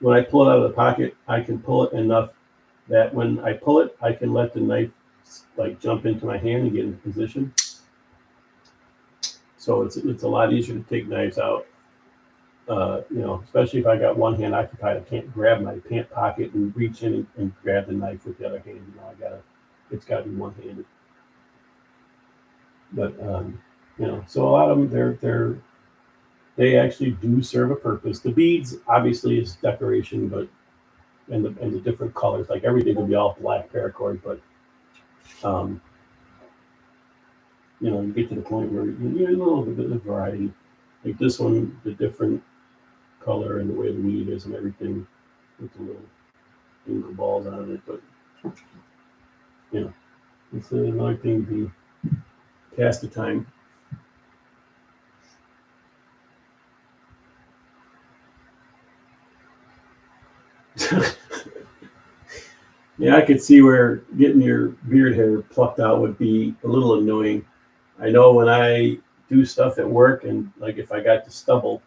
when I pull it out of the pocket, I can pull it enough that when I pull it, I can let the knife like jump into my hand and get into position. So it's a lot easier to take knives out. Especially if I got one hand occupied, I can't grab my pant pocket and reach in and grab the knife with the other hand. It's got to be one-handed. But so a lot of them, they actually do serve a purpose. The beads obviously is decoration, but and the different colors, like everything would be all black paracord, but you get to the point where you need a little bit of variety. Like this one, the different color and the way the weave is and everything with the little dingle balls on it, but it's another thing to be past the time. Yeah, I could see where getting your beard hair plucked out would be a little annoying. I know when I do stuff at work, and like if I got the stubble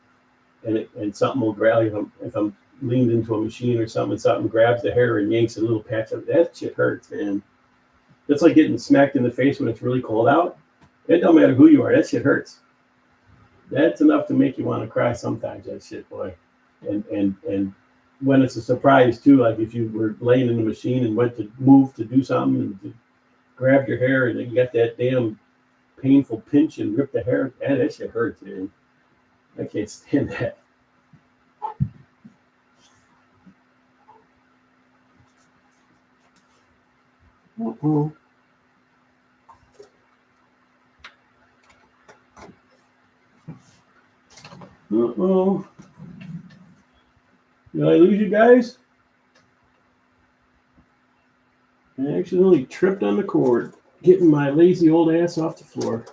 and something will grab, if I'm leaned into a machine or something grabs the hair and yanks a little patch of that shit hurts, man. That's like getting smacked in the face when it's really cold out. It don't matter who you are, that shit hurts. That's enough to make you want to cry sometimes, that shit, boy. And when it's a surprise too, like if you were laying in the machine and went to move to do something and grabbed your hair and then you got that damn painful pinch and rip the hair, man, that shit hurts, man. I can't stand that. Uh-oh. Uh-oh. Did I lose you guys? I accidentally tripped on the cord, getting my lazy old ass off the floor.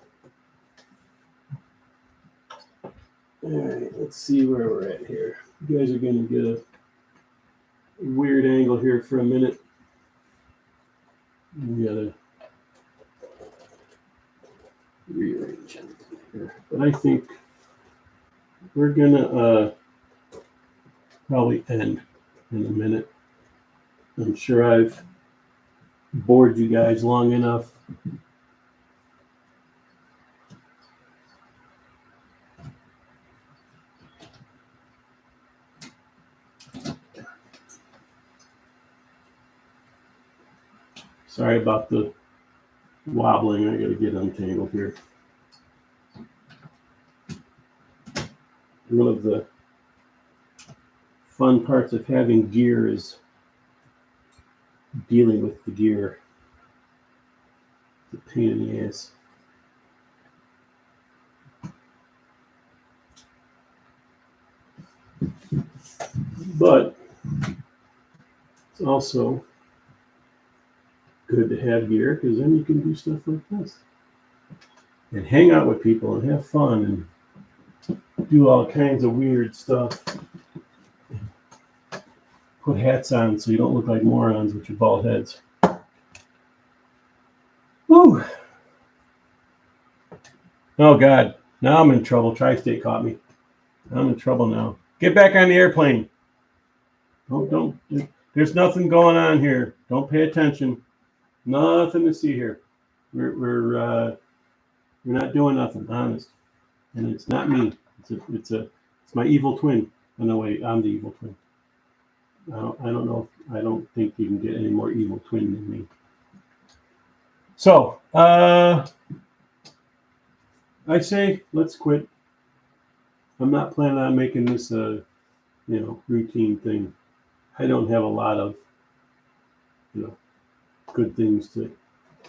All right, let's see where we're at here. You guys are going to get a weird angle here for a minute. We got to rearrange it here. But I think we're going to probably end in a minute. I'm sure I've bored you guys long enough. Sorry about the wobbling. I got to get untangled here. One of the fun parts of having gear is dealing with the gear. It's a pain in the ass. But it's also good to have gear because then you can do stuff like this and hang out with people and have fun and do all kinds of weird stuff. Put hats on so you don't look like morons with your bald heads. Woo! Oh God, now I'm in trouble. Tri-State caught me. I'm in trouble now. Get back on the airplane. Don't. There's nothing going on here. Don't pay attention. Nothing to see here. We're not doing nothing, honest. And it's not me. It's my evil twin. Oh no, wait, I'm the evil twin. I don't know. I don't think you can get any more evil twin than me. So, I say let's quit. I'm not planning on making this a routine thing. I don't have a lot of, good things to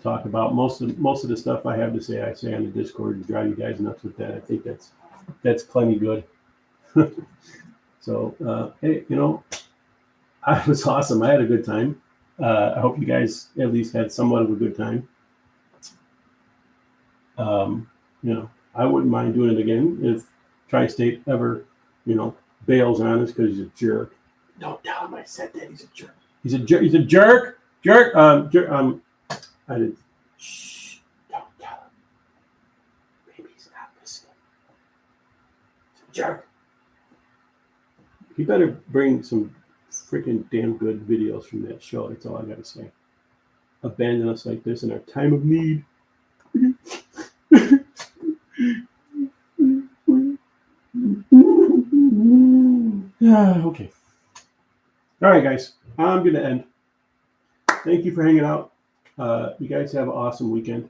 talk about. Most of the stuff I have to say, I say on the Discord and drive you guys nuts with that. I think that's plenty good. So, hey, I was awesome. I had a good time. I hope you guys at least had somewhat of a good time. I wouldn't mind doing it again if Tri-State ever, bails on us because he's a jerk. Don't tell him I said that. He's a jerk. He's a jerk. He's a jerk. Jerk. I did. Shh. Don't tell him. Maybe he's not listening. He's a jerk. He better bring some freaking damn good videos from that show. That's all I gotta say. Abandon us like this in our time of need. Okay. All right, guys. I'm gonna end. Thank you for hanging out. You guys have an awesome weekend.